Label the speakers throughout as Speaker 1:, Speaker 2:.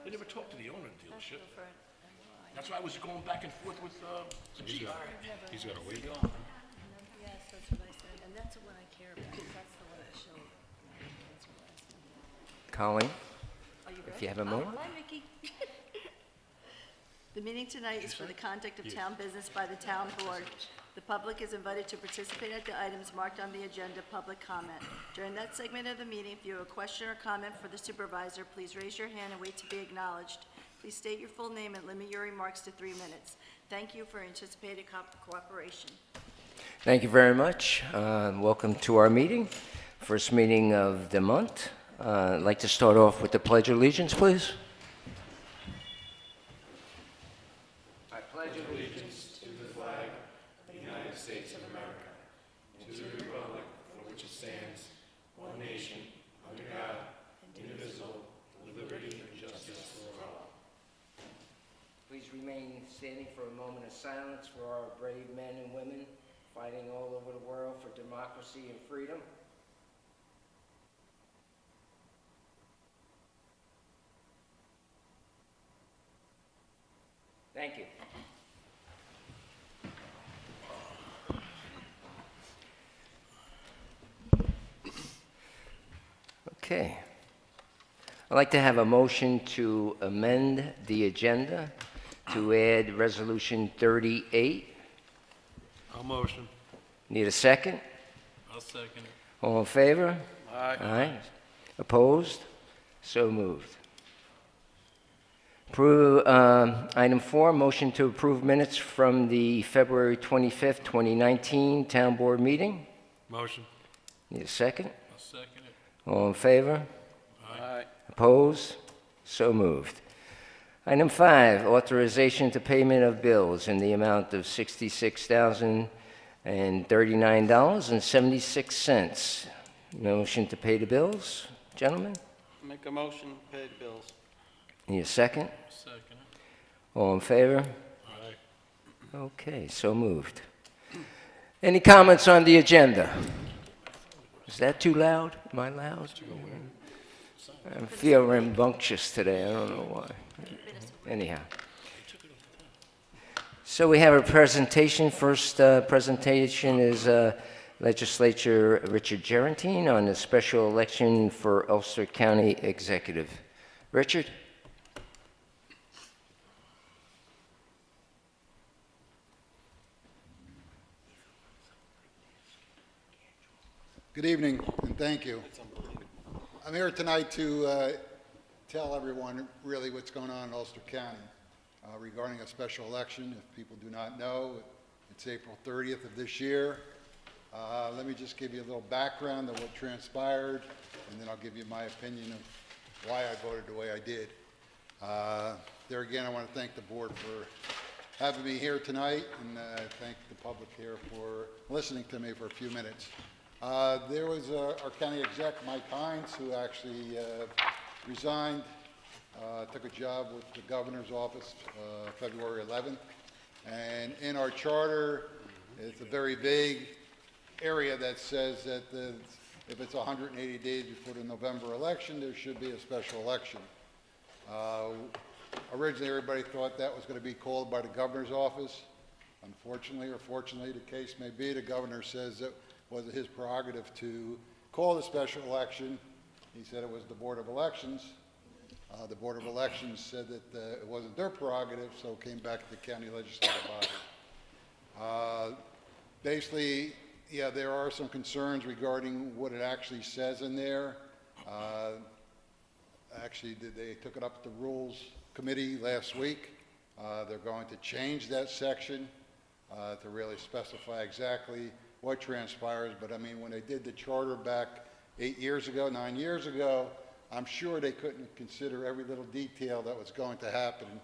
Speaker 1: They never talked to the owner of the dealership. That's why I was going back and forth with the chief.
Speaker 2: He's got to wait.
Speaker 3: Yes, that's what I said, and that's the one I care about, because that's the one that showed.
Speaker 4: Colleen,
Speaker 3: Are you
Speaker 4: if
Speaker 3: ready?
Speaker 4: you have a moment.
Speaker 3: Hi, Mickey. The meeting tonight is for the conduct of town business by the town board. The public is invited to participate at the items marked on the agenda, public comment. During that segment of the meeting, if you have a question or comment for the supervisor, please raise your hand and wait to be acknowledged. Please state your full name and limit your remarks to 3 minutes. Thank you for anticipated cooperation.
Speaker 4: Thank you very much. Welcome to our meeting, first meeting of the month. I'd like to start off with the Pledge of Allegiance, please. I pledge allegiance to the flag of the United States of America, and to the republic for which it stands, one nation, under God, indivisible, with liberty and justice for all. Please remain standing for a moment of silence for our brave men and women fighting all over the world for democracy and freedom. Thank you. Okay. I'd like to have a motion to amend the agenda to add Resolution 38.
Speaker 2: I'll motion.
Speaker 4: Need a second?
Speaker 2: I'll second it.
Speaker 4: All in favor?
Speaker 2: Aye.
Speaker 4: Aye. Opposed? So moved. Item 4, motion to approve minutes from the February 25th, 2019 Town Board meeting.
Speaker 2: Motion.
Speaker 4: Need a second?
Speaker 2: I'll second it.
Speaker 4: All in favor?
Speaker 2: Aye.
Speaker 4: Opposed? So moved. Item 5, authorization to payment of bills in the amount of $66,039.76. Motion to pay the bills, gentlemen?
Speaker 5: Make a motion, pay the bills.
Speaker 4: Need a second?
Speaker 2: Second it.
Speaker 4: All in favor?
Speaker 2: Aye.
Speaker 4: Okay, so moved. Any comments on the agenda? Is that too loud? Am I loud? I feel rambunctious today. I don't know why. Anyhow. So we have a presentation. First presentation is Legislature Richard Gerentine on the special election for Ulster County Executive. Richard?
Speaker 6: Good evening, and thank you. I'm here tonight to tell everyone really what's going on in Ulster County regarding a special election. If people do not know, it's April 30th of this year. Let me just give you a little background of what transpired, and then I'll give you my opinion of why I voted the way I did. There again, I want to thank the board for having me here tonight, and thank the public here for listening to me for a few minutes. There was our county exec, Mike Hines, who actually resigned, took a job with the governor's office February 11th. And in our charter, it's a very vague area that says that if it's 180 days before the November election, there should be a special election. Originally, everybody thought that was going to be called by the governor's office. Unfortunately, or fortunately, the case may be, the governor says that was his prerogative to call the special election. He said it was the Board of Elections. The Board of Elections said that it wasn't their prerogative, so it came back to the county legislative body. Basically, yeah, there are some concerns regarding what it actually says in there. Actually, they took it up to the Rules Committee last week. They're going to change that section to really specify exactly what transpires. But I mean, when they did the charter back 9 years ago, I'm sure they couldn't consider every little detail that was going to happen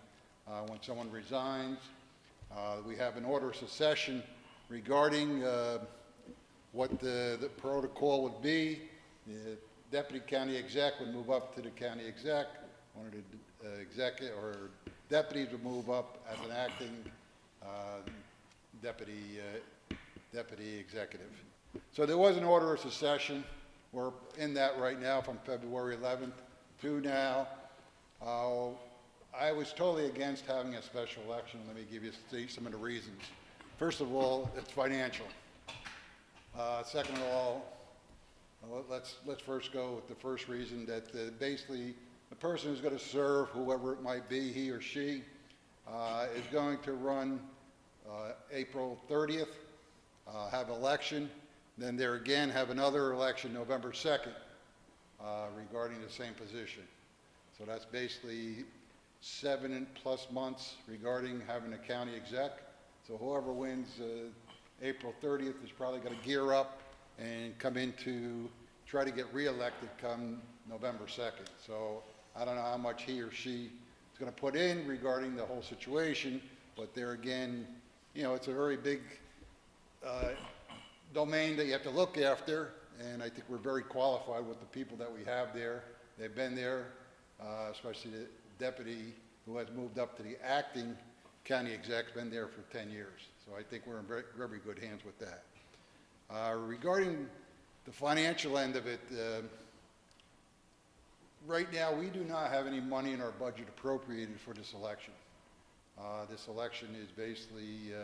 Speaker 6: when someone resigns. We have an order of secession regarding what the protocol would be. The deputy county exec would move up to the county exec. One of the executive or deputies would move up as an acting deputy executive. So there was an order of secession. We're in that right now from February 11th to now. was totally against having a special election. Let me give you some of the reasons. First of all, it's financial. Second of all, let's first go with the first reason that basically the person who's going to serve, whoever it might be, he or she, is going to run April 30th, have an election, then there again have another election November 2nd regarding the same position. So that's basically 7+ months regarding having a county exec. So whoever wins April 30th is probably going to gear up and come in to try to get reelected come November 2nd. So I don't know how much he or she is going to put in regarding the whole situation, but there again, you know, it's a very big domain that you have to look after, and I think we're very qualified with the people that we have there. They've been there, especially the deputy who has moved up to the acting county exec, been there for 10 years. So I think we're in very, very good hands with that. Regarding the financial end of it, right now we do not have any money in our budget appropriated for this election. This election is basically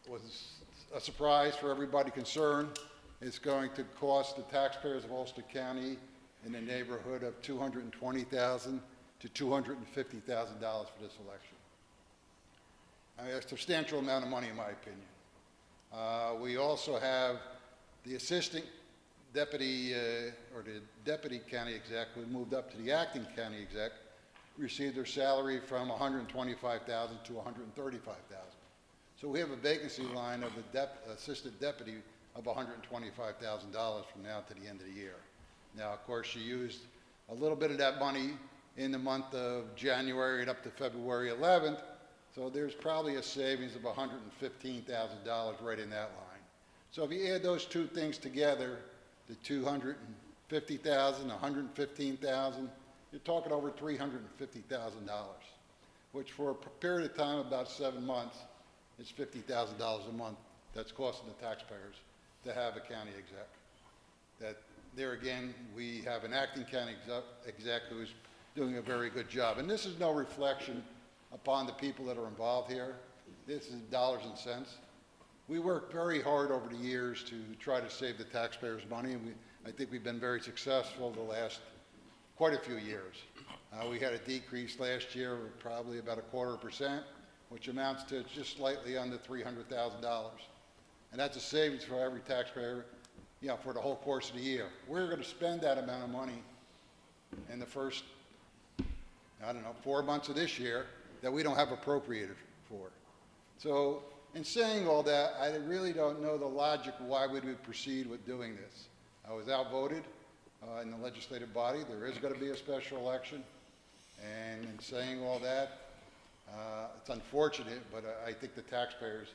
Speaker 6: was a surprise for everybody concerned. It's going to cost the taxpayers of Ulster County in the neighborhood of $220,000 to $250,000 for this election. I mean, a substantial amount of money in my opinion. We also have the assistant deputy or the deputy county exec who moved up to the acting county exec received their salary from $125,000 to $135,000. So we have a vacancy line of the assistant deputy of $125,000 from now to the end of the year. Now, of course, she used a little bit of that money in the month of January and up to February 11th, so there's probably a savings of $115,000 right in that line. So if you add those two things together, the $250,000, $115,000, you're talking over $350,000, which for a period of time, about 7 months, is $50,000 a month that's costing the taxpayers to have a county exec. That there again, we have an acting county exec who's doing a very good job. And this is no reflection upon the people that are involved here. This is dollars and cents. We worked very hard over the years to try to save the taxpayers' money, and I think we've been very successful the last quite a few years. We had a decrease last year of probably about 0.25%, which amounts to just slightly under $300,000. And that's a savings for every taxpayer, you know, for the whole course of the year. We're going to spend that amount of money in the first, I don't know, 4 months of this year that we don't have appropriated for. So in saying all that, I really don't know the logic why we would proceed with doing this. I was outvoted in the legislative body. There is going to be a special election. And in saying all that, it's unfortunate, but I think the taxpayers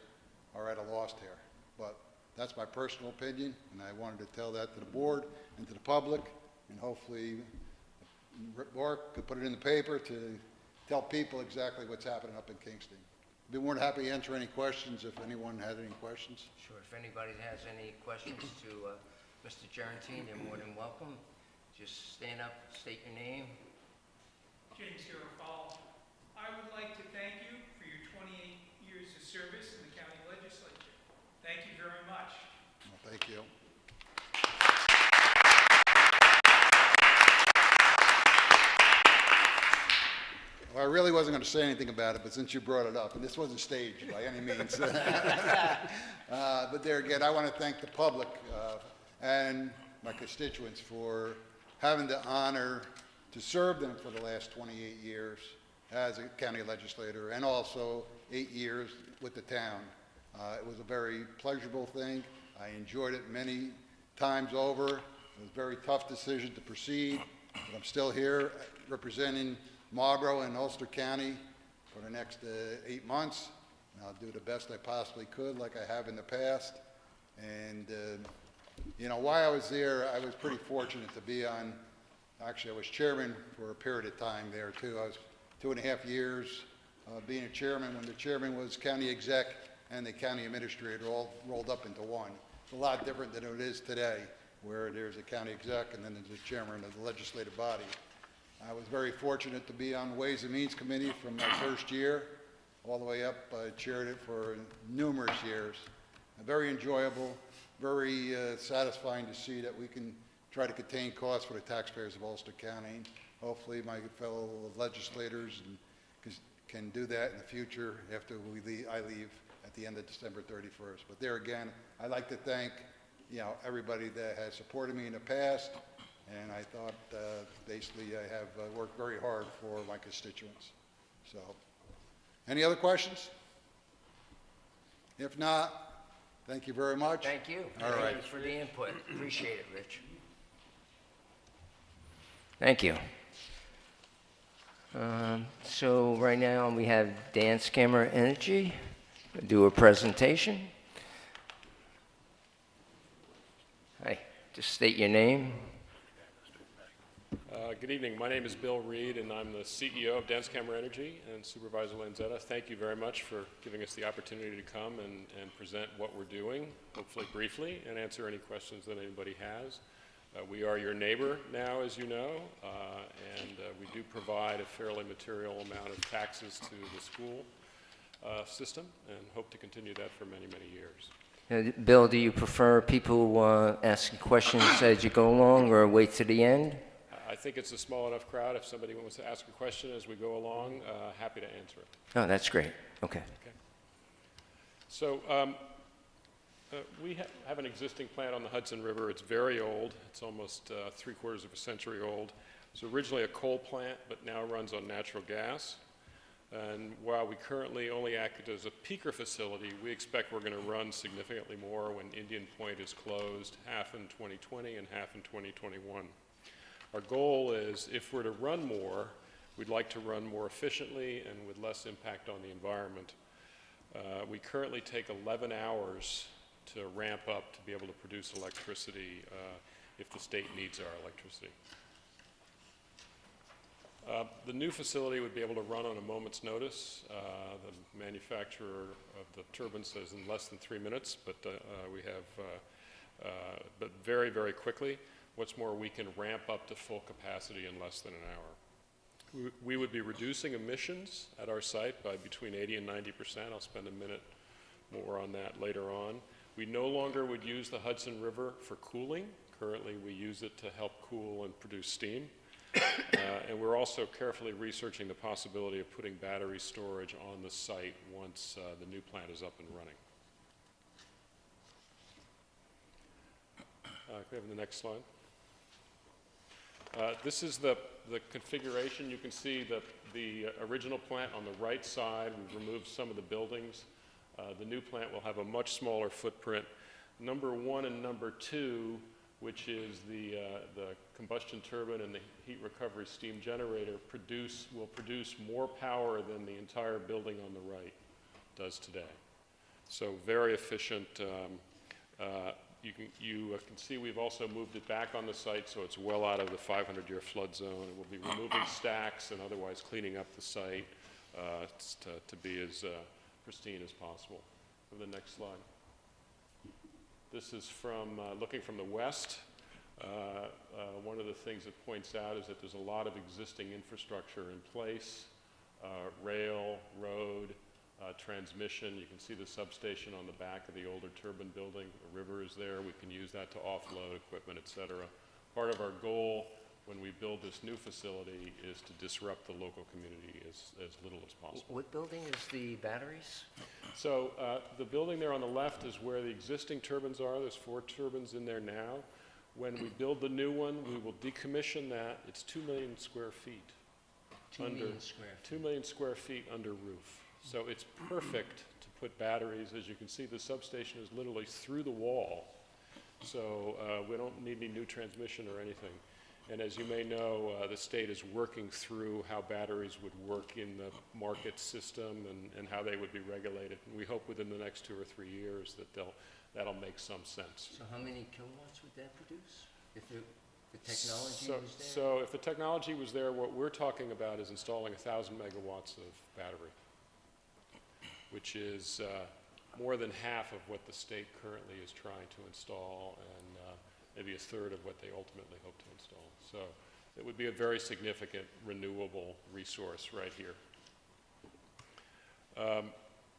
Speaker 6: are at a loss here. But that's my personal opinion, and I wanted to tell that to the board and to the public, and hopefully Mark could put it in the paper to tell people exactly what's happening up in Kingston. I'd be more than happy to answer any questions if anyone had any questions.
Speaker 7: Sure, if anybody has any questions to Mr. Gerantine, they're more than welcome. Just stand up, state your name.
Speaker 8: James Garofalo. I would like to thank you for your 28 years of service in the county legislature. Thank you very much.
Speaker 6: Well, thank you. Well, I really wasn't going to say anything about it, but since you brought it up, and this wasn't staged by any means, but there again, I want to thank the public and my constituents for having the honor to serve them for the last 28 years as a county legislator and also 8 years with the town. It was a very pleasurable thing. I enjoyed it many times over. It was a very tough decision to proceed, but I'm still here representing Marlborough and Ulster County for the next 8 months. And I'll do the best I possibly could like I have in the past. And, you know, while I was there, I was pretty fortunate to be on, actually I was chairman for a period of time there too. I was 2.5 years being a chairman when the chairman was county exec and the county administrator all rolled up into one. It's a lot different than it is today, where there's a county exec and then there's a chairman of the legislative body. I was very fortunate to be on the Ways and Means Committee from my first year all the way up. I chaired it for numerous years. Very enjoyable, very satisfying to see that we can try to contain costs for the taxpayers of Ulster County. Hopefully my fellow legislators can do that in the future after I leave at the end of December 31st. But there again, I'd like to thank everybody that has supported me in the past, and I thought basically I have worked very hard for my constituents. So, any other questions? If not, thank you very much.
Speaker 7: Thank you.
Speaker 6: All right.
Speaker 7: Thank you for the input. Appreciate it, Rich. Thank you. So right now we have Dance Camera Energy do a presentation. Hi, just state your name.
Speaker 9: Good evening. My name is Bill Reed, and I'm the CEO of Dance Camera Energy and Supervisor Lanzetta. Thank you very much for giving us the opportunity to come and present what we're doing, hopefully briefly, and answer any questions that anybody has. We are your neighbor now, as you know, and we do provide a fairly material amount of taxes to the school system and hope to continue that for many, many years.
Speaker 7: Bill, do you prefer people asking questions as you go along or wait to the end?
Speaker 9: I think it's a small enough crowd. If somebody wants to ask a question as we go along, happy to answer it.
Speaker 7: Oh, that's great. Okay.
Speaker 9: So we have an existing plant on the Hudson River. It's very old. It's almost 3/4 of a century old. It was originally a coal plant, but now runs on natural gas. And while we currently only act as a peaker facility, we expect we're going to run significantly more when Indian Point is closed, half in 2020 and half in 2021. Our goal is, if we're to run more, we'd like to run more efficiently and with less impact on the environment. We currently take 11 hours to ramp up to be able to produce electricity if the state needs our electricity. The new facility would be able to run on a moment's notice. The manufacturer of the turbine says in less than 3 minutes, but but very, very quickly. What's more, we can ramp up to full capacity in less than an hour. We would be reducing emissions at our site by between 80 and 90%. I'll spend a minute more on that later on. We no longer would use the Hudson River for cooling. Currently, we use it to help cool and produce steam. And we're also carefully researching the possibility of putting battery storage on the site once the new plant is up and running. Can we have the next slide? This is the configuration. You can see the original plant on the right side. We've removed some of the buildings. The new plant will have a much smaller footprint. Number 1 and number 2, which is the combustion turbine and the heat recovery steam generator, will produce more power than the entire building on the right does today. So very efficient. You can see we've also moved it back on the site, so it's well out of the 500-year flood zone. And we'll be removing stacks and otherwise cleaning up the site to be as pristine as possible. For the next slide. This is from looking from the west. One of the things it points out is that there's a lot of existing infrastructure in place, rail, road, transmission. You can see the substation on the back of the older turbine building. The river is there. We can use that to offload equipment, et cetera. Part of our goal when we build this new facility is to disrupt the local community as little as possible.
Speaker 7: What building is the batteries?
Speaker 9: So the building there on the left is where the existing turbines are. There's 4 turbines in there now. When we build the new one, we will decommission that. It's 2 million square feet.
Speaker 7: 2 million square feet.
Speaker 9: 2 million square feet under roof. So it's perfect to put batteries. As you can see, the substation is literally through the wall. So we don't need any new transmission or anything. And as you may know, the state is working through how batteries would work in the market system and how they would be regulated. And we hope within the next 2 or 3 years that that'll make some sense.
Speaker 7: So how many kilowatts would that produce if the technology was there?
Speaker 9: So if the technology was there, what we're talking about is installing 1,000 megawatts of battery, which is more than half of what the state currently is trying to install, and maybe a third of what they ultimately hope to install. So It would be a very significant renewable resource right here.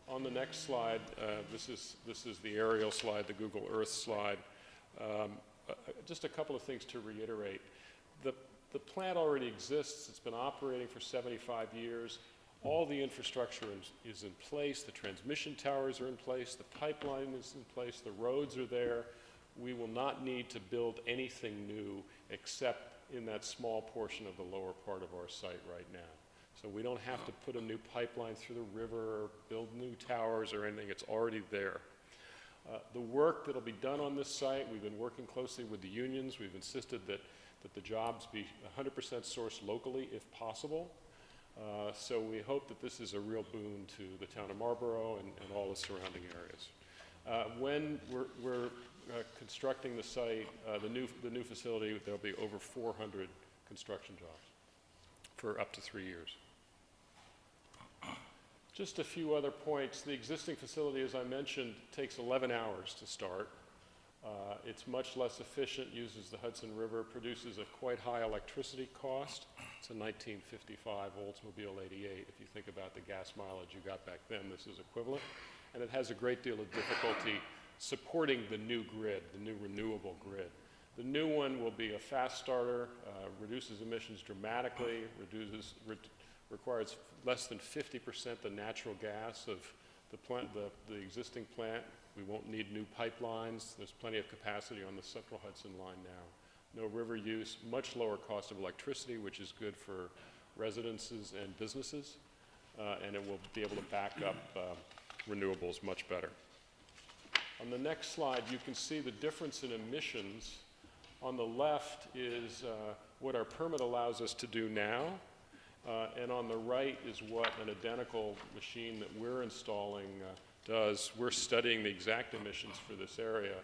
Speaker 9: On the next slide, this is the aerial slide, the Google Earth slide. Just a couple of things to reiterate. The plant already exists. It's been operating for 75 years. All the infrastructure is in place. The transmission towers are in place. The pipeline is in place. The roads are there. We will not need to build anything new except in that small portion of the lower part of our site right now. So we don't have to put a new pipeline through the river or build new towers or anything. It's already there. The work that will be done on this site, we've been working closely with the unions. We've insisted that the jobs be 100% sourced locally if possible. So we hope that this is a real boon to the town of Marlborough and all the surrounding areas. When we're constructing the site, the new facility, there'll be over 400 construction jobs for up to 3 years. Just a few other points. The existing facility, as I mentioned, takes 11 hours to start. It's much less efficient, uses the Hudson River, produces a quite high electricity cost. It's a 1955 Oldsmobile 88. If you think about the gas mileage you got back then, this is equivalent. And it has a great deal of difficulty supporting the new grid, the new renewable grid. The new one will be a fast starter, reduces emissions dramatically, requires less than 50% the natural gas of the existing plant. We won't need new pipelines. There's plenty of capacity on the Central Hudson line now. No river use, much lower cost of electricity, which is good for residences and businesses, and it will be able to back up renewables much better. On the next slide, you can see the difference in emissions. On the left is what our permit allows us to do now, and on the right is what an identical machine that we're installing does. We're studying the exact emissions for this area,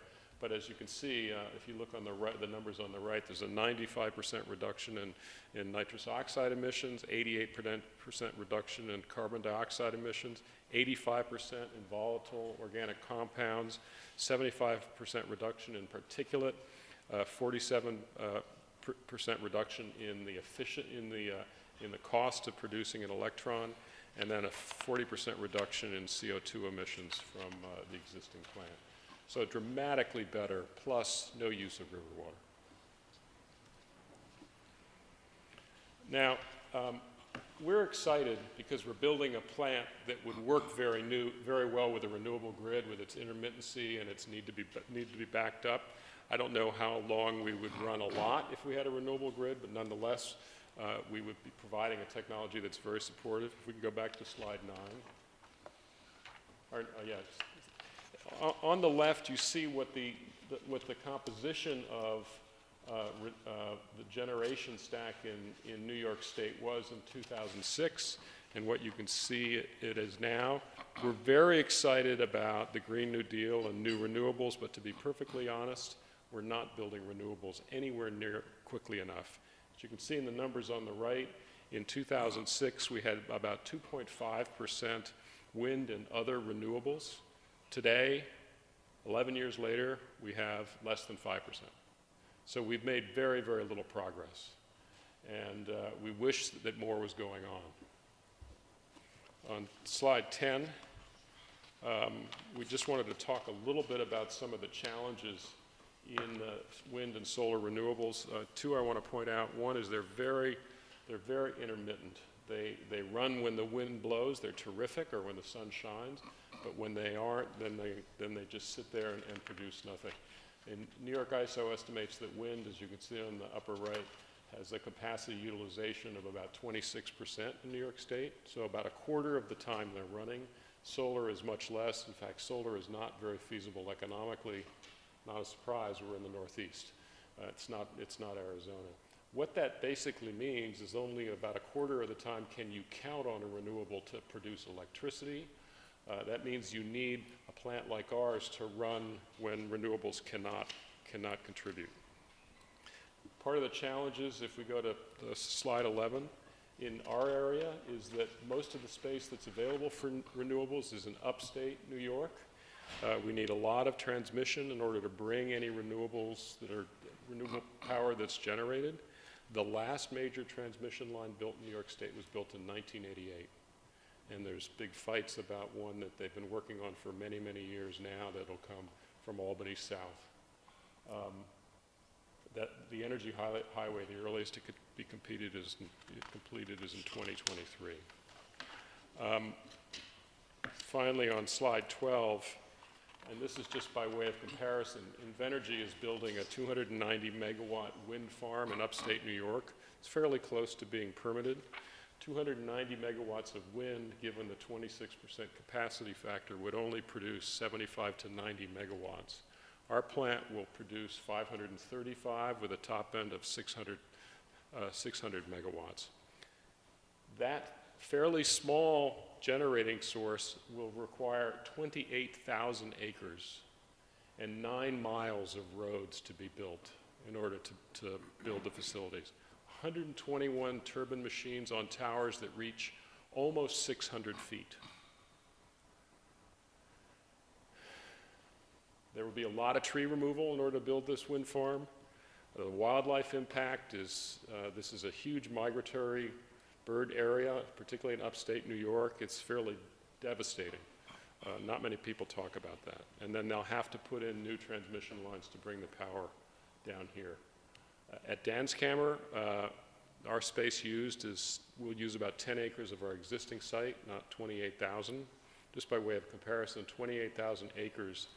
Speaker 9: but as you can see, if you look on the right, the numbers on the right, there's a 95% reduction in nitrous oxide emissions, 88% reduction in carbon dioxide emissions, 85% in volatile organic compounds, 75% reduction in particulate, 47% reduction in the cost of producing an electron, and then a 40% reduction in CO2 emissions from the existing plant. So dramatically better, plus no use of river water. Now, we're excited because we're building a plant that would work very well with a renewable grid, with its intermittency and its need to be backed up. I don't know how long we would run a lot if we had a renewable grid, but nonetheless, we would be providing a technology that's very supportive. If we can go back to slide 9. Yes. On the left, you see what the composition of the generation stack in New York State was in 2006, and what you can see it is now. We're very excited about the Green New Deal and new renewables, but to be perfectly honest, we're not building renewables anywhere near quickly enough. As you can see in the numbers on the right, in 2006 we had about 2.5% wind and other renewables. Today, 11 years later, we have less than 5%. So we've made very, very little progress. And we wish that more was going on. On slide 10, we just wanted to talk a little bit about some of the challenges in wind and solar renewables. Two I want to point out. One is they're very intermittent. They run when the wind blows. They're terrific, or when the sun shines. But when they aren't, then they just sit there and produce nothing. And New York ISO estimates that wind, as you can see on the upper right, has a capacity utilization of about 26% in New York State. So about a quarter of the time they're running. Solar is much less. In fact, solar is not very feasible economically. Not a surprise, we're in the Northeast. It's not Arizona. What that basically means is only about a quarter of the time can you count on a renewable to produce electricity. That means you need a plant like ours to run when renewables cannot contribute. Part of the challenges, if we go to slide 11, in our area is that most of the space that's available for renewables is in upstate New York. We need a lot of transmission in order to bring any renewables that are renewable power that's generated. The last major transmission line built in New York State was built in 1988. And there's big fights about one that they've been working on for many, many years now that'll come from Albany south. That the energy highway, the earliest it could be completed is in 2023. Finally, on slide 12, and this is just by way of comparison, Invenergy is building a 290 megawatt wind farm in upstate New York. It's fairly close to being permitted. 290 megawatts of wind, given the 26% capacity factor, would only produce 75 to 90 megawatts. Our plant will produce 535 with a top end of 600 megawatts. That fairly small generating source will require 28,000 acres and 9 miles of roads to be built in order to build the facilities. 121 turbine machines on towers that reach almost 600 feet. There will be a lot of tree removal in order to build this wind farm. The wildlife impact is, this is a huge migratory bird area, particularly in upstate New York. It's fairly devastating. Not many people talk about that. And then they'll have to put in new transmission lines to bring the power down here. At Danskammer, our space used is, we'll use about 10 acres of our existing site, not 28,000. Just by way of comparison, 28,000 acres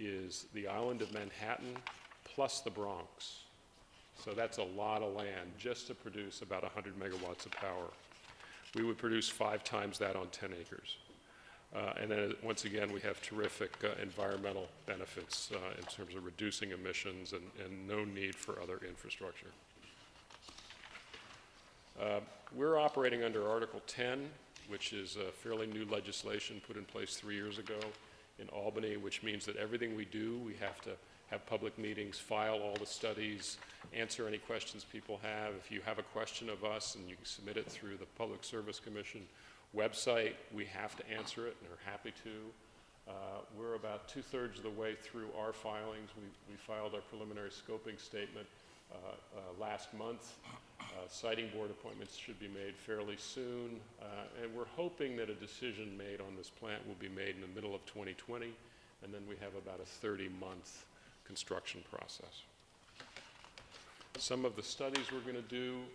Speaker 9: is the island of Manhattan plus the Bronx. So that's a lot of land just to produce about 100 megawatts of power. We would produce 5 times that on 10 acres. And then once again, we have terrific environmental benefits in terms of reducing emissions and no need for other infrastructure. We're operating under Article 10, which is a fairly new legislation put in place 3 years ago in Albany, which means that everything we do, we have to have public meetings, file all the studies, answer any questions people have. If you have a question of us and you can submit it through the Public Service Commission website, we have to answer it, and are happy to. We're about 2/3 of the way through our filings. We filed our preliminary scoping statement last month. Siting board appointments should be made fairly soon, and we're hoping that a decision made on this plant will be made in the middle of 2020, and then we have about a 30-month construction process. Some of the studies we're going to do,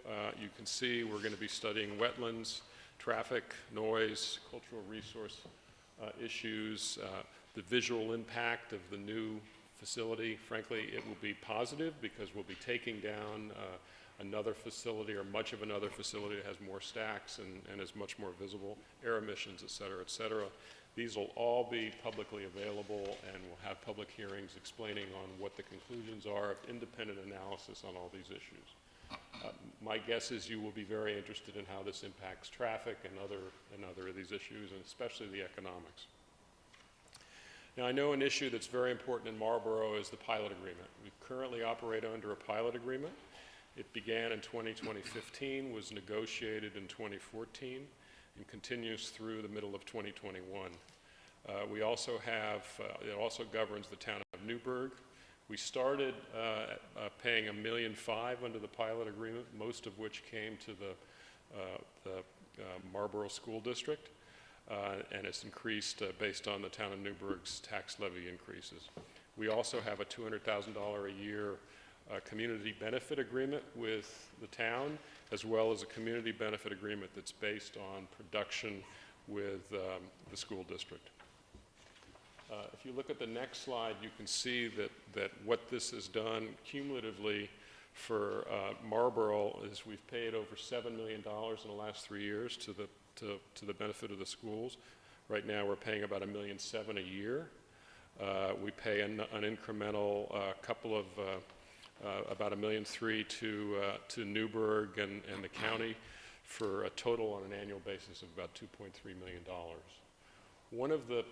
Speaker 9: you can see we're going to be studying wetlands, traffic, noise, cultural resource issues, the visual impact of the new facility. Frankly, it will be positive because we'll be taking down another facility or much of another facility that has more stacks and is much more visible, air emissions, et cetera, et cetera. These will all be publicly available, and we'll have public hearings explaining on what the conclusions are of independent analysis on all these issues. My guess is you will be very interested in how this impacts traffic and other of these issues, and especially the economics. Now, I know an issue that's very important in Marlborough is the pilot agreement. We currently operate under a pilot agreement. It began in 2015, was negotiated in 2014, and continues through the middle of 2021. We also have, it also governs the town of Newburgh. We started paying $1.5 million under the pilot agreement, most of which came to the Marlborough School District, and it's increased based on the town of Newburgh's tax levy increases. We also have a $200,000 a year community benefit agreement with the town, as well as a community benefit agreement that's based on production with the school district. If you look at the next slide, you can see that what this has done cumulatively for Marlborough is we've paid over $7 million in the last 3 years to the benefit of the schools. Right now, we're paying about $1.7 million a year. We pay an incremental couple of about $1.3 million to Newburgh and the county, for a total on an annual basis of about $2.3 million. One of the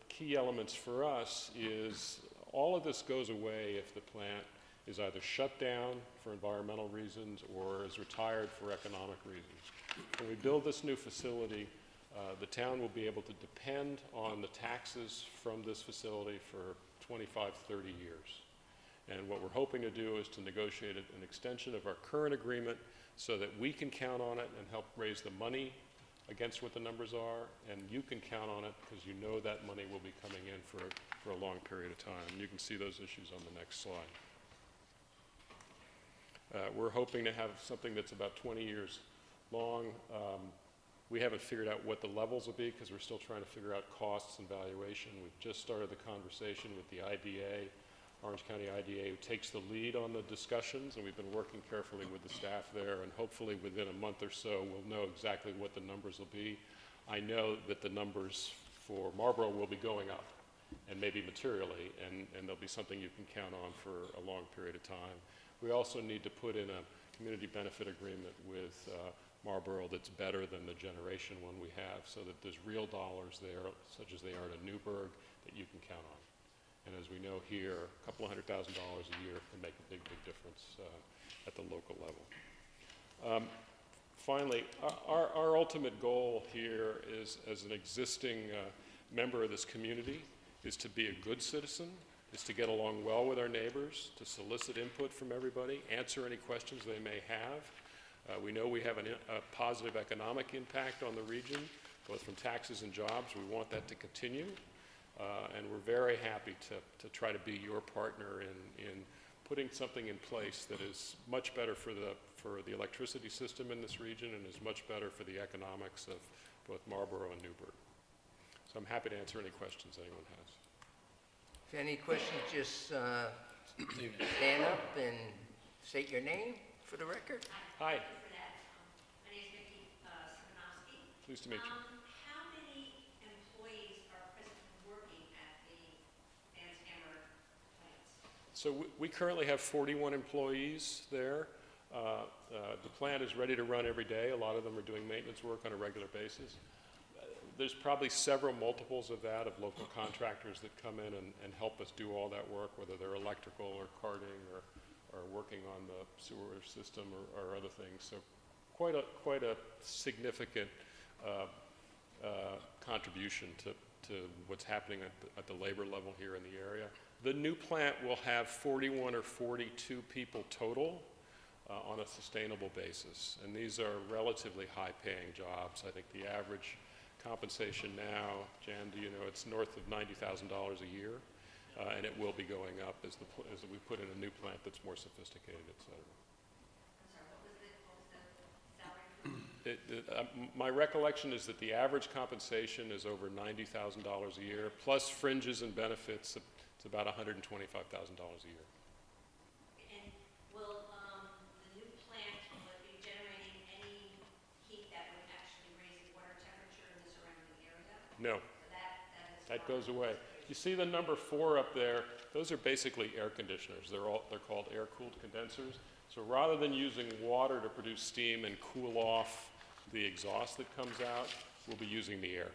Speaker 9: key elements for us is all of this goes away if the plant is either shut down for environmental reasons or is retired for economic reasons. When we build this new facility, the town will be able to depend on the taxes from this facility for 25, 30 years. And what we're hoping to do is to negotiate an extension of our current agreement so that we can count on it and help raise the money against what the numbers are, and you can count on it because you know that money will be coming in for a long period of time. You can see those issues on the next slide. We're hoping to have something that's about 20 years long. We haven't figured out what the levels will be because we're still trying to figure out costs and valuation. We've just started the conversation with the IDA, Orange County IDA, who takes the lead on the discussions, and we've been working carefully with the staff there, and hopefully within a month or so we'll know exactly what the numbers will be. I know that the numbers for Marlborough will be going up, and maybe materially, and there'll be something you can count on for a long period of time. We also need to put in a community benefit agreement with Marlborough that's better than the generation one we have, so that there's real dollars there, such as they are in Newburgh, that you can count on. And as we know here, a couple of $100,000 a year can make a big, big difference at the local level. Finally, our ultimate goal here is, as an existing member of this community, is to be a good citizen, is to get along well with our neighbors, to solicit input from everybody, answer any questions they may have. We know we have a positive economic impact on the region, both from taxes and jobs. We want that to continue. And we're very happy to try to be your partner in putting something in place that is much better for the electricity system in this region and is much better for the economics of both Marlborough and Newburgh. So I'm happy to answer any questions anyone has.
Speaker 7: If any questions, just stand up and state your name for the record.
Speaker 9: Hi.
Speaker 10: My name is Vicki Simonovsky.
Speaker 9: Pleased to meet you.
Speaker 10: How many employees are presently working at the Vance Hammer plants?
Speaker 9: So we currently have 41 employees there. The plant is ready to run every day. A lot of them are doing maintenance work on a regular basis. There's probably several multiples of that of local contractors that come in and help us do all that work, whether they're electrical or carting or working on the sewer system or other things. So quite a significant contribution to what's happening at the labor level here in the area. The new plant will have 41 or 42 people total on a sustainable basis. And these are relatively high-paying jobs. I think the average compensation now, Jan, do you know, it's north of $90,000 a year. And it will be going up as we put in a new plant that's more sophisticated, et cetera.
Speaker 10: I'm sorry, what was the salary?
Speaker 9: My recollection is that the average compensation is over $90,000 a year, plus fringes and benefits, it's about $125,000 a year.
Speaker 10: And will the new plant be generating any heat that would actually raise the water temperature in the surrounding area?
Speaker 9: No.
Speaker 10: So
Speaker 9: that goes away. You see the number 4 up there? Those are basically air conditioners. They're called air-cooled condensers. So rather than using water to produce steam and cool off the exhaust that comes out, we'll be using the air.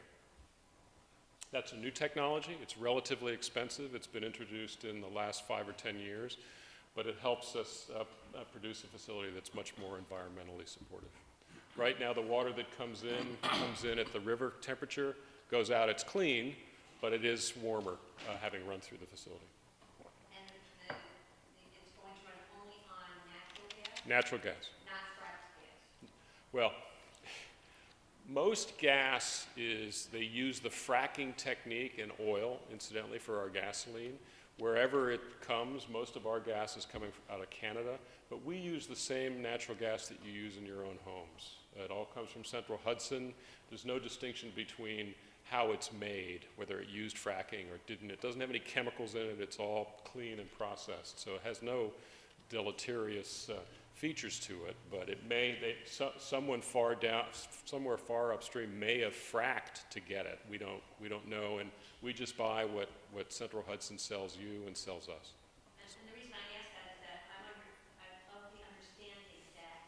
Speaker 9: That's a new technology. It's relatively expensive. It's been introduced in the last 5 or 10 years, but it helps us produce a facility that's much more environmentally supportive. Right now, the water that comes in at the river temperature, goes out, it's clean, but it is warmer having run through the facility.
Speaker 10: And it's going to run only on natural gas?
Speaker 9: Natural gas.
Speaker 10: Not fracked gas?
Speaker 9: Well, most gas they use the fracking technique in oil, incidentally, for our gasoline. Wherever it comes, most of our gas is coming out of Canada, but we use the same natural gas that you use in your own homes. It all comes from Central Hudson. There's no distinction between how it's made, whether it used fracking or didn't. It doesn't have any chemicals in it. It's all clean and processed, so it has no deleterious features to it, but it somewhere far upstream may have fracked to get it. We don't know, and we just buy what Central Hudson sells you and sells us.
Speaker 10: And the reason I ask that is that I'm of the understanding that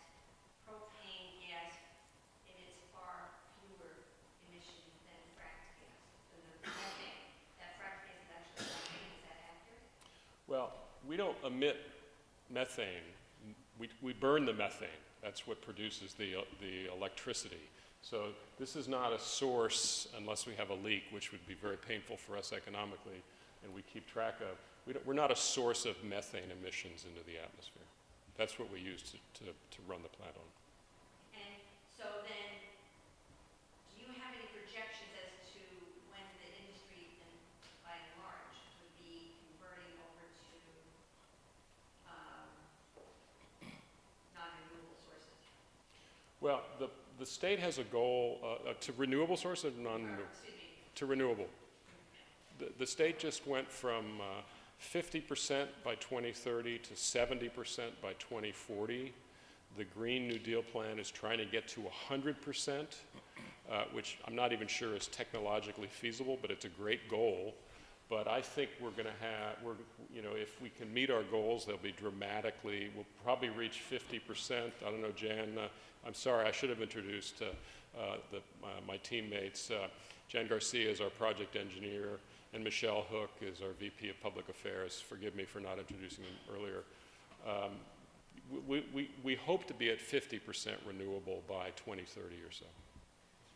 Speaker 10: propane gas emits far fewer emissions than fracked gas. So the methane, that fracked gas is actually propane, is that accurate?
Speaker 9: Well, we don't emit methane. We burn the methane. That's what produces the electricity. So this is not a source, unless we have a leak, which would be very painful for us economically, and we keep track of. We're not a source of methane emissions into the atmosphere. That's what we use to run the plant on.
Speaker 10: And so then, do you have any projections as to when the industry, and by and large, would be converting over to non-renewable sources?
Speaker 9: Well, the state has a goal to renewable source or non-renewable? To renewable. The state just went from 50% by 2030 to 70% by 2040. The Green New Deal plan is trying to get to 100%, which I'm not even sure is technologically feasible, but it's a great goal. But I think we're going to have, if we can meet our goals, they'll be dramatically, we'll probably reach 50%. I don't know, Jan, I'm sorry, I should have introduced my teammates. Jan Garcia is our project engineer, and Michelle Hook is our VP of Public Affairs. Forgive me for not introducing them earlier. We hope to be at 50% renewable by 2030 or so.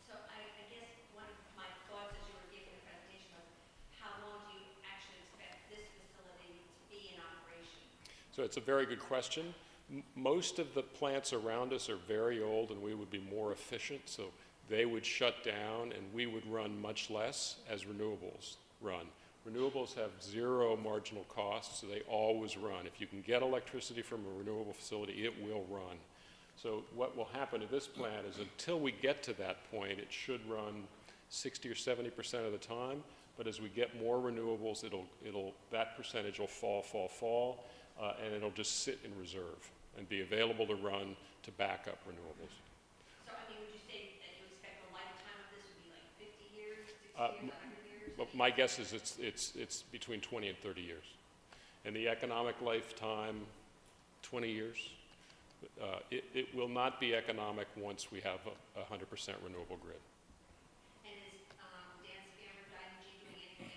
Speaker 10: So I guess one of my thoughts as you were giving the presentation was, how long do you actually expect this facility to be in operation?
Speaker 9: So it's a very good question. Most of the plants around us are very old, and we would be more efficient, so they would shut down and we would run much less as renewables run. Renewables have zero marginal costs, so they always run. If you can get electricity from a renewable facility, it will run. So what will happen to this plant is until we get to that point, it should run 60 or 70% of the time, but as we get more renewables, that percentage will fall, and it'll just sit in reserve and be available to run to back up renewables.
Speaker 10: So, I mean, would you say that you expect the lifetime of this would be like 50 years, 60 years, 100 years?
Speaker 9: Well, my guess is it's between 20 and 30 years. And the economic lifetime, 20 years. It will not be economic once we have a 100% renewable grid.
Speaker 10: And is Dan Scammer, Dynegy doing anything,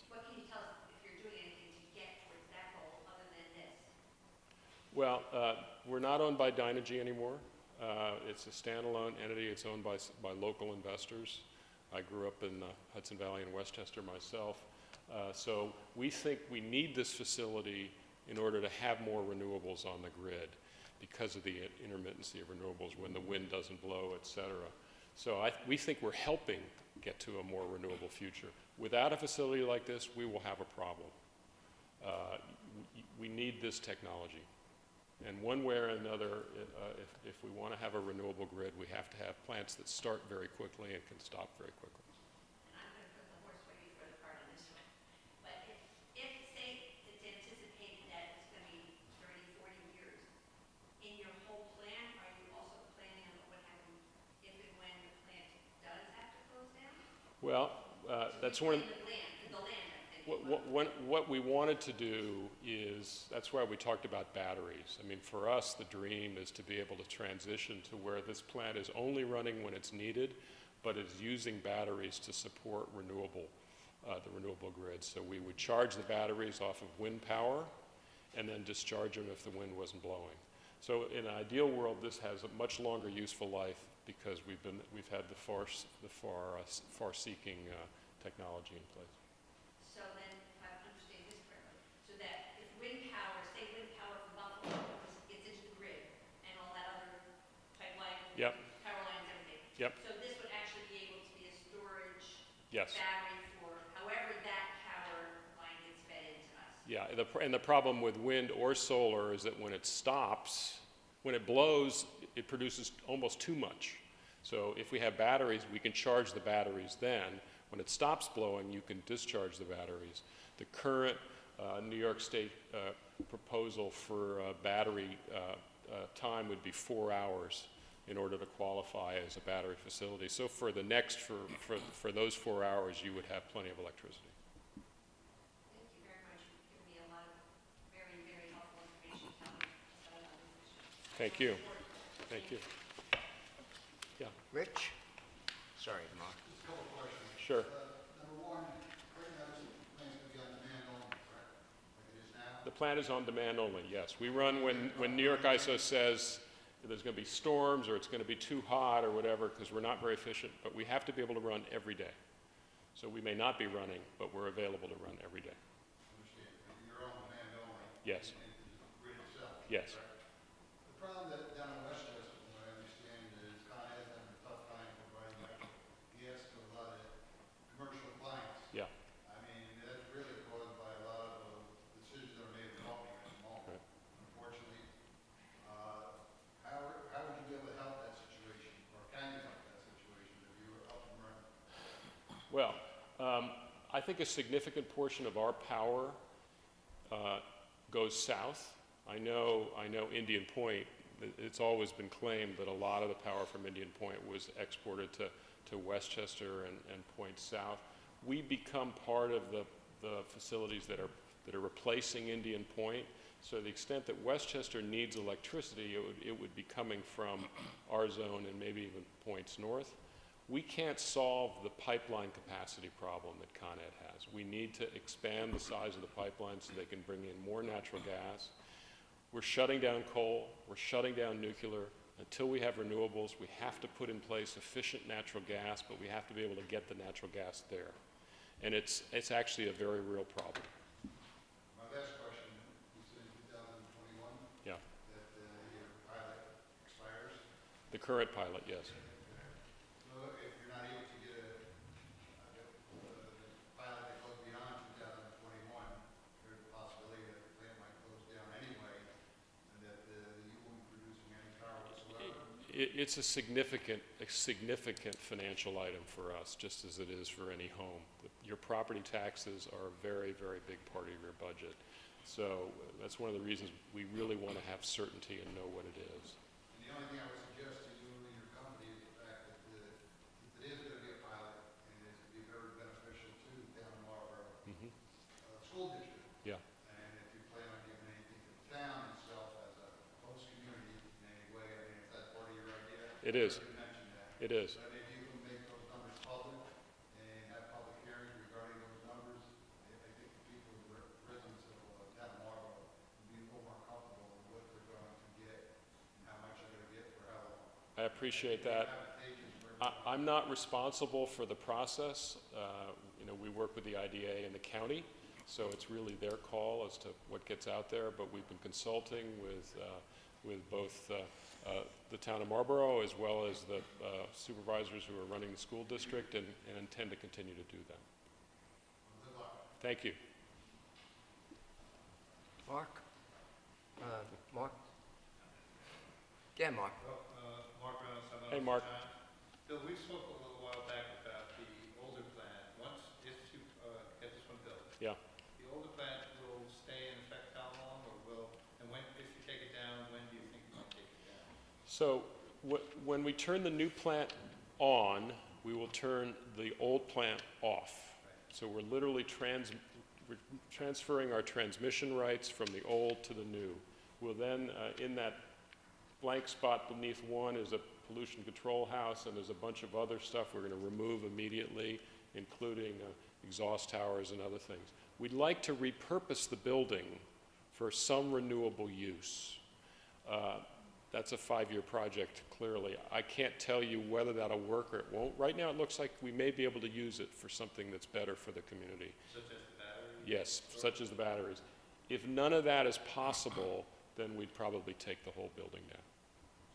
Speaker 10: what can you tell us if you're doing anything to get towards that goal other than this?
Speaker 9: Well, we're not owned by Dynegy anymore. It's a standalone entity. It's owned by local investors. I grew up in Hudson Valley and Westchester myself. So we think we need this facility in order to have more renewables on the grid because of the intermittency of renewables when the wind doesn't blow, et cetera. So we think we're helping get to a more renewable future. Without a facility like this, we will have a problem. We need this technology. And one way or another, if we want to have a renewable grid, we have to have plants that start very quickly and can stop very quickly.
Speaker 10: And I'm going to put the horse way before the cart on this one. But if say, it's anticipated that it's going to be 30, 40 years, in your whole plan, are you also planning on what happens if and when the plant does have to close down?
Speaker 9: Well, that's one of
Speaker 10: the land, I'm thinking.
Speaker 9: what we wanted to do is, that's why we talked about batteries. I mean, for us, the dream is to be able to transition to where this plant is only running when it's needed, but is using batteries to support the renewable grid. So we would charge the batteries off of wind power and then discharge them if the wind wasn't blowing. So in an ideal world, this has a much longer useful life because we've had the far-seeking technology in place.
Speaker 10: So then, if I understand this correctly, so that if wind power, say wind power from Buffalo gets into the grid and all that other pipeline,
Speaker 9: Yep.
Speaker 10: power lines, everything.
Speaker 9: Yep.
Speaker 10: So this would actually be able to be a storage
Speaker 9: Yes.
Speaker 10: battery for however that power line gets fed into us.
Speaker 9: Yeah, and the problem with wind or solar is that when it stops, when it blows, it produces almost too much. So if we have batteries, we can charge the batteries then. When it stops blowing, you can discharge the batteries. The current New York State proposal for battery time would be 4 hours in order to qualify as a battery facility. So for the next, for those 4 hours, you would have plenty of electricity.
Speaker 10: Thank you very much. You've given me a lot of very, very helpful information to help me decide on this issue.
Speaker 9: Thank you. Thank you. Yeah,
Speaker 7: Rich? Sorry, Mark.
Speaker 6: Just a couple of questions.
Speaker 9: sure.
Speaker 6: Number one, right now, this plant's going to be on demand only, correct? Like it is now?
Speaker 9: The plant is on demand only, yes. We run when New York ISO says there's going to be storms or it's going to be too hot or whatever, because we're not very efficient, but we have to be able to run every day. So we may not be running, but we're available to run every day.
Speaker 6: Understand, your own demand only.
Speaker 9: Yes.
Speaker 6: And the grid itself.
Speaker 9: Yes.
Speaker 6: correct? The problem that down in Westchester, from what I understand, is Con Ed's having a tough time providing natural gas to a lot of commercial clients.
Speaker 9: Yeah.
Speaker 6: I mean, that's really caused by a lot of decisions that are made remotely at the moment.
Speaker 9: Right.
Speaker 6: Unfortunately, how would you be able to help that situation, or can you help that situation if you were up and running?
Speaker 9: Well, I think a significant portion of our power goes south. I know Indian Point, it's always been claimed that a lot of the power from Indian Point was exported to Westchester and Point South. We become part of the facilities that are replacing Indian Point. So to the extent that Westchester needs electricity, it would be coming from our zone and maybe even points north. We can't solve the pipeline capacity problem that Con Ed has. We need to expand the size of the pipeline so they can bring in more natural gas. We're shutting down coal, we're shutting down nuclear. Until we have renewables, we have to put in place efficient natural gas, but we have to be able to get the natural gas there. And it's actually a very real problem.
Speaker 6: My last question, you said in 2021
Speaker 9: Yeah.
Speaker 6: that your pilot expires.
Speaker 9: The current pilot, yes.
Speaker 6: So if you're not able to get a pilot that goes beyond 2021, there's a possibility that the plant might close down anyway, and that you won't be producing any power whatsoever.
Speaker 9: It's a significant financial item for us, just as it is for any home. Your property taxes are a very, very big part of your budget. So that's one of the reasons we really want to have certainty and know what it is.
Speaker 6: And the only thing I would suggest to you and your company is the fact that if it is going to be a pilot, and it's going to be very beneficial to the town of Marlborough school district.
Speaker 9: Yeah.
Speaker 6: And if you plan on giving anything to the town itself as a host community in any way, I mean, if that's part of your idea.
Speaker 9: It is.
Speaker 6: You mentioned that.
Speaker 9: It is.
Speaker 6: But maybe you can make those numbers public and have public hearings regarding those numbers. I think the people, the residents of town of Marlborough will be a little more comfortable with what they're going to get and how much they're going to get for how long.
Speaker 9: I appreciate that. I'm not responsible for the process. We work with the IDA and the county, so it's really their call as to what gets out there, but we've been consulting with both the town of Marlborough as well as the supervisors who are running the school district and intend to continue to do that. Thank you.
Speaker 7: Mark? Mark? Yeah, Mark.
Speaker 2: Mark Reynolds, I'm
Speaker 9: Hey, Mark.
Speaker 2: Bill, we spoke a little while back about the older plant. If you get this one built,
Speaker 9: Yeah.
Speaker 2: the older plant will stay in effect how long, and if you take it down, when do you think you might take it down?
Speaker 9: So when we turn the new plant on, we will turn the old plant off. So we're literally transferring our transmission rights from the old to the new. We'll then, in that blank spot beneath one is a pollution control house, and there's a bunch of other stuff we're going to remove immediately, including exhaust towers and other things. We'd like to repurpose the building for some renewable use. That's a 5-year project, clearly. I can't tell you whether that'll work or it won't. Right now, it looks like we may be able to use it for something that's better for the community.
Speaker 2: Such as the battery?
Speaker 9: Yes, such as the batteries. If none of that is possible, then we'd probably take the whole building down.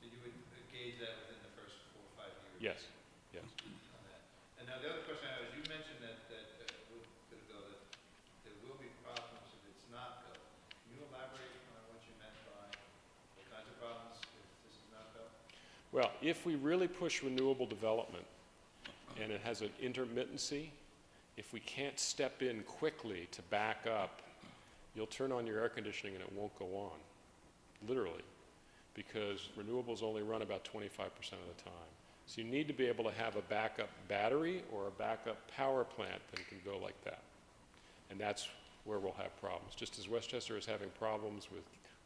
Speaker 2: So you would gauge that within the first 4 or 5 years?
Speaker 9: Yes, yes.
Speaker 2: On that. And now the other question I have is, you mentioned that a little bit ago that there will be problems if it's not built. Can you elaborate on what you meant by what kinds of problems if this is not built?
Speaker 9: Well, if we really push renewable development and it has an intermittency, if we can't step in quickly to back up, you'll turn on your air conditioning and it won't go on, literally, because renewables only run about 25% of the time. So you need to be able to have a backup battery or a backup power plant that can go like that. And that's where we'll have problems. Just as Westchester is having problems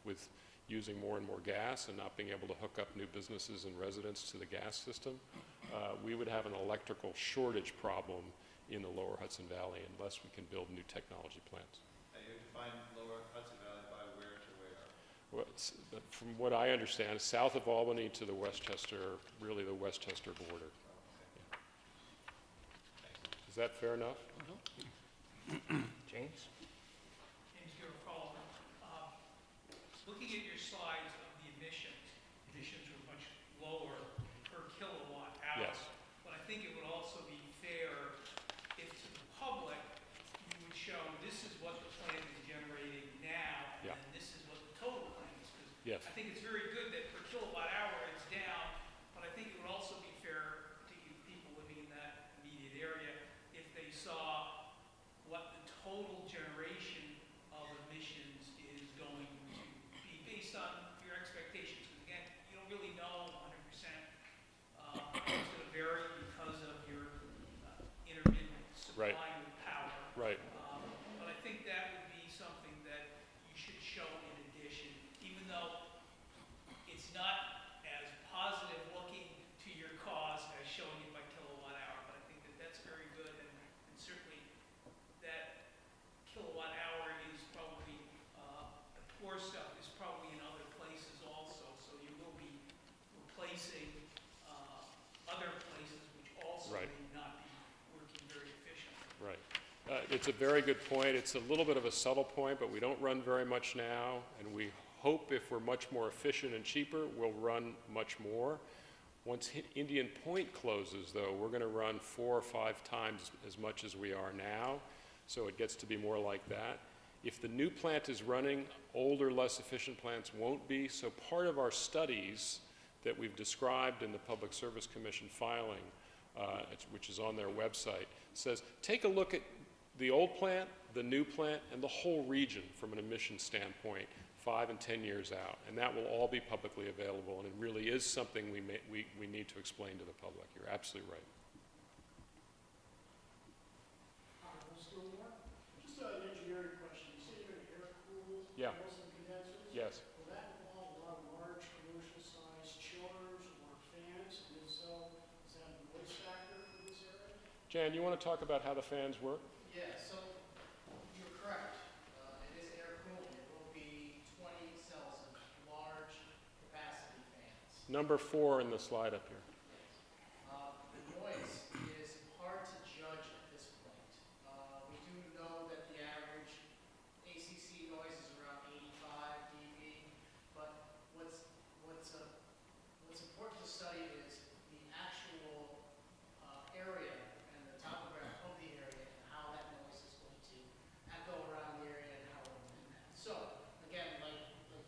Speaker 9: with using more and more gas and not being able to hook up new businesses and residents to the gas system, we would have an electrical shortage problem in the lower Hudson Valley unless we can build new technology plants.
Speaker 2: You define lower Hudson Valley by where to where?
Speaker 9: Well, from what I understand, south of Albany to the Westchester, really the Westchester border. Yeah. Does that fair enough?
Speaker 7: James?
Speaker 8: James Garofalo. Looking at your slides of the emissions were much lower per kilowatt hour.
Speaker 9: Yes.
Speaker 8: But I think it would also be fair if to the public, you would show this is what the plant is generating now,
Speaker 9: Yeah.
Speaker 8: and this is what the total plant is. 'Cause
Speaker 9: Yes.
Speaker 8: I think it's very good that per kilowatt hour it's down, but I think it would also be fair, particularly to people living in that immediate area, if they saw what the total generation of emissions is going to be based on your expectations. Because again, you don't really know 100%. It's going to vary because of your intermittent supply
Speaker 9: Right.
Speaker 8: of power.
Speaker 9: Right.
Speaker 8: But I think that would be something that you should show in addition, even though it's not as positive looking to your cost as showing it by kilowatt hour. But I think that that's very good, and certainly that kilowatt hour is probably, the poor stuff is probably in other places also, so you will be replacing other places which also
Speaker 9: Right.
Speaker 8: may not be working very efficiently.
Speaker 9: Right. It's a very good point. It's a little bit of a subtle point, but we don't run very much now, and we hope if we're much more efficient and cheaper, we'll run much more. Once Indian Point closes, though, we're going to run 4 or 5 times as much as we are now, so it gets to be more like that. If the new plant is running, older, less efficient plants won't be, so part of our studies that we've described in the Public Service Commission filing, which is on their website, says take a look at the old plant, the new plant, and the whole region from an emission standpoint 5 and 10 years out, and that will all be publicly available, and it really is something we need to explain to the public. You're absolutely right.
Speaker 11: Just an engineering question. You say you're going to air cool
Speaker 9: Yeah.
Speaker 11: most of the condensers?
Speaker 9: Yes.
Speaker 11: Will that involve a lot of large commercial-sized chillers or fans? And if so, is that a noise factor for this area?
Speaker 9: Jan, you want to talk about how the fans work?
Speaker 12: Yeah, so you're correct. It is air cooled. It will be 20 cells of large capacity fans.
Speaker 9: Number 4 in the slide up here.
Speaker 12: The noise is hard to judge at this point. We do know that the average ACC noise is around 85 dB, but what's important to study is the actual area and the topography of the area and how that noise is going to echo around the area and how it will impact. So, again, like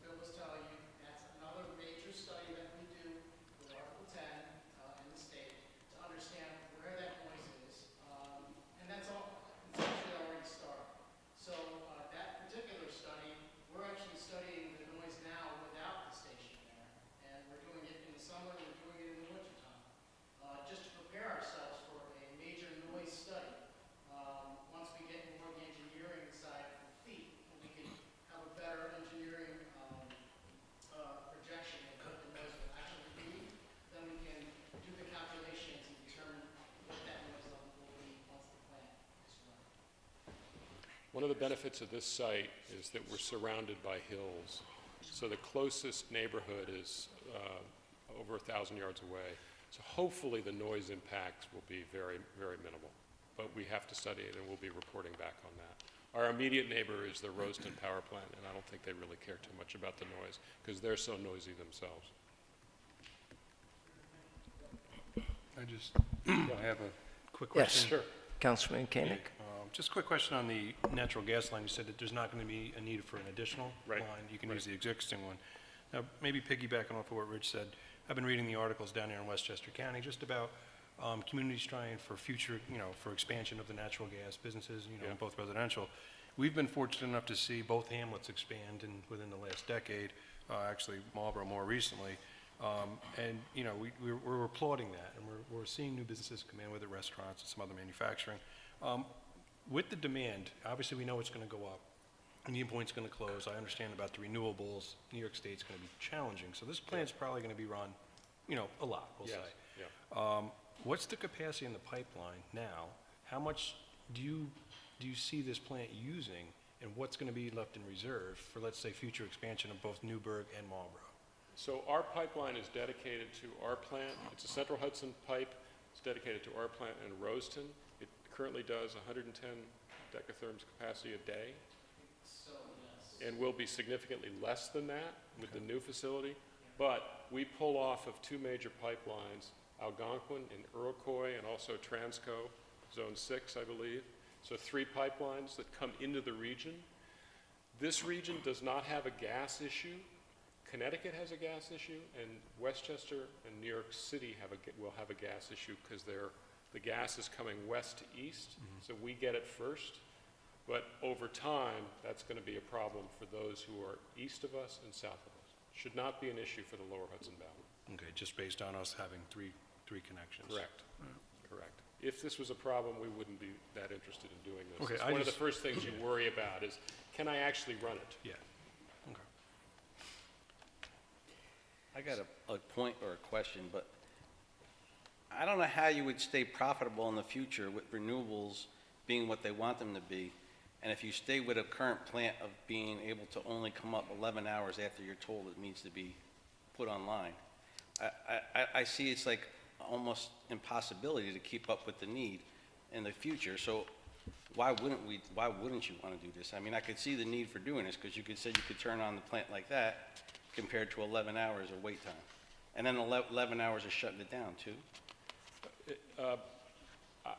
Speaker 12: Bill was telling you, that's another major study that we do with Article 10 in the state to understand where that noise is. And that's all, it's actually already started. So that particular study, we're actually studying the noise now without the station there. And we're doing it in the summer, and we're doing it in the wintertime. Just to prepare ourselves for a major noise study. Once we get more of the engineering side complete, we can have a better engineering projection of what the noise will actually be. Then we can do the calculations and determine what that noise level will be once the plant is running.
Speaker 9: One of the benefits of this site is that we're surrounded by hills. So the closest neighborhood is over 1,000 yards away. So hopefully the noise impacts will be very, very minimal. But we have to study it, and we'll be reporting back on that. Our immediate neighbor is the Roseton Power Plant, and I don't think they really care too much about the noise because they're so noisy themselves.
Speaker 13: I have a quick question.
Speaker 7: Yes. Councilman Koenig?
Speaker 13: Just a quick question on the natural gas line. You said that there's not going to be a need for an additional
Speaker 9: Right.
Speaker 13: line. You can
Speaker 9: Right.
Speaker 13: use the existing one. Now, maybe piggybacking off of what Rich said, I've been reading the articles down here in Westchester County just about communities trying for future, for expansion of the natural gas businesses,
Speaker 9: Yeah.
Speaker 13: both residential. We've been fortunate enough to see both hamlets expand within the last decade, actually Marlborough more recently. And, we're applauding that, and we're seeing new businesses come in, whether restaurants and some other manufacturing. With the demand, obviously we know it's going to go up. Indian Point's going to close. I understand about the renewables. New York State's going to be challenging. So this plant's probably going to be run, a lot, we'll
Speaker 9: Yes.
Speaker 13: say.
Speaker 9: Yeah.
Speaker 13: What's the capacity in the pipeline now? How much do you see this plant using, and what's going to be left in reserve for, let's say, future expansion of both Newburgh and Marlborough?
Speaker 9: So our pipeline is dedicated to our plant. It's a Central Hudson pipe. It's dedicated to our plant in Roseton. It currently does 110 decatherms capacity a day,
Speaker 12: So, yes.
Speaker 9: and will be significantly less than that with the new facility. But we pull off of two major pipelines, Algonquin and Iroquois, and also Transco, Zone 6, I believe. So 3 pipelines that come into the region. This region does not have a gas issue. Connecticut has a gas issue, and Westchester and New York City will have a gas issue because the gas is coming west to east, so we get it first. But over time, that's going to be a problem for those who are east of us and south of us. Should not be an issue for the lower Hudson Valley.
Speaker 13: Okay, just based on us having three connections.
Speaker 9: Correct. Correct. If this was a problem, we wouldn't be that interested in doing this.
Speaker 13: Okay,
Speaker 9: It's
Speaker 13: I
Speaker 9: one of the
Speaker 13: just-
Speaker 9: first things you worry about is, can I actually run it?
Speaker 13: Yeah, okay.
Speaker 5: I got a point or a question, but I don't know how you would stay profitable in the future with renewables being what they want them to be, and if you stay with a current plant of being able to only come up 11 hours after you're told it needs to be put online. I see it's like almost impossibility to keep up with the need in the future, so why wouldn't you want to do this? I mean, I could see the need for doing this, because you could turn on the plant like that compared to 11 hours of wait time. And then 11 hours of shutting it down, too.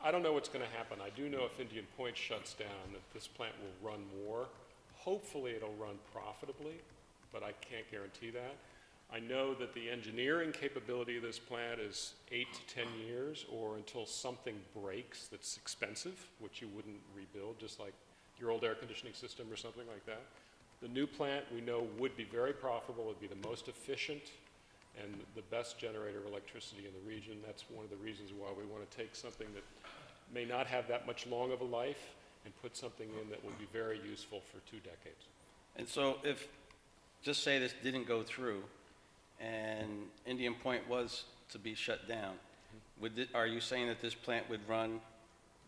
Speaker 9: I don't know what's going to happen. I do know if Indian Point shuts down, that this plant will run more. Hopefully, it'll run profitably, but I can't guarantee that. I know that the engineering capability of this plant is 8 to 10 years, or until something breaks that's expensive, which you wouldn't rebuild, just like your old air conditioning system or something like that. The new plant, we know, would be very profitable. It would be the most efficient and the best generator of electricity in the region. That's one of the reasons why we want to take something that may not have that much long of a life and put something in that will be very useful for 2 decades.
Speaker 5: And so if, just say this didn't go through, and Indian Point was to be shut down, are you saying that this plant would run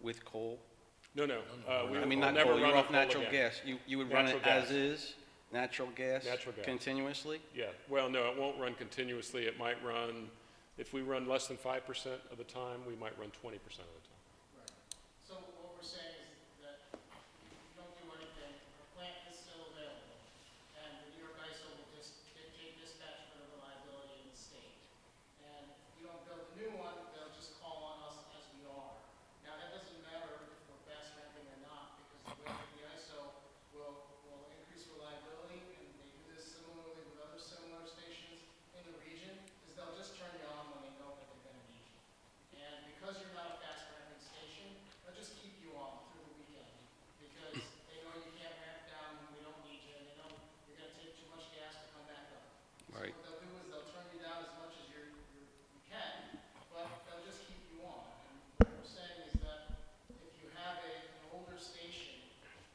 Speaker 5: with coal?
Speaker 9: No.
Speaker 5: I mean,
Speaker 9: we'll
Speaker 5: not
Speaker 9: never
Speaker 5: coal, you're
Speaker 9: run
Speaker 5: off
Speaker 9: coal
Speaker 5: natural
Speaker 9: again.
Speaker 5: gas. You would run it
Speaker 9: Natural gas.
Speaker 5: as is, natural gas?
Speaker 9: Natural gas.
Speaker 5: Continuously?
Speaker 9: Yeah, well, no, it won't run continuously. It might run, if we run less than 5% of the time, we might run 20% of the time.
Speaker 12: Right. So what we're saying is that if you don't do anything, our plant is still available, and the New York ISO will just take dispatch for the reliability in the state. And if you don't build a new one, they'll just call on us as we are. Now, that doesn't matter if we're fast ramping or not, because the way that the ISO will increase reliability, and they do this similarly with other similar stations in the region, is they'll just turn you on when they know that they're gonna need you. And because you're not a fast ramping station, they'll just keep you on through the weekend, because they know you can't ramp down when we don't need you, and they know you're gonna take too much gas to come back up.
Speaker 5: Right.
Speaker 12: So what they'll do is they'll turn you down as much as you can, but they'll just keep you on. And what we're saying is that if you have an older station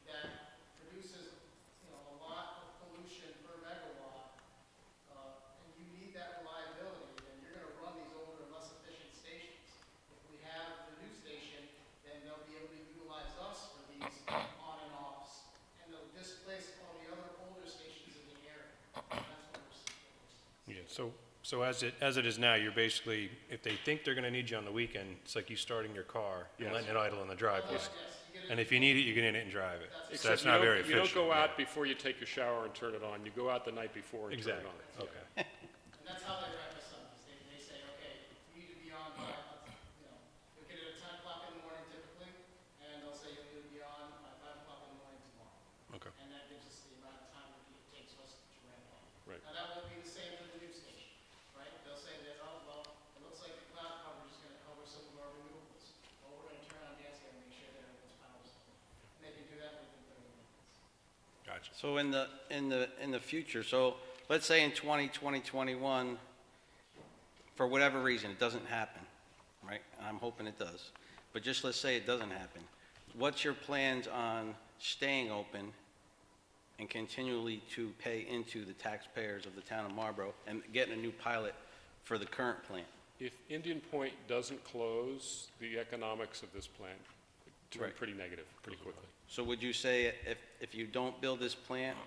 Speaker 12: that produces, a lot of pollution per megawatt, and you need that reliability, then you're gonna run these older and less efficient stations. If we have the new station, then they'll be able to utilize us for these on and offs, and they'll displace all the other older stations in the area. And that's what we're seeing.
Speaker 13: Yeah, so as it is now, you're basically, if they think they're gonna need you on the weekend, it's like you starting your car and
Speaker 9: Yes.
Speaker 13: letting it idle in the driveway.
Speaker 12: Yes, you get it.
Speaker 13: And if you need it, you get in it and drive it. So
Speaker 9: Except
Speaker 13: that's
Speaker 9: you
Speaker 13: not
Speaker 9: don't-
Speaker 13: very efficient.
Speaker 9: You don't go
Speaker 13: yeah.
Speaker 9: out before you take your shower and turn it on. You go out the night before and turn it
Speaker 13: Exactly,
Speaker 9: on.
Speaker 13: okay.
Speaker 12: And that's how they ramp us up, is they say, okay, you need to be on by, you'll get it at 10 o'clock in the morning typically, and they'll say you'll need to be on by 5 o'clock in the morning tomorrow.
Speaker 13: Okay.
Speaker 12: And that gives us the amount of time that it takes us to ramp up.
Speaker 9: Right.
Speaker 12: Now, that won't be the same for the new station, right? They'll say that, oh, well, it looks like the cloud coverage is gonna cover some of our renewables. Well, we're gonna turn on gas and make sure that everyone's power supply. And they can do that within 30 minutes.
Speaker 13: Gotcha.
Speaker 5: So in the future, so let's say in 2021, for whatever reason, it doesn't happen, right? I'm hoping it does. But just let's say it doesn't happen. What's your plans on staying open and continually to pay into the taxpayers of the town of Marlborough and getting a new pilot for the current plant?
Speaker 9: If Indian Point doesn't close, the economics of this plant turn
Speaker 5: Right.
Speaker 9: pretty negative pretty quickly.
Speaker 5: So would you say if you don't build this plant,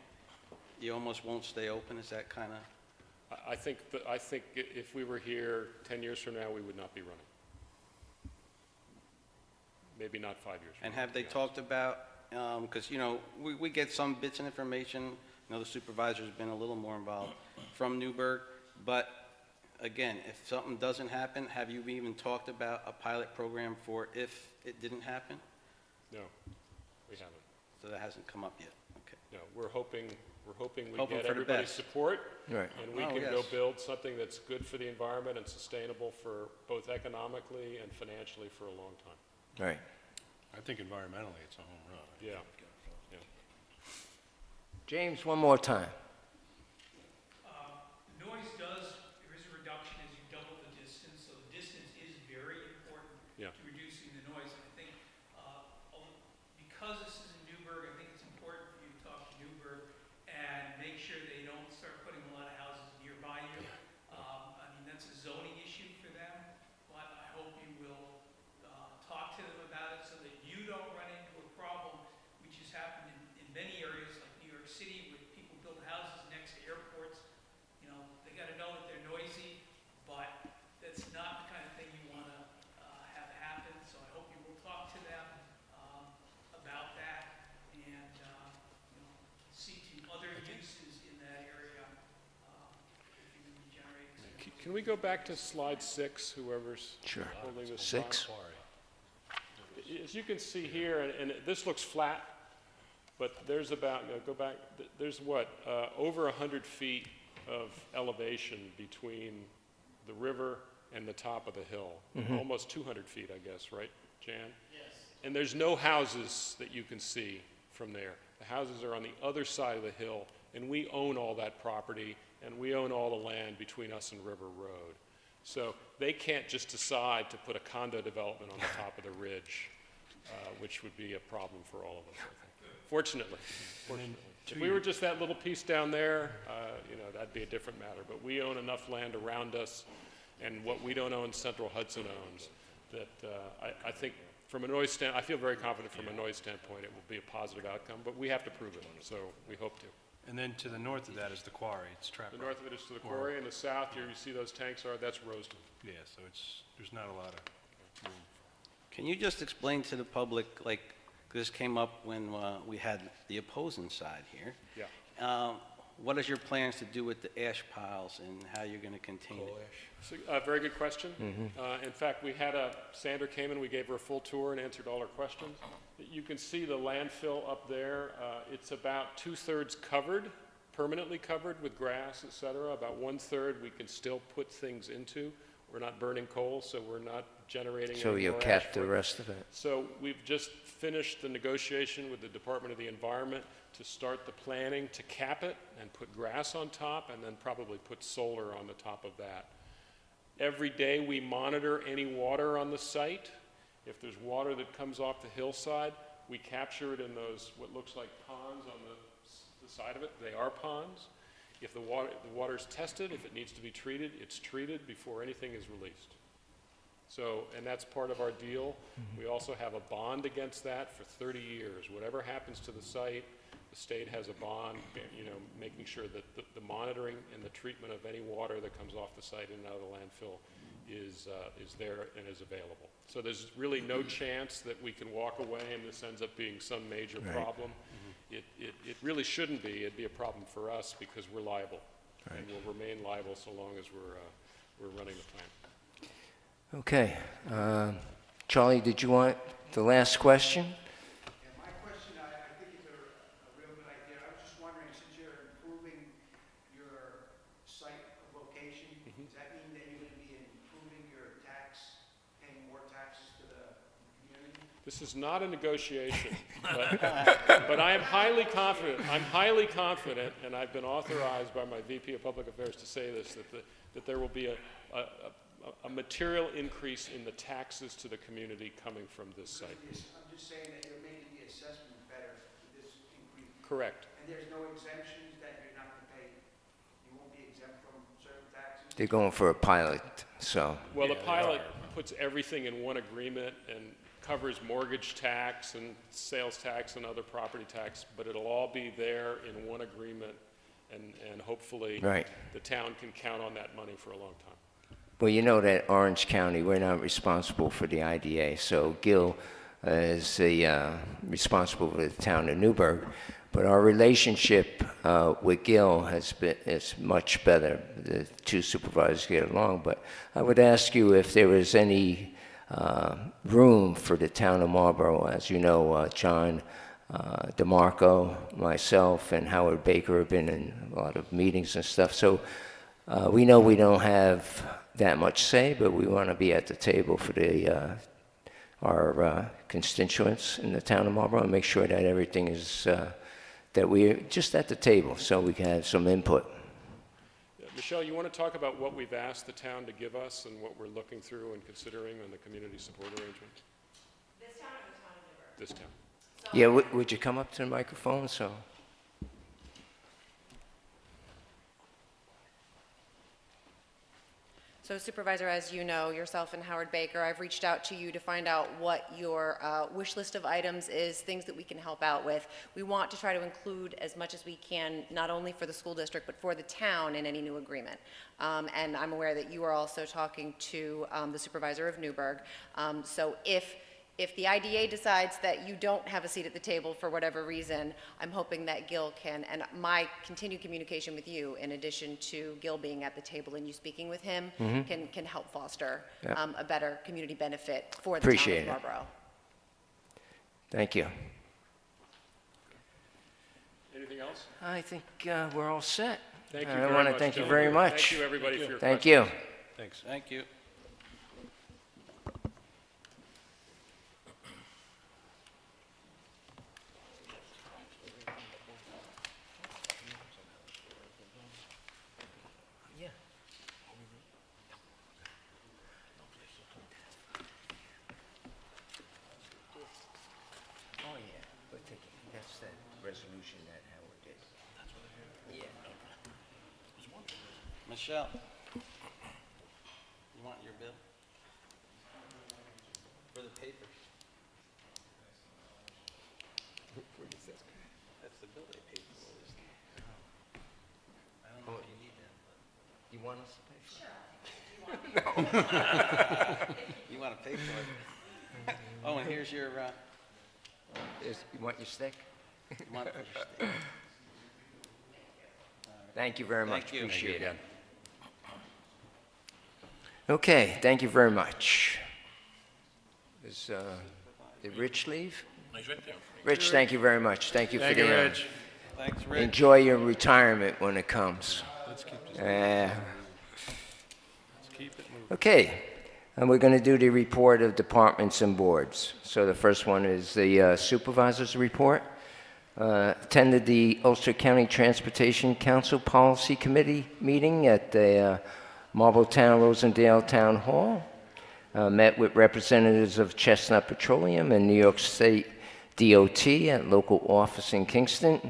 Speaker 5: you almost won't stay open? Is that kind of?
Speaker 9: I think if we were here 10 years from now, we would not be running. maybe not 5 years from
Speaker 5: And
Speaker 9: now,
Speaker 5: have they
Speaker 9: to be
Speaker 5: talked about, because, you know, we get some bits of information, you know, the supervisor's been a little more involved from Newburgh, but again, if something doesn't happen, have you even talked about a pilot program for if it didn't happen?
Speaker 9: honest. No, we haven't.
Speaker 5: So that hasn't come up yet, okay.
Speaker 9: No, we're hoping we
Speaker 5: Hoping
Speaker 9: get
Speaker 5: for the
Speaker 9: everybody's
Speaker 5: best.
Speaker 9: support.
Speaker 7: Right.
Speaker 9: And we
Speaker 5: Oh,
Speaker 9: can go
Speaker 5: yes.
Speaker 9: build something that's good for the environment and sustainable for both economically and financially for a long time.
Speaker 7: Right.
Speaker 13: I think environmentally, it's a home run.
Speaker 9: Yeah. Yeah.
Speaker 7: James, one more time.
Speaker 8: Noise there is a reduction as you double the distance, so the distance is very important
Speaker 9: Yeah.
Speaker 8: to reducing the noise. And I think, because this is in Newburgh, I think it's important for you to talk to Newburgh and make sure they don't start putting a lot of houses nearby you. I mean, that's a zoning issue for them, but I hope you will, talk to them about it so that you don't run into a problem, which has happened in many areas like New York City, where people build houses next to airports. You know, they gotta know that they're noisy, but that's not the kind of thing you wanna, have happen, so I hope you will talk to them, about that, and, you know, see to other uses in that area, if you're gonna be generating some.
Speaker 9: Can we go back to slide 6, whoever's
Speaker 7: Sure.
Speaker 9: holding this?
Speaker 7: 6?
Speaker 9: As you can see here, and this looks flat, but there's about, go back, there's what, over 100 feet of elevation between the river and the top of the hill. Almost 200 feet, I guess, right, Jan? Yes. And there's no houses that you can see from there. The houses are on the other side of the hill, and we own all that property, and we own all the land between us and River Road. So they can't just decide to put a condo development on the top of the ridge, which would be a problem for all of us, I think. Fortunately. If we were just that little piece down there, you know, that'd be a different matter. But we own enough land around us, and what we don't own, Central Hudson owns, that I think from a noise I feel very confident from a noise standpoint it will be a positive outcome, but we have to prove it, so we hope to.
Speaker 13: And then to the north of that is the quarry, it's Trap
Speaker 9: The
Speaker 13: Rock.
Speaker 9: north of it is to the quarry, and the south, here you see those tanks are, that's Roseton.
Speaker 13: Yeah, so there's not a lot of room.
Speaker 5: Can you just explain to the public, like, this came up when we had the opposing side here.
Speaker 9: Yeah.
Speaker 5: What is your plans to do with the ash piles and how you're going to contain it?
Speaker 9: So, very good question. In fact, Sandra came in, we gave her a full tour and answered all her questions. You can see the landfill up there. It's about 2/3 covered, permanently covered with grass, et cetera. About 1/3 we can still put things into. We're not burning coal, so we're not generating
Speaker 7: So
Speaker 9: any
Speaker 7: you'll
Speaker 9: more
Speaker 7: cap
Speaker 9: ash
Speaker 7: the
Speaker 9: for it.
Speaker 7: rest of it?
Speaker 9: So we've just finished the negotiation with the Department of the Environment to start the planning to cap it and put grass on top and then probably put solar on the top of that. Every day we monitor any water on the site. If there's water that comes off the hillside, we capture it in those, what looks like ponds on the side of it. They are ponds. If the water's tested, if it needs to be treated, it's treated before anything is released. So, and that's part of our deal. We also have a bond against that for 30 years. Whatever happens to the site, the state has a bond, you know, making sure that the monitoring and the treatment of any water that comes off the site and out of the landfill is there and is available. So there's really no chance that we can walk away and this ends up being some major problem. It really shouldn't be. It'd be a problem for us because we're liable. And we'll remain liable so long as we're running the plant.
Speaker 7: Okay. Charlie, did you want the last question?
Speaker 11: Yeah, my question, I think is a real good idea. I was just wondering, since you're improving your site location, does that mean that you're going to be improving your paying more taxes to the community?
Speaker 9: This is not a negotiation, but I am highly confident. I'm highly confident, and I've been authorized by my VP of Public Affairs to say this, that there will be a material increase in the taxes to the community coming from this site.
Speaker 11: I'm just saying that you're making the assessment better with this increase.
Speaker 9: Correct.
Speaker 11: And there's no exemptions that you're not going to pay, you won't be exempt from certain taxes?
Speaker 7: They're going for a pilot, so.
Speaker 9: Well, the pilot puts everything in one agreement and covers mortgage tax and sales tax and other property tax, but it'll all be there in one agreement, and hopefully the town can count on that money for a long time.
Speaker 7: Well, you know that Orange County, we're not responsible for the IDA, so Gil as the responsible for the town of Newburgh. But our relationship with Gil is much better. The two supervisors get along. But I would ask you if there was any room for the town of Marlborough. As you know, John DeMarco, myself, and Howard Baker have been in a lot of meetings and stuff. So we know we don't have that much say, but we want to be at the table for our constituents in the town of Marlborough and make sure that everything is, that we're just at the table so we can have some input.
Speaker 9: Michelle, you want to talk about what we've asked the town to give us and what we're looking through and considering on the community support arrangement?
Speaker 10: This town or the town of Newburgh?
Speaker 9: This town.
Speaker 7: Yeah, would you come up to the microphone? So.
Speaker 14: So Supervisor, as you know, yourself and Howard Baker, I've reached out to you to find out what your wish list of items is, things that we can help out with. We want to try to include as much as we can, not only for the school district, but for the town in any new agreement. And I'm aware that you are also talking to the supervisor of Newburgh. So if the IDA decides that you don't have a seat at the table for whatever reason, I'm hoping that Gil can, and my continued communication with you, in addition to Gil being at the table and you speaking with him, can help foster a better community benefit for the town of Marlborough.
Speaker 7: Thank you.
Speaker 9: Anything else?
Speaker 7: I think we're all set.
Speaker 9: Thank you very much.
Speaker 7: I want to thank you very much.
Speaker 9: Thank you, everybody, for your
Speaker 7: Thank
Speaker 9: questions.
Speaker 7: you.
Speaker 13: Thanks.
Speaker 5: Thank you.
Speaker 7: Oh, yeah, but that's that resolution that Howard did. Yeah.
Speaker 5: Michelle, you want your bill? For the papers? That's the bill they paid for all this. I don't know if you need that, but.
Speaker 7: You want us to pay for it?
Speaker 5: You want to pay for it? Oh, and here's your,
Speaker 7: You want your stick?
Speaker 5: you want your stick.
Speaker 7: Thank you very much.
Speaker 5: Thank you.
Speaker 7: Appreciate it. Okay, thank you very much. Did Rich leave?
Speaker 1: He's right there.
Speaker 7: Rich, thank you very much. Thank you for
Speaker 13: Thank you,
Speaker 7: the
Speaker 13: Rich.
Speaker 5: Thanks, Rick.
Speaker 7: enjoy your retirement when it comes.
Speaker 13: Let's keep this,
Speaker 7: Uh,
Speaker 13: let's keep it moving.
Speaker 7: Okay, and we're going to do the report of departments and boards. So the first one is the supervisor's report. Attended the Ulster County Transportation Council Policy Committee meeting at the Marlborough Town Rosendale Town Hall. Met with representatives of Chestnut Petroleum and New York State DOT at local office in Kingston.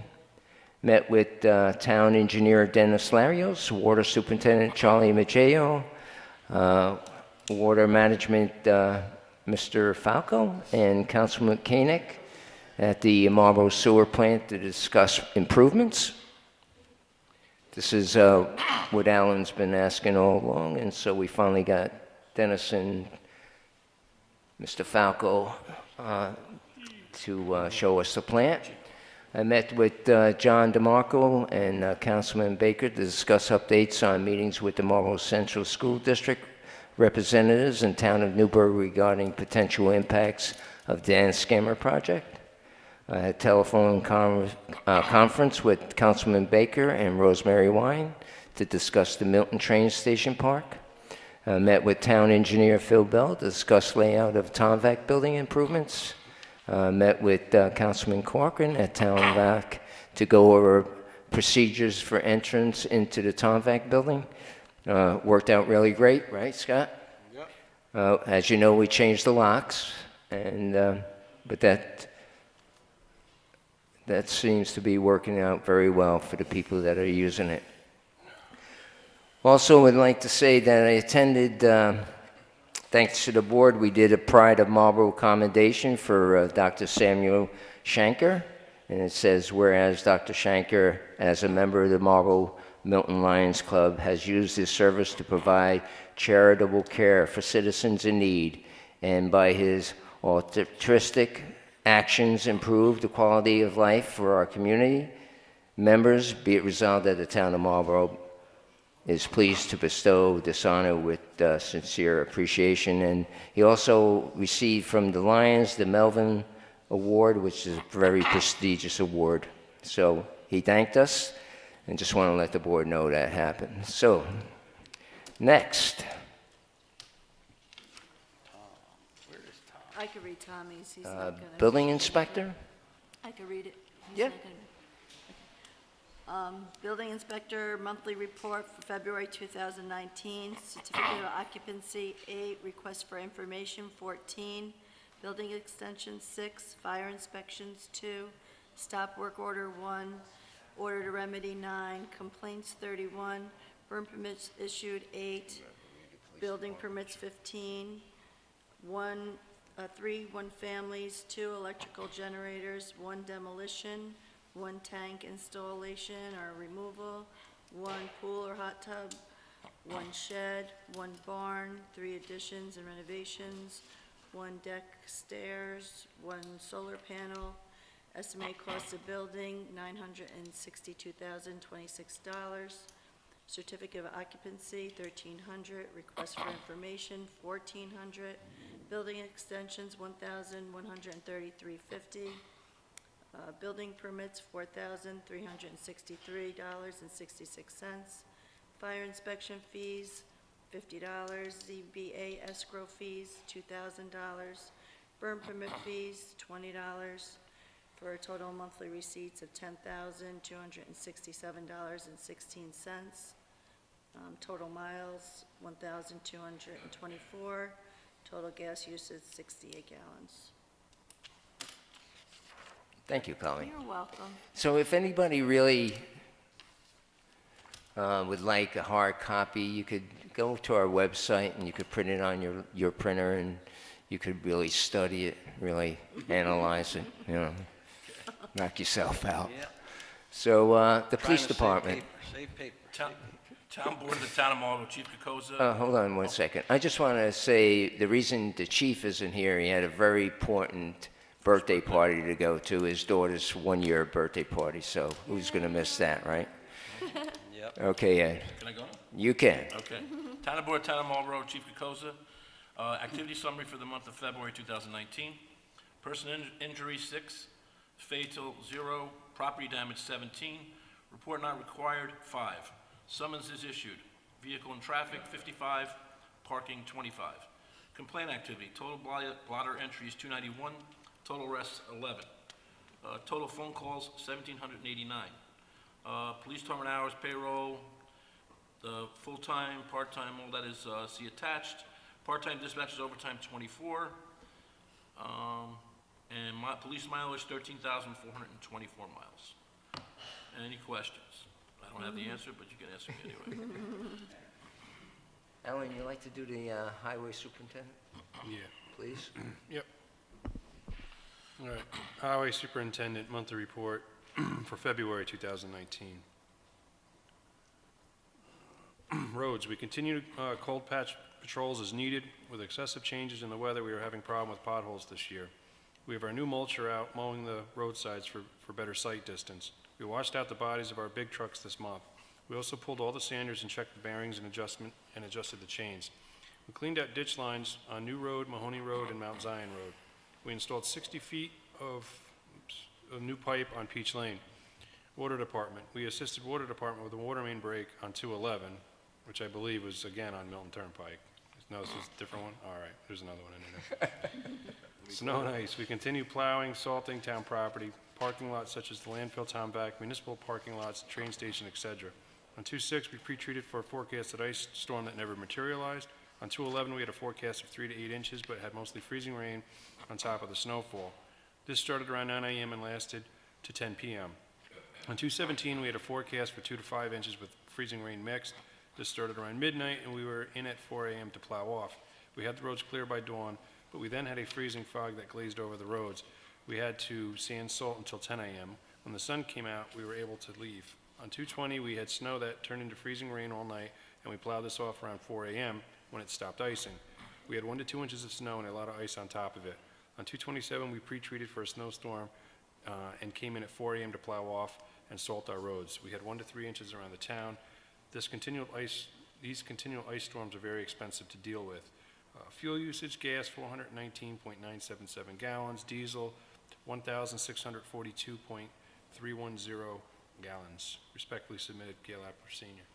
Speaker 7: Met with town engineer Dennis Larios, water superintendent Charlie Maggio, water management Mr. Falco, and Councilman Koenig at the Marlborough Sewer Plant to discuss improvements. This is what Alan's been asking all along, and so we finally got Dennis and Mr. Falco to show us the plant. I met with John DeMarco and Councilman Baker to discuss updates on meetings with the Marlborough Central School District representatives and Town of Newburgh regarding potential impacts of the Scammer project. I had a telephone conference with Councilman Baker and Rosemary Wine to discuss the Milton train station park. I met with Town Engineer Phil Bell to discuss layout of Tomvac building improvements. Met with Councilman Corcoran at Town Vac to go over procedures for entrance into the Tomvac building. Worked out really great, right, Scott? Yep. As you know, we changed the locks, and but that seems to be working out very well for the people that are using it. Also, would like to say that I attended, thanks to the board, we did a Pride of Marlborough commendation for Dr. Samuel Shanker. And it says, whereas Dr. Shanker, as a member of the Marlborough Milton Lions Club, has used his service to provide charitable care for citizens in need, and by his altruistic actions improve the quality of life for our community members. Be it resolved that the town of Marlborough is pleased to bestow this honor with sincere appreciation. And he also received from the Lions the Melvin Award, which is a very prestigious award. So he thanked us, and just want to let the board know that happened. So, next.
Speaker 3: I could read Tommy's, he's not gonna.
Speaker 7: Building inspector?
Speaker 3: I could read it. He's
Speaker 7: Yeah.
Speaker 3: not gonna- Building inspector monthly report for February 2019, certificate of occupancy 8, request for information 14, building extension 6, fire inspections 2, stop work order 1, order to remedy 9, complaints 31, burn permits issued 8, building permits 15, 3 one-families, 2 electrical generators, 1 demolition, 1 tank installation or removal, 1 pool or hot tub, 1 shed, 1 barn, 3 additions and renovations, 1 deck stairs, 1 solar panel. Estimated cost of building, $962,026. Certificate of occupancy, $1,300. Request for information, $1,400. Building extensions, $1,133.50. Building permits, $4,363.66. Fire inspection fees, $50. ZBA escrow fees, $2,000. Burn permit fees, $20. For a total monthly receipts of $10,267.16. Total miles, 1,224. Total gas usage, 68 gallons.
Speaker 7: Thank you, Colleen.
Speaker 3: You're welcome.
Speaker 7: So if anybody really would like a hard copy, you could go to our website and you could print it on your printer, and you could really study it, really analyze it, knock yourself out.
Speaker 5: Yeah.
Speaker 7: So the
Speaker 5: Trying
Speaker 7: police
Speaker 5: to
Speaker 7: department.
Speaker 1: Save paper. Town board of the town of Marlborough, Chief Kokoza.
Speaker 7: Hold on one second. I just want to say the reason the chief isn't here, he had a very important birthday party to go to, his daughter's 1-year birthday party, so who's going to miss that, right?
Speaker 5: Yep.
Speaker 7: Okay, Ed.
Speaker 1: Can I go?
Speaker 7: You can.
Speaker 1: Okay. Town of Board, Town of Marlborough, Chief Kokoza. Activity summary for the month of February 2019. Person injury 6, fatal 0, property damage 17, report not required 5. Summons is issued. Vehicle and traffic 55, parking 25. Complaint activity, total blotter entries 291, total arrests 11. Total phone calls 1,789. Police department hours, payroll, the full-time, part-time, all that is see attached. Part-time dispatchers overtime 24. And police mileage 13,424 miles. Any questions? I don't have the answer, but you can ask me anyway.
Speaker 7: Alan, you like to do the highway superintendent,
Speaker 13: Yeah.
Speaker 7: please?
Speaker 13: Yep. All right. Highway Superintendent Monthly Report for February 2019. Roads, we continue cold patch patrols as needed. With excessive changes in the weather, we are having problem with potholes this year. We have our new mulcher out mowing the roadsides for better sight distance. We washed out the bodies of our big trucks this month. We also pulled all the sanders and checked the bearings and adjusted the chains. We cleaned out ditch lines on New Road, Mahoney Road, and Mount Zion Road. We installed 60 feet of new pipe on Peach Lane. Water Department. We assisted Water Department with a water main break on 211, which I believe was again on Milton Turnpike. No, this is a different one? All right, there's another one in there. Snow and ice. We continue plowing, salting town property, parking lots such as the landfill, town back, municipal parking lots, train station, etc. On 2/6, we pre-treated for a forecasted ice storm that never materialized. On 2/11, we had a forecast of 3 to 8 inches, but had mostly freezing rain on top of the snowfall. This started around 9 a.m. and lasted to 10 p.m. On 2/17, we had a forecast for 2 to 5 inches with freezing rain mixed. This started around midnight, and we were in at 4 a.m. to plow off. We had the roads clear by dawn, but we then had a freezing fog that glazed over the roads. We had to sand salt until 10 a.m. When the sun came out, we were able to leave. On 2/20, we had snow that turned into freezing rain all night, and we plowed this off around 4 a.m. when it stopped icing. We had 1 to 2 inches of snow and a lot of ice on top of it. On 227, we pre-treated for a snowstorm and came in at 4 a.m. to plow off and salt our roads. We had 1 to 3 inches around the town. These continual ice storms are very expensive to deal with. Fuel usage, gas 419.977 gallons, diesel 1,642.310 gallons. Respectfully submitted, Gail Apper Sr.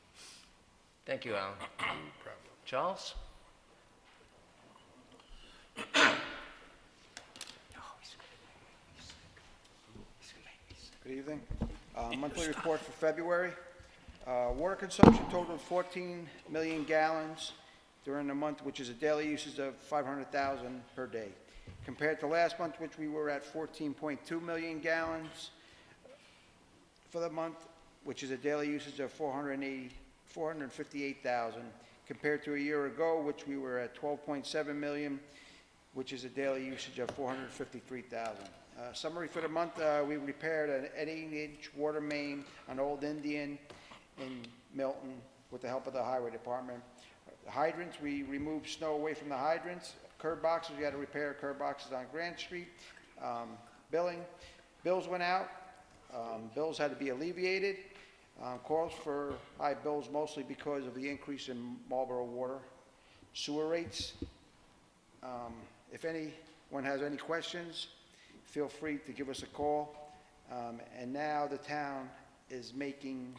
Speaker 7: Thank you, Alan. Charles?
Speaker 11: Good evening. Monthly report for February. Water consumption totaled 14 million gallons during the month, which is a daily usage of 500,000 per day. Compared to last month, which we were at 14.2 million gallons for the month, which is a daily usage of 458,000, compared to a year ago, which we were at 12.7 million, which is a daily usage of 453,000. Summary for the month, we repaired an 8-inch water main on Old Indian in Milton with the help of the Highway Department. The hydrants, we removed snow away from the hydrants. Curb boxes, we had to repair curb boxes on Grant Street. Bills went out. Bills had to be alleviated. Calls for high bills mostly because of the increase in Marlborough water sewer rates. If anyone has any questions, feel free to give us a call. And now the town is making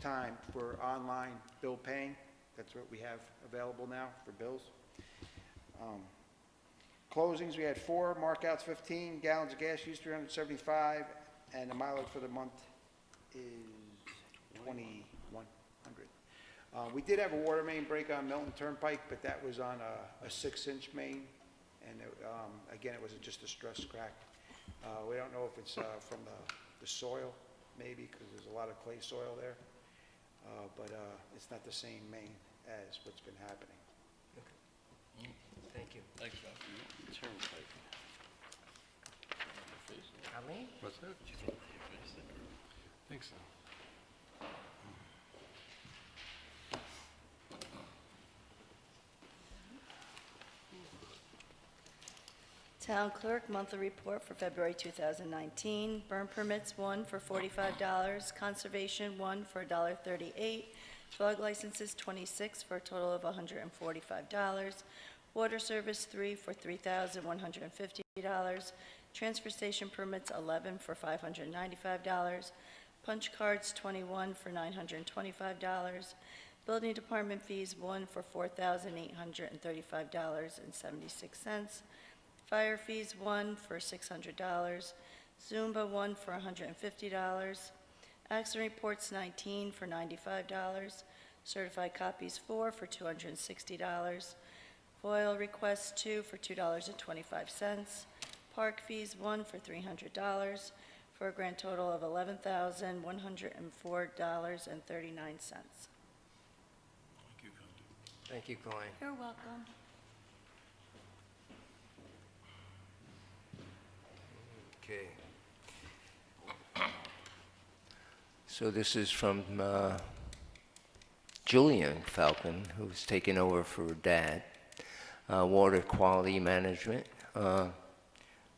Speaker 11: time for online bill paying. That's what we have available now for bills. Closings, we had 4, markouts 15, gallons of gas used 375, and the mileage for the month is 2,100. We did have a water main break on Milton Turnpike, but that was on a 6-inch main, and again, it was just a stress crack. We don't know if it's from the soil, maybe, because there's a lot of clay soil there, but it's not the same main as what's been happening.
Speaker 7: Thank you.
Speaker 1: Thanks, Bob.
Speaker 5: Turnpike.
Speaker 7: Alan?
Speaker 13: What's that? I think so.
Speaker 3: Town Clerk, monthly report for February 2019. Burn permits, 1 for $45. Conservation, 1 for $1.38. Dog licenses, 26 for a total of $145. Water service, 3 for $3,150. Transfer station permits, 11 for $595. Punch cards, 21 for $925. Building department fees, 1 for $4,835.76. Fire fees, 1 for $600. Zumba, 1 for $150. Accident reports, 19 for $95. Certified copies, 4 for $260. FOIL requests, 2 for $2.25. Park fees, 1 for $300, for a grand total of $11,104.39.
Speaker 7: Thank you, Colleen.
Speaker 3: You're welcome.
Speaker 7: Okay. So this is from Julian Falcon, who's taken over for Dad. Water quality management.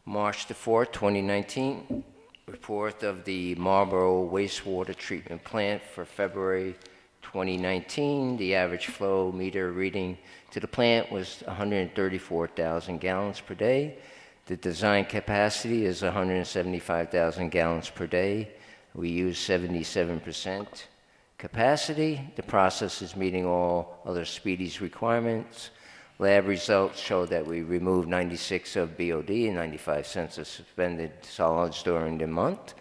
Speaker 7: March the 4th, 2019, report of the Marlborough wastewater treatment plant for February 2019. The average flow meter reading to the plant was 134,000 gallons per day. The design capacity is 175,000 gallons per day. We use 77% capacity. The process is meeting all other speedies requirements. Lab results show that we removed 96 of BOD and 95 cents of suspended solids during the month.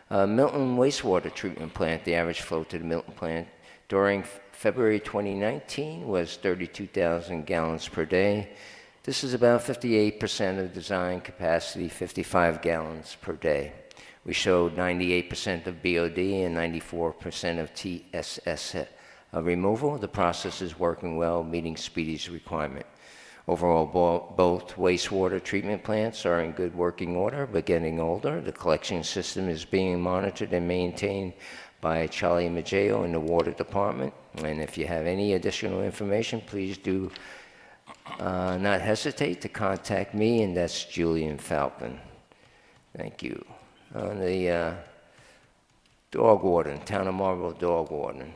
Speaker 7: Milton wastewater treatment plant, the average flow to the Milton plant during February 2019 was 32,000 gallons per day. This is about 58% of design capacity, 55 gallons per day. We showed 98% of BOD and 94% of TSS removal. The process is working well, meeting speedies requirement. Overall, both wastewater treatment plants are in good working order, but getting older. The collection system is being monitored and maintained by Charlie Maggio in the water department. And if you have any additional information, please do not hesitate to contact me, and that's Julian Falcon. Thank you. On the dog warden, Town of Marlborough dog warden.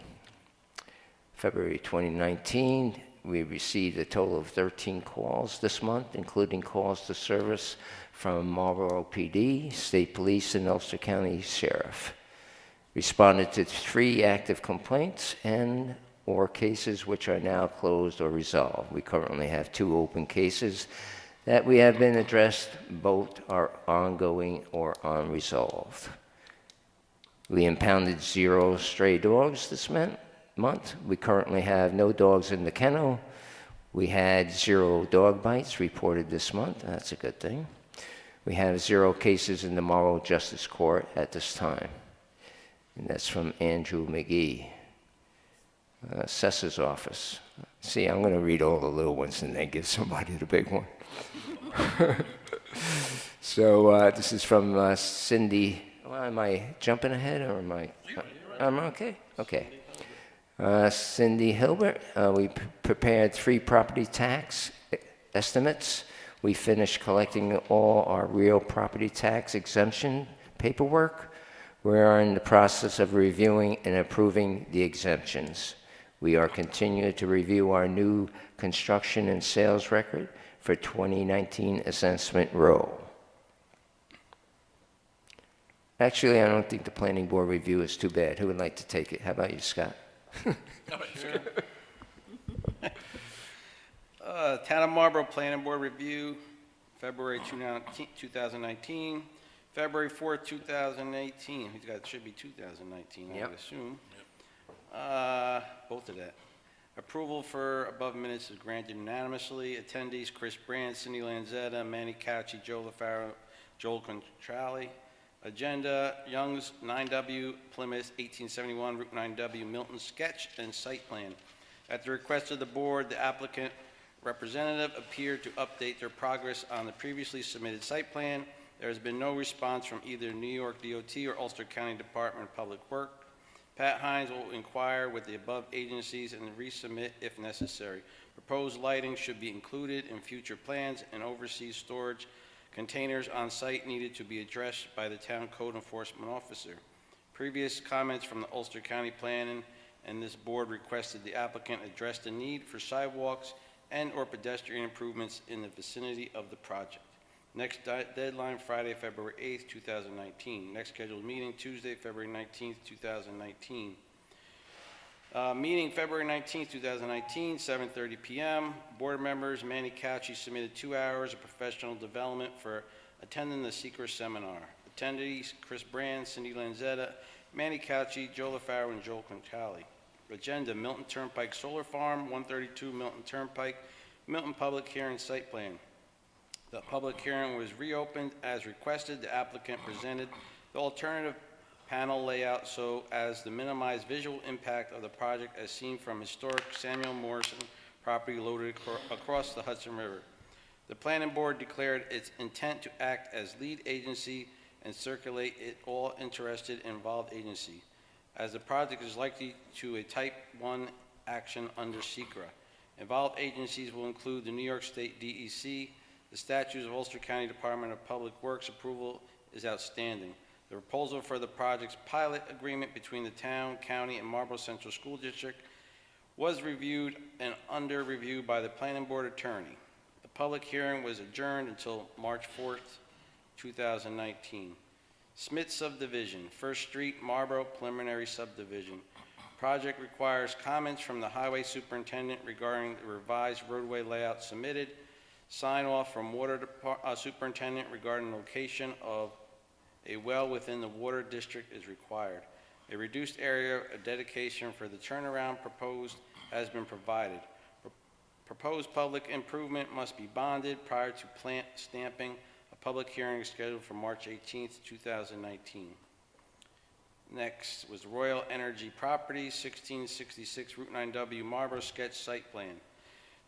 Speaker 7: February 2019, we received a total of 13 calls this month, including calls to service from Marlborough PD, State Police, and Ulster County Sheriff. Responded to 3 active complaints or cases which are now closed or resolved. We currently have 2 open cases that we have been addressed. Both are ongoing or unresolved. We impounded 0 stray dogs this month. We currently have no dogs in the kennel. We had 0 dog bites reported this month. That's a good thing. We have 0 cases in the Marlborough Justice Court at this time. And that's from Andrew McGee. Assessor's office. See, I'm going to read all the little ones and then give somebody the big one. So this is from Cindy. Well, am I jumping ahead or am I? I'm okay? Okay. Cindy Hilbert. We prepared 3 property tax estimates. We finished collecting all our real property tax exemption paperwork. We are in the process of reviewing and approving the exemptions. We are continuing to review our new construction and sales record for 2019 assessment roll. Actually, I don't think the planning board review is too bad. Who would like to take it? How about you, Scott?
Speaker 5: Town of Marlborough Planning Board Review, February 2019, February 4th, 2018. It should be 2019, I would assume. Both of that. Approval for above minutes is granted unanimously. Attendees: Chris Brandt, Cindy Lanzetta, Manny Cauchi, Joe LaFaro, Joel Contrali. Agenda: Young's 9W, Plymouth, 1871, Route 9W, Milton sketch and site plan. At the request of the board, the applicant representative appeared to update their progress on the previously submitted site plan. There has been no response from either New York DOT or Ulster County Department of Public Works. Pat Hines will inquire with the above agencies and resubmit if necessary. Proposed lighting should be included in future plans, and overseas storage containers on site needed to be addressed by the town code enforcement officer. Previous comments from the Ulster County Planning and this board requested the applicant address the need for sidewalks and or pedestrian improvements in the vicinity of the project. Next deadline, Friday, February 8th, 2019. Next scheduled meeting, Tuesday, February 19th, 2019. Meeting February 19th, 2019, 7:30 p.m. Board members: Manny Cauchi submitted 2 hours of professional development for attending the SECRA seminar. Attendees: Chris Brand, Cindy Lanzetta, Manny Cauchi, Joe LaFaro, and Joel Contrali. Agenda: Milton Turnpike Solar Farm, 132 Milton Turnpike, Milton Public Hearing Site Plan. The public hearing was reopened as requested. The applicant presented the alternative panel layout so as to minimize visual impact of the project as seen from historic Samuel Morrison property located across the Hudson River. The planning board declared its intent to act as lead agency and circulate it all interested and involved agency, as the project is likely to a type 1 action under SECRA. Involved agencies will include the New York State DEC. The statutes of Ulster County Department of Public Works approval is outstanding. The proposal for the project's pilot agreement between the town, county, and Marlborough Central School District was reviewed and under review by the planning board attorney. The public hearing was adjourned until March 4th, 2019. Smith Subdivision, First Street, Marlborough, preliminary subdivision. Project requires comments from the highway superintendent regarding the revised roadway layout submitted. Sign off from water superintendent regarding location of a well within the water district is required. A reduced area of dedication for the turnaround proposed has been provided. Proposed public improvement must be bonded prior to plant stamping. A public hearing is scheduled for March 18th, 2019. Next was Royal Energy Properties, 1666 Route 9W, Marlborough sketch site plan.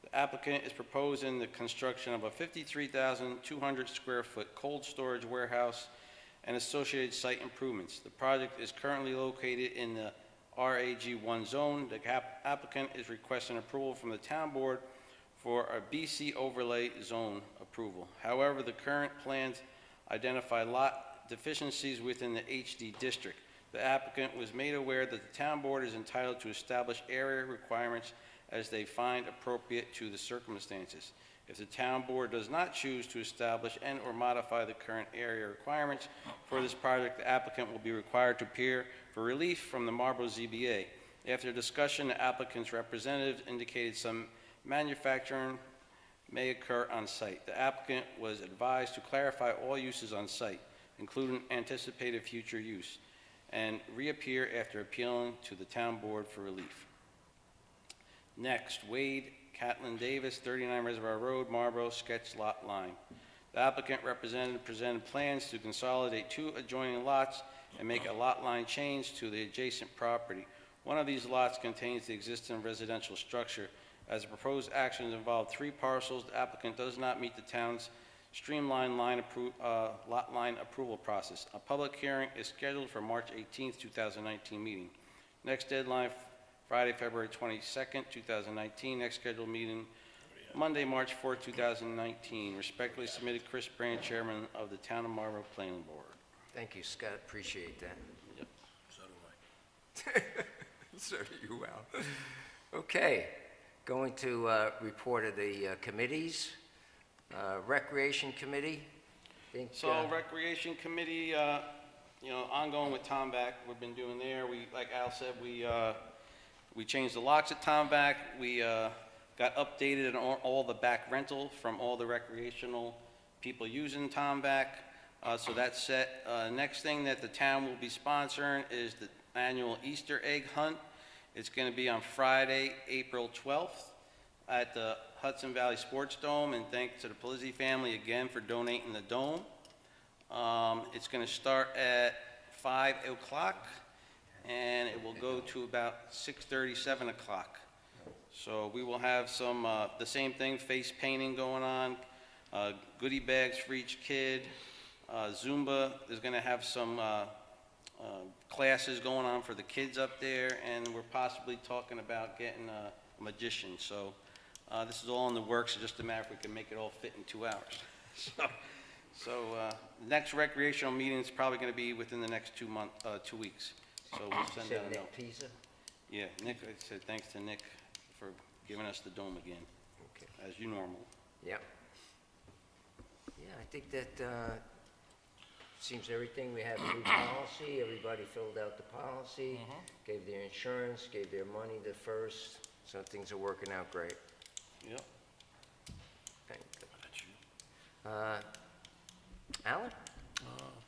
Speaker 5: The applicant is proposing the construction of a 53,200 square foot cold storage warehouse and associated site improvements. The project is currently located in the RAG1 zone. The applicant is requesting approval from the town board for a BC overlay zone approval. However, the current plans identify lot deficiencies within the HD district. The applicant was made aware that the town board is entitled to establish area requirements as they find appropriate to the circumstances. If the town board does not choose to establish and/or modify the current area requirements for this project, the applicant will be required to appear for relief from the Marlborough ZBA. After discussion, the applicant's representative indicated some manufacturing may occur on site. The applicant was advised to clarify all uses on site, including anticipated future use, and reappear after appealing to the town board for relief. Next, Wade Catlin Davis, 39 Reservoir Road, Marlborough, sketch lot line. The applicant representative presented plans to consolidate 2 adjoining lots and make a lot line change to the adjacent property. One of these lots contains the existing residential structure. As the proposed actions involve 3 parcels, the applicant does not meet the town's streamlined lot line approval process. A public hearing is scheduled for March 18th, 2019 meeting. Next deadline, Friday, February 22nd, 2019. Next scheduled meeting, Monday, March 4th, 2019. Respectfully submitted, Chris Brand, Chairman of the Town of Marlborough Planning Board.
Speaker 7: Thank you, Scott. Appreciate that.
Speaker 5: Yep.
Speaker 1: So do I.
Speaker 7: So do you, Al. Okay, going to report of the committees. Recreation Committee.
Speaker 5: So Recreation Committee, ongoing with Tomback, we've been doing there. We, like Al said, we changed the locks at Tomback. We got updated on all the back rental from all the recreational people using Tomback. So that's set. Next thing that the town will be sponsoring is the annual Easter egg hunt. It's going to be on Friday, April 12th at the Hudson Valley Sports Dome, and thanks to the Polizzi family again for donating the dome. It's going to start at 5 o'clock, and it will go to about 6:30, 7 o'clock. So we will have some, the same thing, face painting going on, goodie bags for each kid. Zumba is going to have some classes going on for the kids up there, and we're possibly talking about getting a magician. So this is all in the works. It's just a matter if we can make it all fit in 2 hours. So next recreational meeting is probably going to be within the next 2 weeks. So we'll send out a note.
Speaker 7: Pisa?
Speaker 5: Yeah, Nick, I said thanks to Nick for giving us the dome again,
Speaker 7: Okay.
Speaker 5: as you normal.
Speaker 7: Yep. Yeah, I think that seems everything. We have a new policy. Everybody filled out the policy, gave their insurance, gave their money the first. So things are working out great.
Speaker 5: Yep.
Speaker 7: Thank God. Alan?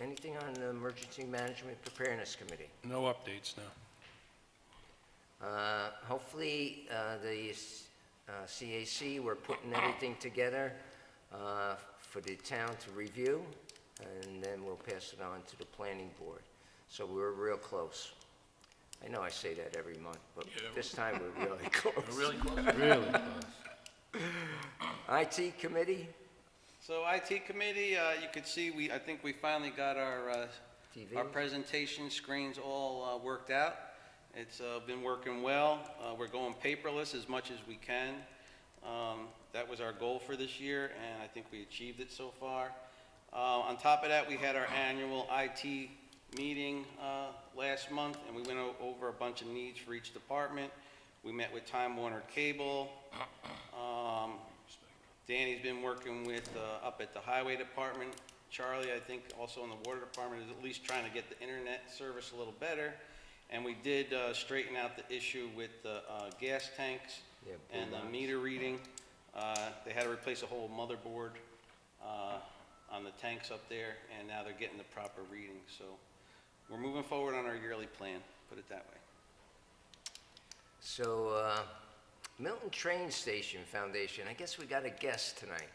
Speaker 7: Anything on the Emergency Management Preparedness Committee?
Speaker 13: No updates, no.
Speaker 7: Hopefully, the CAC, we're putting everything together for the town to review, and then we'll pass it on to the planning board. So we're real close. I know I say that every month, but this time we're really close.
Speaker 1: We're really close.
Speaker 13: Really close.
Speaker 7: IT committee?
Speaker 5: So IT committee, you could see, I think we finally got our presentation screens all worked out. It's been working well. We're going paperless as much as we can. That was our goal for this year, and I think we achieved it so far. On top of that, we had our annual IT meeting last month, and we went over a bunch of needs for each department. We met with Time Warner Cable. Danny's been working with up at the Highway Department. Charlie, I think, also in the Water Department, is at least trying to get the internet service a little better. And we did straighten out the issue with the gas tanks and the meter reading. They had to replace a whole motherboard on the tanks up there, and now they're getting the proper reading. So we're moving forward on our yearly plan, put it that way.
Speaker 7: So, Milton Train Station Foundation, I guess we got a guest tonight.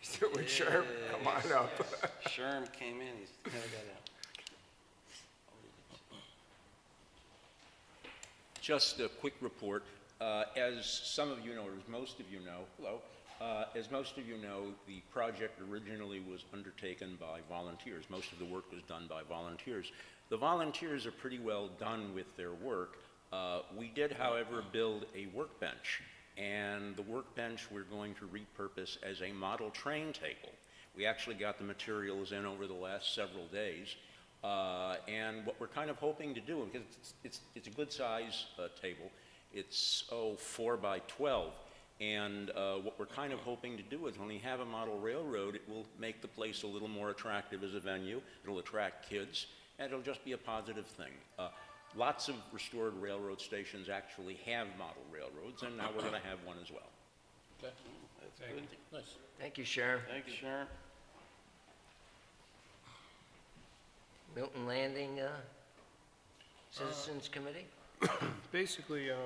Speaker 7: Stuart Sherm, come on up.
Speaker 5: Sherm came in, he's never got out.
Speaker 15: Just a quick report. As some of you know, or as most of you know, as most of you know, the project originally was undertaken by volunteers. Most of the work was done by volunteers. The volunteers are pretty well done with their work. We did, however, build a workbench, and the workbench we're going to repurpose as a model train table. We actually got the materials in over the last several days, and what we're kind of hoping to do, because it's a good size table, it's 4 by 12, and what we're kind of hoping to do is when we have a model railroad, it will make the place a little more attractive as a venue, it'll attract kids, and it'll just be a positive thing. Lots of restored railroad stations actually have model railroads, and now we're going to have one as well.
Speaker 1: Okay. That's good. Nice.
Speaker 7: Thank you, Sharon.
Speaker 5: Thank you, Sharon.
Speaker 7: Milton Landing Citizens Committee?
Speaker 13: Basically, I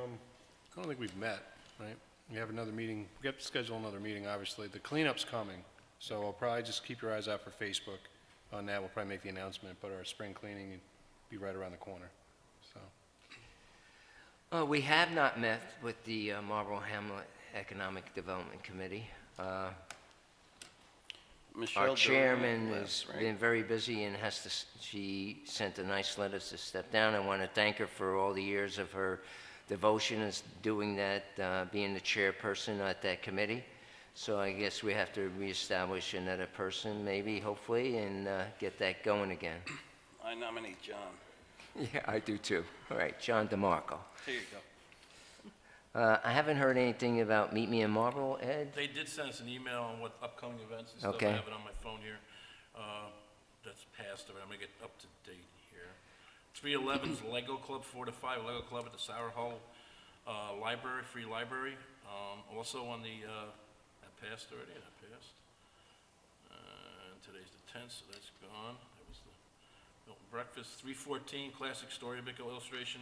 Speaker 13: don't think we've met, right? We have another meeting, we have to schedule another meeting, obviously. The cleanup's coming, so I'll probably just keep your eyes out for Facebook on that. We'll probably make the announcement, but our spring cleaning will be right around the corner, so.
Speaker 7: We have not met with the Marlborough Hamlet Economic Development Committee.
Speaker 5: Michelle
Speaker 7: Our chairman
Speaker 5: Durant
Speaker 7: has
Speaker 5: left, right?
Speaker 7: been very busy and has to, she sent a nice letter to step down. I want to thank her for all the years of her devotion as doing that, being the chairperson at that committee. So I guess we have to reestablish another person, maybe, hopefully, and get that going again.
Speaker 5: I nominate John.
Speaker 7: Yeah, I do too. All right, John DeMarco.
Speaker 5: Here you go.
Speaker 7: I haven't heard anything about Meet Me in Marlborough, Ed?
Speaker 1: They did send us an email on what upcoming events and stuff.
Speaker 7: Okay.
Speaker 1: I have it on my phone here. That's passed, but I'm gonna get up to date here. 311's Lego Club, 4 to 5 Lego Club at the Sour Hole Library, free library. Also on the, that passed already, that passed. And today's the 10th, so that's gone. That was the Milton Breakfast. 314 Classic Storybook Illustration.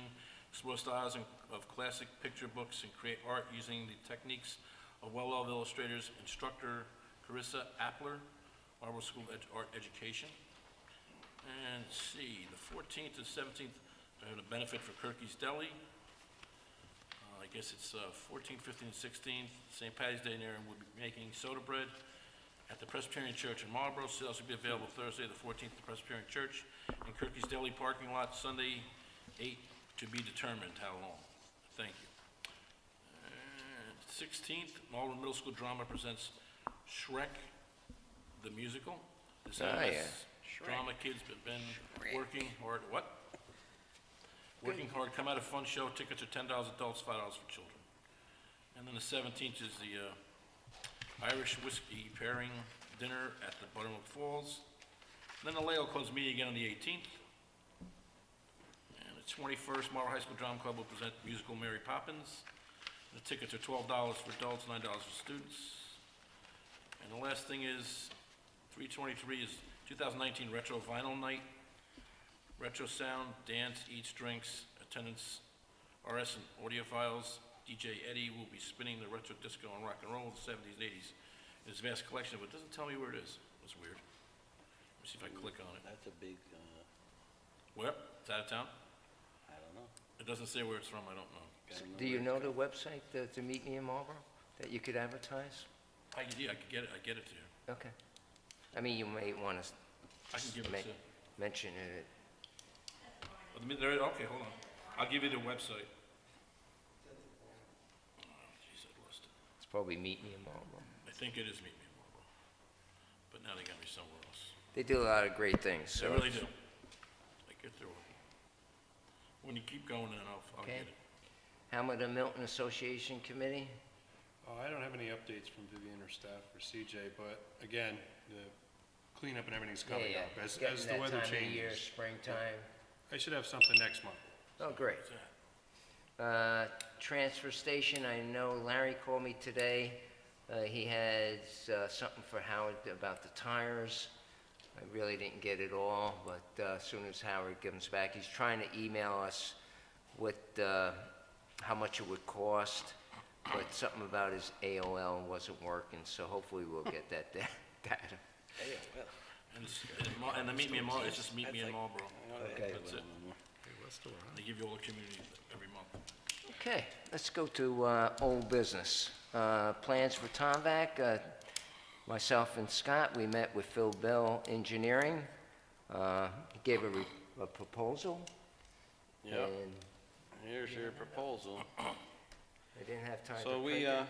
Speaker 1: Explore styles of classic picture books and create art using the techniques of well-loved illustrators, instructor Carissa Appler, Marlborough School of Art Education. And let's see, the 14th to 17th, I have a benefit for Kirky's Deli. I guess it's 14th, 15th, and 16th, St. Patty's Day there, and we'll be making soda bread at the Presbyterian Church in Marlborough. Sales will be available Thursday, the 14th, at the Presbyterian Church in Kirky's Deli parking lot, Sunday, 8 to be determined how long. Thank you. And 16th, Marlborough Middle School Drama presents Shrek the Musical. This drama kids have been working hard. What? Working hard. Come out a fun show. Tickets are $10 adults, $5 for children. And then the 17th is the Irish whiskey pairing dinner at the Buttermilk Falls. And then the Lego Club's meeting again on the 18th. 21st, Marlborough High School Drama Club will present musical Mary Poppins. The tickets are $12 for adults, $9 for students. And the last thing is, 323 is 2019 Retro Vinyl Night. Retro sound, dance, eats, drinks, attendance, RS and audiophiles. DJ Eddie will be spinning the retro disco and rock and roll of the 70s and 80s in his vast collection, but it doesn't tell me where it is. It's weird. Let me see if I can click on it.
Speaker 5: That's a big,
Speaker 1: Where? It's out of town?
Speaker 5: I don't know.
Speaker 1: It doesn't say where it's from, I don't know.
Speaker 7: Do you know the website to Meet Me in Marlborough that you could advertise?
Speaker 1: I could get it to you.
Speaker 7: Okay. I mean, you may want to
Speaker 1: I can give it to you.
Speaker 7: mention it.
Speaker 1: Okay, hold on. I'll give you the website. Oh, jeez, I lost it.
Speaker 7: It's probably Meet Me in Marlborough.
Speaker 1: I think it is Meet Me in Marlborough. But now they got me somewhere else.
Speaker 7: They do a lot of great things, so.
Speaker 1: They really do. I get through it. When you keep going, then I'll
Speaker 7: Okay.
Speaker 1: get it.
Speaker 7: Hamlet and Milton Association Committee?
Speaker 13: I don't have any updates from Vivian or staff or CJ, but again, the cleanup and everything's coming up. As the weather
Speaker 7: Getting that time of year,
Speaker 13: changes.
Speaker 7: springtime.
Speaker 13: I should have something next month.
Speaker 7: Oh, great. Transfer station, I know Larry called me today. He has something for Howard about the tires. I really didn't get it all, but as soon as Howard comes back, he's trying to email us with how much it would cost, but something about his AOL wasn't working, so hopefully we'll get that data.
Speaker 1: And the Meet Me in Marlborough, it's just Meet Me in Marlborough.
Speaker 7: Okay.
Speaker 1: That's it. They give you all the community every month.
Speaker 7: Okay, let's go to old business. Plans for Tomvac. Myself and Scott, we met with Phil Bell Engineering. He gave a proposal.
Speaker 5: Yep.
Speaker 7: And,
Speaker 5: Here's your proposal.
Speaker 7: I didn't have time to
Speaker 5: So
Speaker 7: print it.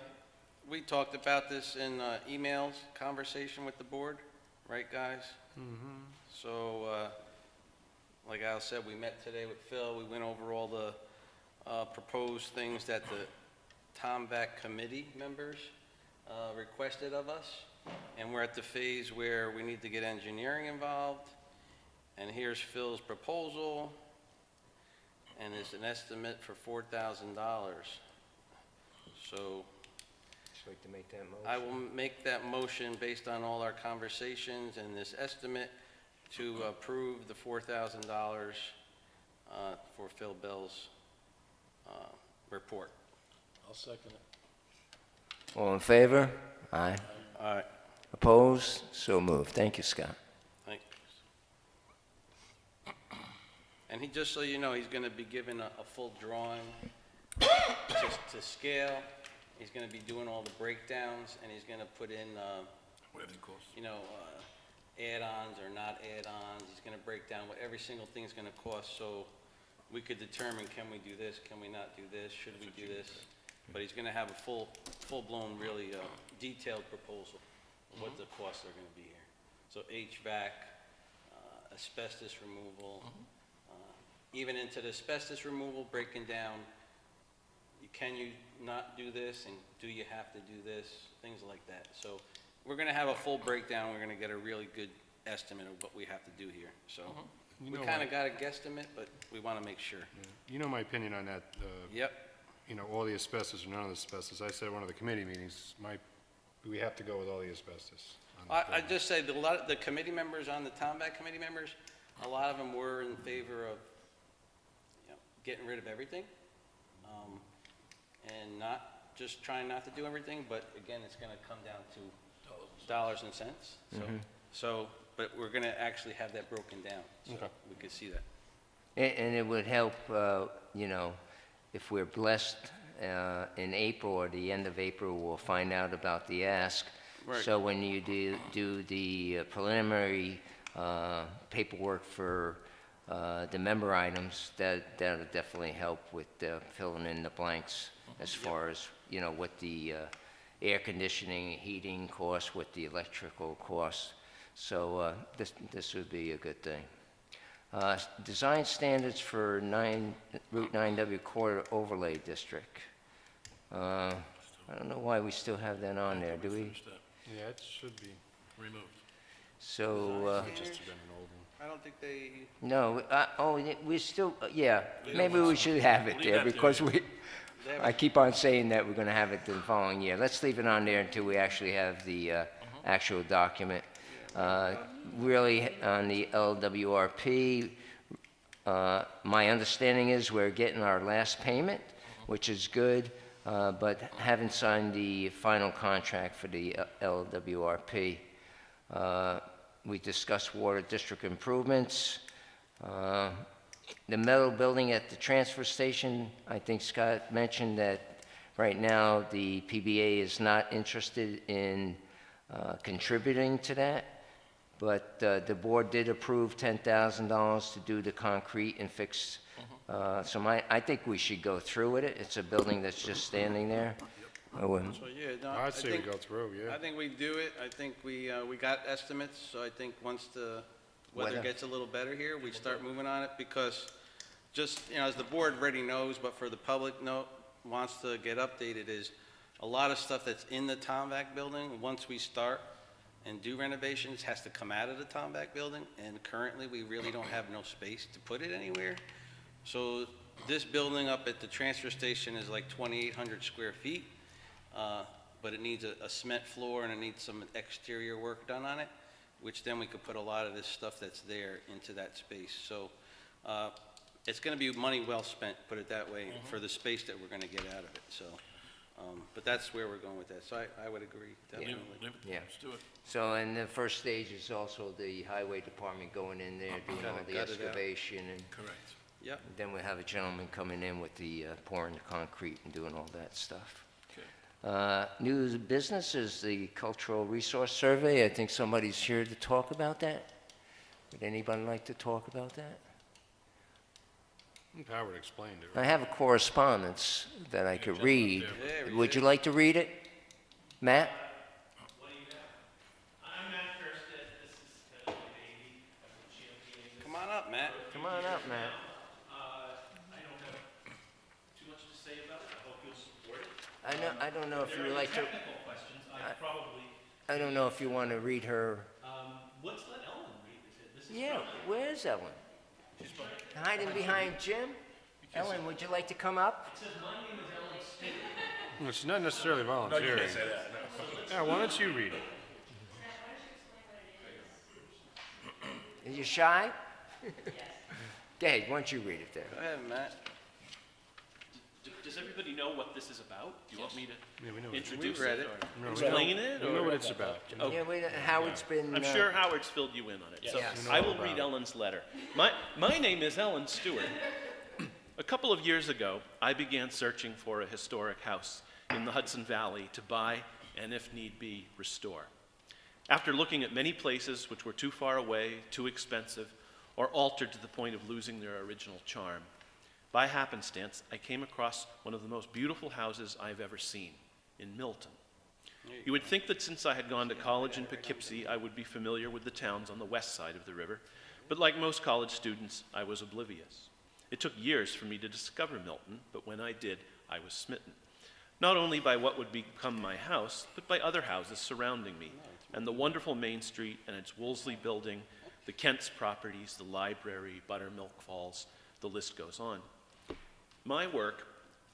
Speaker 5: we talked about this in emails, conversation with the board, right, guys?
Speaker 13: Mm-hmm.
Speaker 5: So, like Al said, we met today with Phil. We went over all the proposed things that the TOMVAC committee members requested of us. And we're at the phase where we need to get engineering involved. And here's Phil's proposal. And it's an estimate for $4,000. So
Speaker 7: Would you like to make that motion?
Speaker 5: I will make that motion based on all our conversations and this estimate to approve the $4,000 for Phil Bell's report.
Speaker 1: I'll second it.
Speaker 7: All in favor? Aye.
Speaker 5: All right,
Speaker 7: Opposed? So moved. Thank you, Scott.
Speaker 5: thank you. And he, just so you know, he's going to be given a full drawing to scale. He's going to be doing all the breakdowns, and he's going to put in,
Speaker 1: Whatever it costs.
Speaker 5: you know, add-ons or not add-ons. He's going to break down what every single thing's going to cost, so we could determine, can we do this, can we not do this, should we do this? But he's going to have a full-blown, really detailed proposal of what the costs are going to be here. So HVAC, asbestos removal, even into the asbestos removal, breaking down, can you not do this, and do you have to do this, things like that. So we're going to have a full breakdown. We're going to get a really good estimate of what we have to do here. So
Speaker 13: You
Speaker 5: we
Speaker 13: know
Speaker 5: kind
Speaker 13: what?
Speaker 5: of got a guesstimate, but we want to make sure.
Speaker 13: You know my opinion on that,
Speaker 5: Yep.
Speaker 13: you know, all the asbestos or none of the asbestos. I said at one of the committee meetings, we have to go with all the asbestos. on the
Speaker 5: I
Speaker 13: building.
Speaker 5: just say the committee members on the TOMVAC committee members, a lot of them were in favor of, you know, getting rid of everything, and not just trying not to do everything. But again, it's going to come down to dollars and cents. So, but we're going to actually have that broken down, so
Speaker 13: Okay.
Speaker 5: we could see that.
Speaker 7: And it would help, you know, if we're blessed in April or the end of April, we'll find out about the ask.
Speaker 5: Right.
Speaker 7: So when you do the preliminary paperwork for the member items, that'll definitely help with filling in the blanks as far as, you know, what the air conditioning, heating costs, what the electrical costs. So this would be a good thing. Design standards for Route 9W Corridor Overlay District. I don't know why we still have that on there, do we?
Speaker 1: Finish that.
Speaker 13: Yeah, it should be.
Speaker 1: Removed.
Speaker 7: So,
Speaker 13: It just have been an old one.
Speaker 5: I don't think they.
Speaker 7: no, we still, yeah, maybe we should have it
Speaker 1: Leave
Speaker 7: there
Speaker 1: that there.
Speaker 7: because I keep on saying that we're going to have it the following year. Let's leave it on there until we actually have the actual document. Really, on the LWRP, my understanding is we're getting our last payment, which is good, but haven't signed the final contract for the LWRP. We discussed water district improvements. The metal building at the transfer station, I think Scott mentioned that right now the PBA is not interested in contributing to that, but the board did approve $10,000 to do the concrete and fix. So I think we should go through with it. It's a building that's just standing there.
Speaker 5: So yeah, no,
Speaker 13: I'd say we
Speaker 5: think-
Speaker 13: go through, yeah.
Speaker 5: I think we do it. I think we got estimates, so I think once the weather
Speaker 7: Weather.
Speaker 5: gets a little better here, we start moving on it, because just, you know, as the board already knows, but for the public wants to get updated, is a lot of stuff that's in the TOMVAC building, once we start and do renovations, has to come out of the TOMVAC building, and currently, we really don't have no space to put it anywhere. So this building up at the transfer station is like 2,800 square feet. But it needs a cement floor and it needs some exterior work done on it, which then we could put a lot of this stuff that's there into that space. So it's going to be money well spent, put it that way, for the space that we're going to get out of it. So, but that's where we're going with that. So I would agree, definitely.
Speaker 1: Leave it.
Speaker 7: Yeah.
Speaker 1: Let's do it.
Speaker 7: So, and the first stage is also the highway department going in there, doing
Speaker 5: Kinda
Speaker 7: all the
Speaker 5: gut it out.
Speaker 7: excavation, and
Speaker 1: Correct.
Speaker 5: Yep.
Speaker 7: then we'll have a gentleman coming in with the pouring the concrete and doing all that stuff.
Speaker 1: Okay.
Speaker 7: New business is the cultural resource survey. I think somebody's here to talk about that. Would anybody like to talk about that?
Speaker 13: Howard explained it.
Speaker 7: I have a correspondence that I could read.
Speaker 5: Yeah, read
Speaker 7: Would
Speaker 5: it.
Speaker 7: you like to read it? Matt?
Speaker 8: What do you got? I'm Matt Kirstead. This is kind of my baby. I've been championing this.
Speaker 5: Come on up, Matt.
Speaker 7: Come on up, Matt.
Speaker 8: I don't have too much to say about it. I hope you'll support it.
Speaker 7: I don't know if you would like to,
Speaker 8: Technical questions, I probably,
Speaker 7: I don't know if you want to read her.
Speaker 8: let's let Ellen read it. This is
Speaker 7: Yeah, where's Ellen? Hiding behind Jim? Ellen, would you like to come up?
Speaker 8: It says, my name is Ellen Stewart.
Speaker 13: Well, it's not necessarily volunteering. Yeah, why don't you read it?
Speaker 7: Are you shy? Go ahead, why don't you read it there?
Speaker 5: Go ahead, Matt.
Speaker 16: Does everybody know what this is about? Do you want me to
Speaker 13: Yeah, we know.
Speaker 16: introduce
Speaker 5: read
Speaker 16: it
Speaker 5: it.
Speaker 16: or
Speaker 13: No,
Speaker 16: explain it?
Speaker 13: We know
Speaker 16: or-
Speaker 13: what it's about.
Speaker 16: Okay.
Speaker 7: Yeah, Howard's been.
Speaker 16: I'm sure Howard's filled you in on it. So
Speaker 7: Yes.
Speaker 16: I will read Ellen's letter. My name is Ellen Stewart. A couple of years ago, I began searching for a historic house in the Hudson Valley to buy and, if need be, restore. After looking at many places which were too far away, too expensive, or altered to the point of losing their original charm, by happenstance, I came across one of the most beautiful houses I've ever seen, in Milton. You would think that since I had gone to college in Poughkeepsie, I would be familiar with the towns on the west side of the river, but like most college students, I was oblivious. It took years for me to discover Milton, but when I did, I was smitten. Not only by what would become my house, but by other houses surrounding me, and the wonderful Main Street and its Wolseley building, the Kent's properties, the library, Buttermilk Falls, the list goes on. My work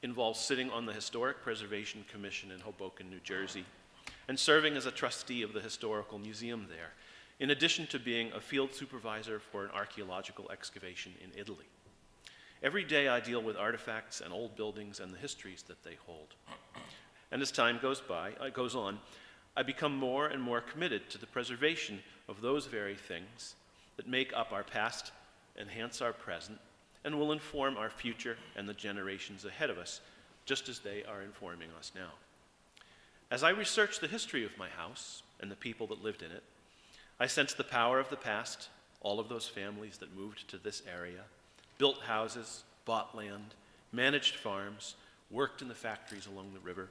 Speaker 16: involves sitting on the Historic Preservation Commission in Hoboken, New Jersey, and serving as a trustee of the Historical Museum there, in addition to being a field supervisor for an archaeological excavation in Italy. Every day I deal with artifacts and old buildings and the histories that they hold. And as time goes on, I become more and more committed to the preservation of those very things that make up our past, enhance our present, and will inform our future and the generations ahead of us, just as they are informing us now. As I research the history of my house and the people that lived in it, I sense the power of the past, all of those families that moved to this area, built houses, bought land, managed farms, worked in the factories along the river,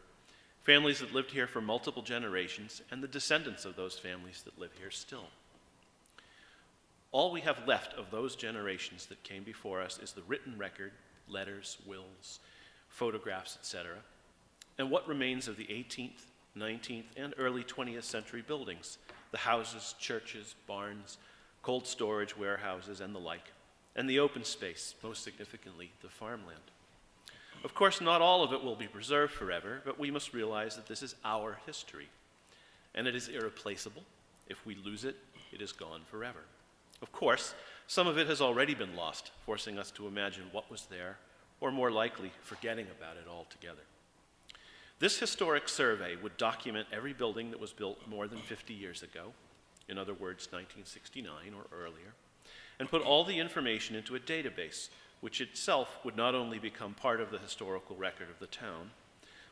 Speaker 16: families that lived here for multiple generations, and the descendants of those families that live here still. All we have left of those generations that came before us is the written record, letters, wills, photographs, etc., and what remains of the 18th, 19th, and early 20th century buildings, the houses, churches, barns, cold storage warehouses, and the like, and the open space, most significantly, the farmland. Of course, not all of it will be preserved forever, but we must realize that this is our history, and it is irreplaceable. If we lose it, it is gone forever. Of course, some of it has already been lost, forcing us to imagine what was there, or more likely, forgetting about it altogether. This historic survey would document every building that was built more than 50 years ago, in other words, 1969 or earlier, and put all the information into a database, which itself would not only become part of the historical record of the town,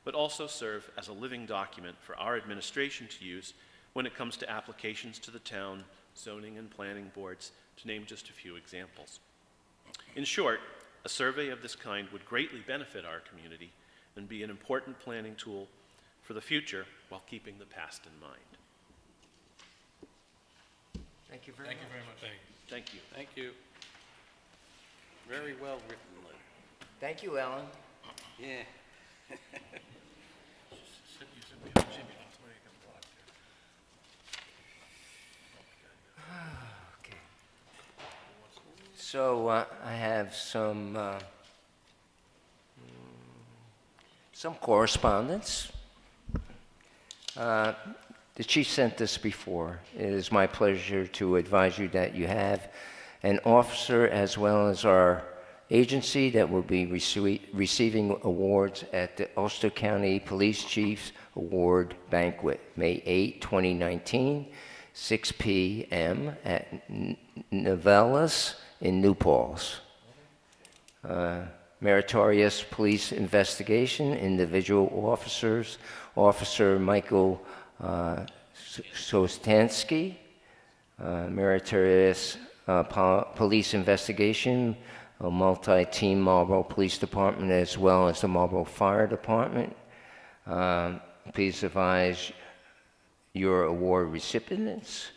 Speaker 16: but also serve as a living document for our administration to use when it comes to applications to the town, zoning and planning boards, to name just a few examples. In short, a survey of this kind would greatly benefit our community and be an important planning tool for the future while keeping the past in mind.
Speaker 7: Thank you very much.
Speaker 16: Thank you.
Speaker 5: Thank you. Very well written letter.
Speaker 7: Thank you, Ellen.
Speaker 5: Yeah.
Speaker 7: Okay. So I have some correspondence. The chief sent this before. It is my pleasure to advise you that you have an officer as well as our agency that will be receiving awards at the Ulster County Police Chiefs Award Banquet, May 8, 2019, 6 p.m. at Novellas in New Paltz. Meritorious police investigation, individual officers, Officer Michael Sostansky, meritorious police investigation, a multi-team Marlborough Police Department as well as the Marlborough Fire Department. Please advise your award recipients.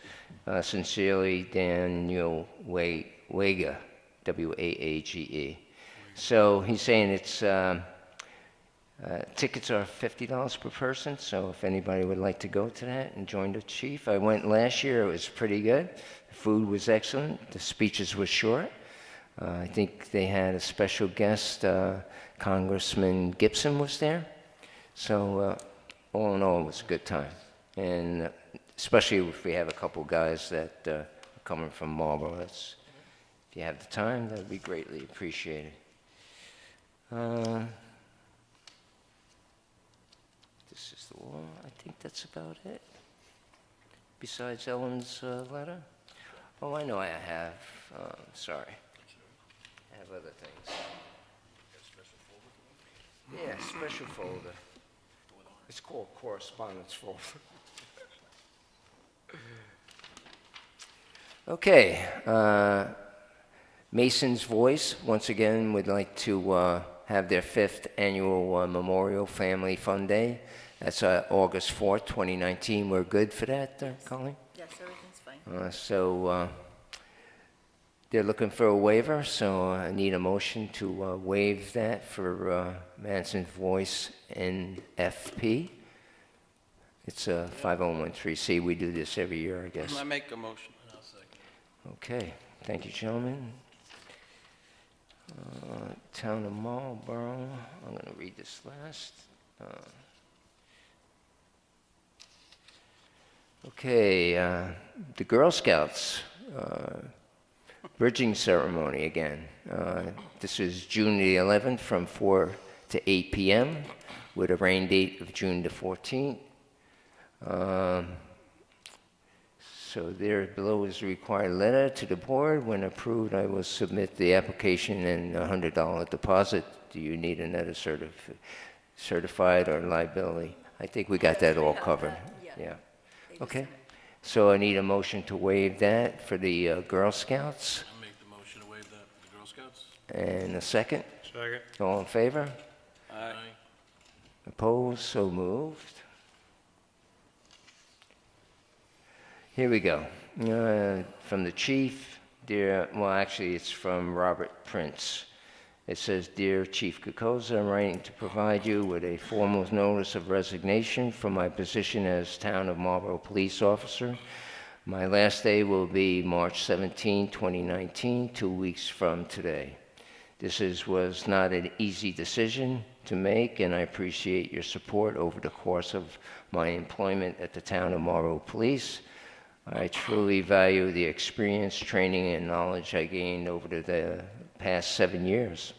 Speaker 7: Sincerely, Daniel Waga, W-A-A-G-E. So he's saying it's tickets are $50 per person, so if anybody would like to go to that and join the chief. I went last year, it was pretty good. The food was excellent, the speeches were short. I think they had a special guest, Congressman Gibson was there. So all in all, it was a good time. And especially if we have a couple guys that are coming from Marlborough. If you have the time, that would be greatly appreciated. This is the law. I think that's about it. Besides Ellen's letter? Oh, I know I have. Sorry. I have other things. Yeah, special folder. It's called correspondence folder. Okay. Mason's Voice, once again, would like to have their 5th annual Memorial Family Fun Day. That's August 4th, 2019. We're good for that, Colleen?
Speaker 3: Yes, everything's fine.
Speaker 7: So they're looking for a waiver, so I need a motion to waive that for Mason's Voice NFP. It's a 5013C. We do this every year, I guess.
Speaker 5: I make a motion. And I'll second.
Speaker 7: Okay. Thank you, gentlemen. Town of Marlborough. I'm going to read this last. Okay. The Girl Scouts. Bridging ceremony again. This is June the 11th from 4 to 8 p.m. with a rain date of June the 14th. So there below is the required letter to the board. When approved, I will submit the application and a $100 deposit. Do you need another certified or liability? I think we got that all covered. Yeah. Okay. So I need a motion to waive that for the Girl Scouts.
Speaker 1: I'll make the motion to waive that for the Girl Scouts.
Speaker 7: And a second?
Speaker 13: Second.
Speaker 7: All in favor?
Speaker 1: Aye.
Speaker 7: Opposed? So moved. Here we go. From the chief, well, actually, it's from Robert Prince. It says, Dear Chief Kokoza, I'm writing to provide you with a formal notice of resignation from my position as Town of Marlborough Police Officer. My last day will be March 17, 2019, 2 weeks from today. This was not an easy decision to make, and I appreciate your support over the course of my employment at the Town of Marlborough Police. I truly value the experience, training, and knowledge I gained over the past 7 years.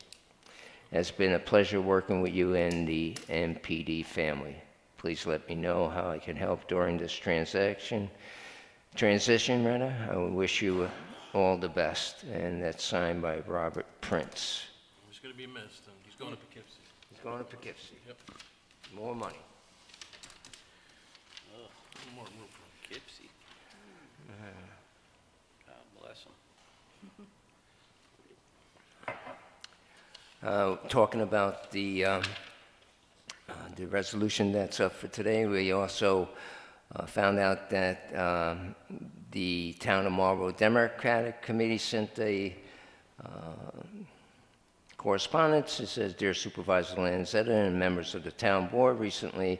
Speaker 7: It's been a pleasure working with you and the MPD family. Please let me know how I can help during this transition. I wish you all the best. And that's signed by Robert Prince.
Speaker 1: He's going to be missed, and he's going to Poughkeepsie.
Speaker 7: He's going to Poughkeepsie.
Speaker 1: Yep.
Speaker 7: More money.
Speaker 1: More room for him.
Speaker 5: Poughkeepsie. God bless him.
Speaker 7: Talking about the resolution that's up for today, we also found out that the Town of Marlborough Democratic Committee sent a correspondence. It says, Dear Supervisor Lanzetta and members of the town board, recently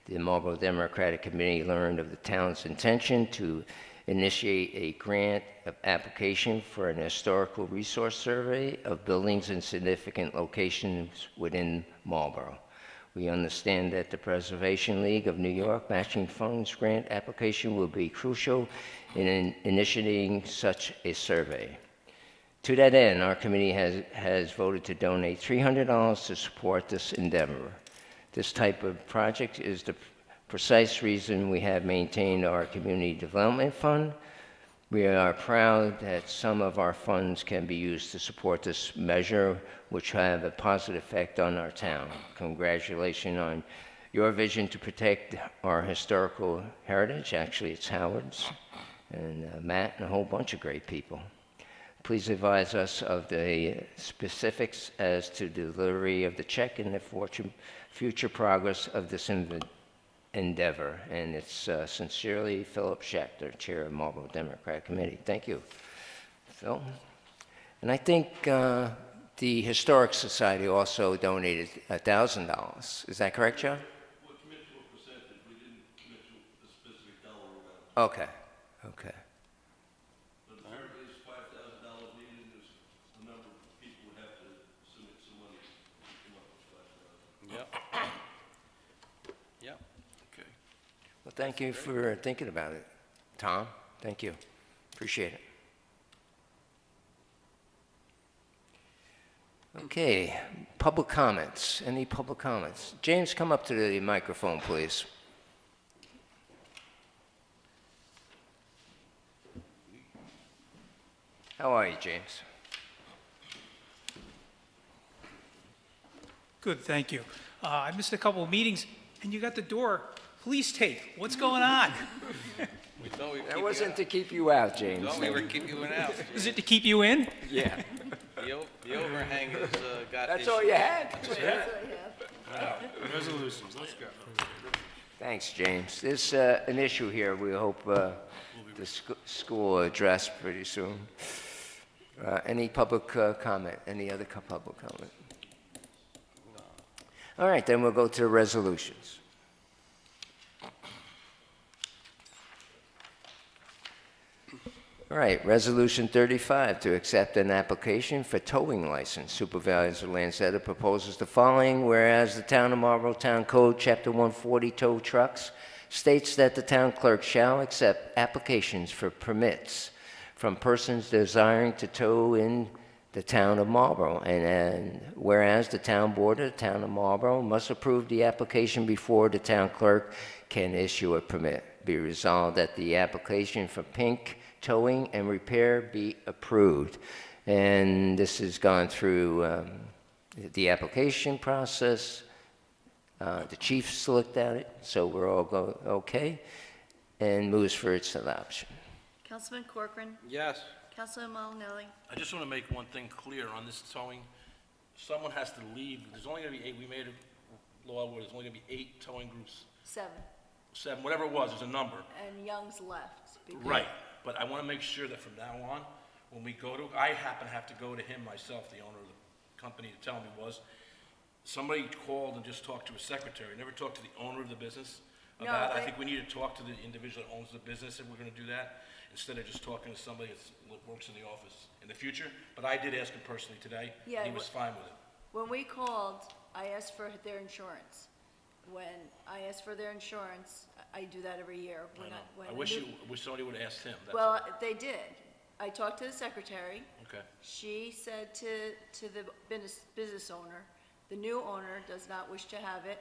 Speaker 7: the Marlborough Democratic Committee learned of the town's intention to initiate a grant application for an historical resource survey of buildings in significant locations within Marlborough. We understand that the Preservation League of New York Matching Funds grant application will be crucial in initiating such a survey. To that end, our committee has voted to donate $300 to support this endeavor. This type of project is the precise reason we have maintained our Community Development Fund. We are proud that some of our funds can be used to support this measure, which have a positive effect on our town. Congratulations on your vision to protect our historical heritage. Actually, it's Howard's, and Matt, and a whole bunch of great people. Please advise us of the specifics as to delivery of the check and the future progress of this endeavor. And it's sincerely Philip Schechter, Chair of Marlborough Democratic Committee. Thank you, Phil. And I think the Historic Society also donated $1,000. Is that correct, John?
Speaker 1: We'll commit to a percentage. We didn't commit to a specific dollar amount.
Speaker 7: Okay, okay.
Speaker 1: But there is $5,000 needed, and there's a number of people who have to submit some money to come up with $5,000.
Speaker 5: Yep. Yep.
Speaker 1: Okay.
Speaker 7: Well, thank you for thinking about it. Tom, thank you. Appreciate it. Okay, public comments. Any public comments? James, come up to the microphone, please. How are you, James?
Speaker 8: Good, thank you. I missed a couple of meetings, and you got the door police tape. What's going on?
Speaker 5: We thought we
Speaker 7: That wasn't to keep you out, James.
Speaker 5: thought we were keeping you out.
Speaker 8: Is it to keep you in?
Speaker 7: Yeah.
Speaker 5: The overhang has got
Speaker 7: That's
Speaker 5: issues.
Speaker 7: all you had?
Speaker 13: Resolutions, let's go.
Speaker 7: Thanks, James. There's an issue here we hope the school will address pretty soon. Any public comment? Any other public comment? All right, then we'll go to the resolutions. All right, Resolution 35, to accept an application for towing license. Supervisor Lanzetta proposes the following, whereas the Town of Marlborough Town Code, Chapter 140, tow trucks, states that the town clerk shall accept applications for permits from persons desiring to tow in the Town of Marlborough, and whereas the Town Board of the Town of Marlborough must approve the application before the town clerk can issue a permit. Be resolved that the application for Pink Towing and Repair be approved. And this has gone through the application process. The chiefs looked at it, so we're all okay, and moves for its adoption.
Speaker 3: Councilman Corcoran.
Speaker 5: Yes.
Speaker 3: Councilman Malinelli.
Speaker 1: I just want to make one thing clear on this towing. Someone has to leave. There's only going to be 8. We made a law where there's only going to be 8 towing groups. 7, whatever it was, there's a number.
Speaker 3: And Young's left. because-
Speaker 1: Right, but I want to make sure that from now on, when we go to, I happen to have to go to him myself, the owner of the company, to tell me somebody called and just talked to his secretary, never talked to the owner of the business
Speaker 3: No,
Speaker 1: about it. I
Speaker 3: they-
Speaker 1: think we need to talk to the individual that owns the business if we're going to do that, instead of just talking to somebody that works in the office in the future. But I did ask him personally today,
Speaker 3: Yeah,
Speaker 1: and he was fine with it.
Speaker 3: When we called, I asked for their insurance. When I ask for their insurance, I do that every year.
Speaker 1: I
Speaker 3: When
Speaker 1: know.
Speaker 3: when
Speaker 1: I
Speaker 3: a
Speaker 1: wish
Speaker 3: new-
Speaker 1: somebody would have asked him. That's
Speaker 3: Well,
Speaker 1: all.
Speaker 3: they did. I talked to the secretary.
Speaker 1: Okay.
Speaker 3: She said to the business owner, the new owner does not wish to have it,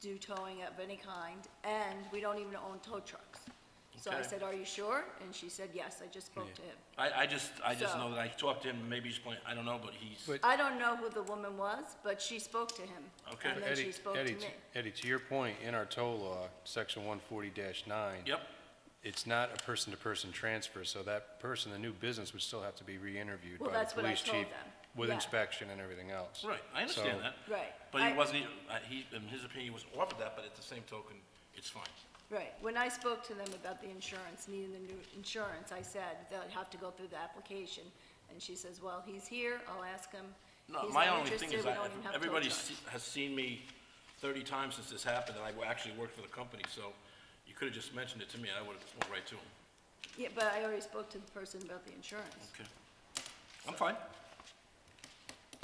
Speaker 3: do towing of any kind, and we don't even own tow trucks. So I
Speaker 1: Okay.
Speaker 3: said, are you sure? And she said, yes, I just spoke to him.
Speaker 1: I just
Speaker 3: So-
Speaker 1: know that I talked to him, maybe he's playing, I don't know, but he's,
Speaker 3: I don't know who the woman was, but she spoke to him.
Speaker 1: Okay.
Speaker 3: And then she spoke to me.
Speaker 13: Eddie, to your point, in our tow law, section 140-9.
Speaker 1: Yep.
Speaker 13: It's not a person-to-person transfer, so that person, the new business, would still have to be re-interviewed
Speaker 3: Well,
Speaker 13: by the
Speaker 3: that's what I
Speaker 13: police
Speaker 3: told
Speaker 13: chief
Speaker 3: them.
Speaker 13: with
Speaker 3: Yeah.
Speaker 13: inspection and everything else.
Speaker 1: right, I understand
Speaker 13: So-
Speaker 1: that.
Speaker 3: Right.
Speaker 1: But he
Speaker 3: I-
Speaker 1: wasn't, in his opinion, he was offered that, but at the same token, it's fine.
Speaker 3: Right. When I spoke to them about the insurance, needing the new insurance, I said they'll have to go through the application. And she says, well, he's here, I'll ask him.
Speaker 1: No,
Speaker 3: He's
Speaker 1: my
Speaker 3: not
Speaker 1: only thing
Speaker 3: interested,
Speaker 1: is,
Speaker 3: we don't even have tow
Speaker 1: everybody
Speaker 3: trucks.
Speaker 1: has seen me 30 times since this happened, and I actually worked for the company, so you could have just mentioned it to me, and I would have went right to him.
Speaker 3: Yeah, but I already spoke to the person about the insurance.
Speaker 1: Okay. I'm fine.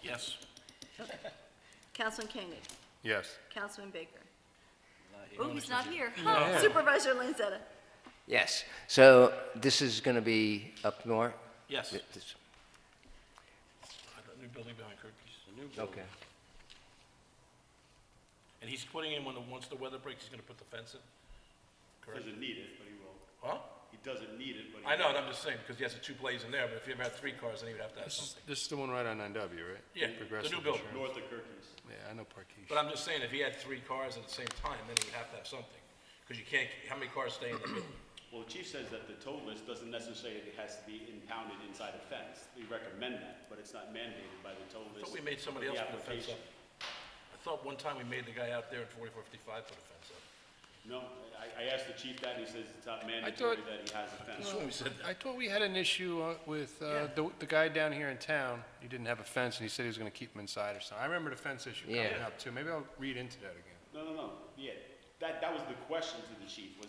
Speaker 1: Yes.
Speaker 3: Councilman Koenig,
Speaker 13: Yes.
Speaker 3: Councilman Baker.
Speaker 1: He
Speaker 3: Oh,
Speaker 1: only
Speaker 3: he's not
Speaker 1: says
Speaker 3: here.
Speaker 13: Yeah.
Speaker 3: Supervisor Lanzetta.
Speaker 7: Yes, so this is going to be up north?
Speaker 1: Yes.
Speaker 7: This-
Speaker 1: The new building behind Kirby's.
Speaker 7: Okay.
Speaker 1: And he's putting in, once the weather breaks, he's gonna put the fence in? Correct?
Speaker 17: Doesn't need it, but he will.
Speaker 1: Huh?
Speaker 17: He doesn't need it, but he
Speaker 1: I know, and I'm just saying, because he has the 2 blaze in there, but if you ever had 3 cars, then he would have to have something.
Speaker 13: This is the one right on 9W, right?
Speaker 1: Yeah, the
Speaker 13: Progressive
Speaker 1: new building.
Speaker 13: Insurance.
Speaker 17: north of Kirkey's.
Speaker 13: Yeah, I know Parkees.
Speaker 1: But I'm just saying, if he had 3 cars at the same time, then he would have to have something. Because you can't, how many cars stay in the building?
Speaker 17: Well, the chief says that the tow list doesn't necessarily it has to be impounded inside a fence. We recommend that, but it's not mandated by the tow
Speaker 1: I
Speaker 17: list.
Speaker 1: thought we made somebody
Speaker 17: or the
Speaker 1: else put a fence up.
Speaker 17: application.
Speaker 1: I thought one time we made the guy out there at 4455 put a fence up.
Speaker 17: No, I asked the chief that, and he says it's not mandatory that he has a fence.
Speaker 1: That's what we said.
Speaker 13: I thought we had an issue with the guy down here in town. He didn't have a fence, and he said he was going to keep him inside or something. I remember the fence issue coming
Speaker 7: Yeah.
Speaker 13: up, too. Maybe I'll read into that again.
Speaker 17: No. Yeah, that was the question to the chief, was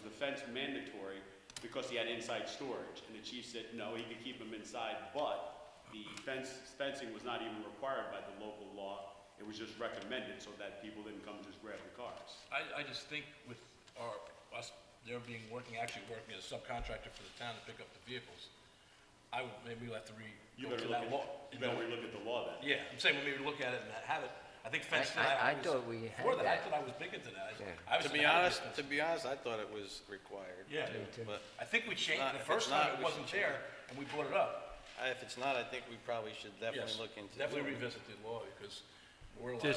Speaker 17: the fence mandatory because he had inside storage? And the chief said, no, he could keep him inside, but the fencing was not even required by the local law. It was just recommended so that people didn't come and just grab the cars.
Speaker 1: I just think with us, working as a subcontractor for the town to pick up the vehicles, maybe we'll have to
Speaker 17: You
Speaker 1: go
Speaker 17: better
Speaker 1: to that law.
Speaker 17: you better relook at the law then.
Speaker 1: Yeah, I'm saying we maybe look at it and have it. I think fencing.
Speaker 7: I thought we had
Speaker 1: For that, I
Speaker 7: that.
Speaker 1: thought I was big into that.
Speaker 7: Yeah.
Speaker 1: I was
Speaker 5: To be honest, I thought it was required.
Speaker 1: Yeah,
Speaker 5: But
Speaker 1: I think we changed,
Speaker 5: not-
Speaker 1: the
Speaker 5: if
Speaker 1: first
Speaker 5: it's not,
Speaker 1: time it
Speaker 5: we
Speaker 1: wasn't
Speaker 5: should
Speaker 1: there, and we brought it up.
Speaker 5: if it's not, I think we probably should definitely
Speaker 1: Yes,
Speaker 5: look into it.
Speaker 1: definitely revisit the law, because we're liable.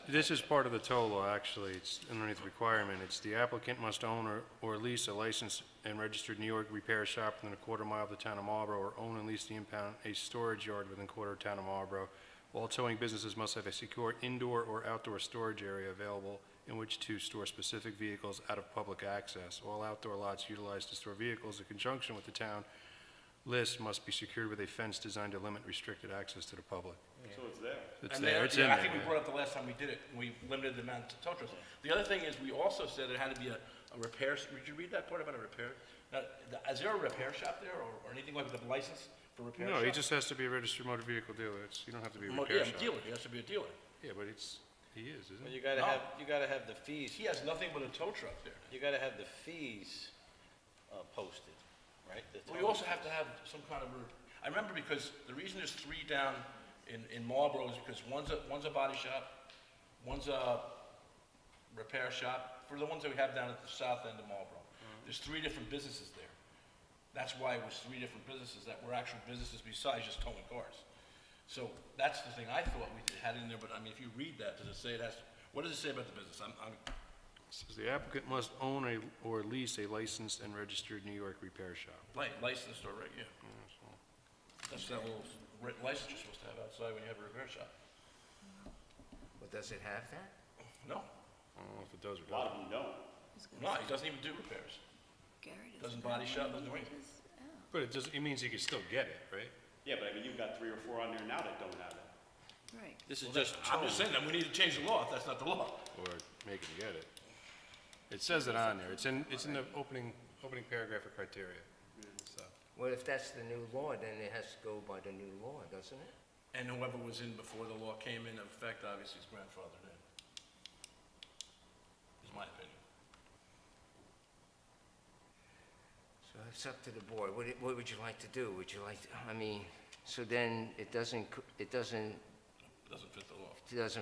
Speaker 13: This is part of the tow law, actually. It's underneath the requirement. It's the applicant must own or lease a licensed and registered New York repair shop within a quarter mile of the town of Marlborough, or own and lease the impound a storage yard within a quarter of the town of Marlborough. All towing businesses must have a secure indoor or outdoor storage area available in which to store specific vehicles out of public access. All outdoor lots utilized to store vehicles in conjunction with the town list must be secured with a fence designed to limit restricted access to the public.
Speaker 17: So it's there.
Speaker 13: It's
Speaker 1: And
Speaker 13: there, it's in
Speaker 1: I think we
Speaker 13: there.
Speaker 1: brought up the last time we did it, we limited the amount of tow trucks. The other thing is, we also said it had to be a repair, did you read that part about a repair? Now, is there a repair shop there, or anything like with a license for repair shop?
Speaker 13: No, he just has to be a registered motor vehicle dealer. You don't have to be a
Speaker 1: Yeah,
Speaker 13: repair
Speaker 1: a
Speaker 13: shop.
Speaker 1: dealer, he has to be a dealer.
Speaker 13: Yeah, but he is, isn't
Speaker 5: Well,
Speaker 13: he?
Speaker 5: you gotta
Speaker 1: No.
Speaker 5: have the fees,
Speaker 1: He has nothing but a tow truck there.
Speaker 5: you gotta have the fees, posted, right? The
Speaker 1: We
Speaker 5: towing
Speaker 1: also have
Speaker 5: fees.
Speaker 1: to have some kind of, I remember because the reason there's 3 down in Marlborough is because one's a body shop, one's a repair shop, for the ones that we have down at the south end of Marlborough. There's 3 different businesses there. That's why it was 3 different businesses that were actual businesses besides just towing cars. So that's the thing I thought we had in there, but I mean, if you read that, does it say it has, what does it say about the business?
Speaker 13: Says the applicant must own or lease a licensed and registered New York repair shop.
Speaker 1: Licensed or, yeah. That's that little license you're supposed to have outside when you have a repair shop.
Speaker 7: Well, does it have that?
Speaker 1: No,
Speaker 13: I don't know if it does or
Speaker 17: A lot
Speaker 13: doesn't.
Speaker 17: of them don't.
Speaker 1: no, he doesn't even do repairs. Doesn't body shop, doesn't do anything.
Speaker 13: But it means he can still get it, right?
Speaker 17: Yeah, but I mean, you've got 3 or 4 on there now that don't have it.
Speaker 3: Right.
Speaker 5: This is
Speaker 1: Well,
Speaker 5: just
Speaker 1: I'm
Speaker 5: towing.
Speaker 1: just saying that we need to change the law if that's not the law.
Speaker 13: Or make him get it. It says it on there. It's in the opening paragraph of criteria. So,
Speaker 7: Well, if that's the new law, then it has to go by the new law, doesn't it?
Speaker 1: And whoever was in before the law came into effect, obviously, is grandfathered in. Is my opinion.
Speaker 7: So it's up to the board. What would you like to do? Would you like, so then it doesn't
Speaker 1: Doesn't fit the law.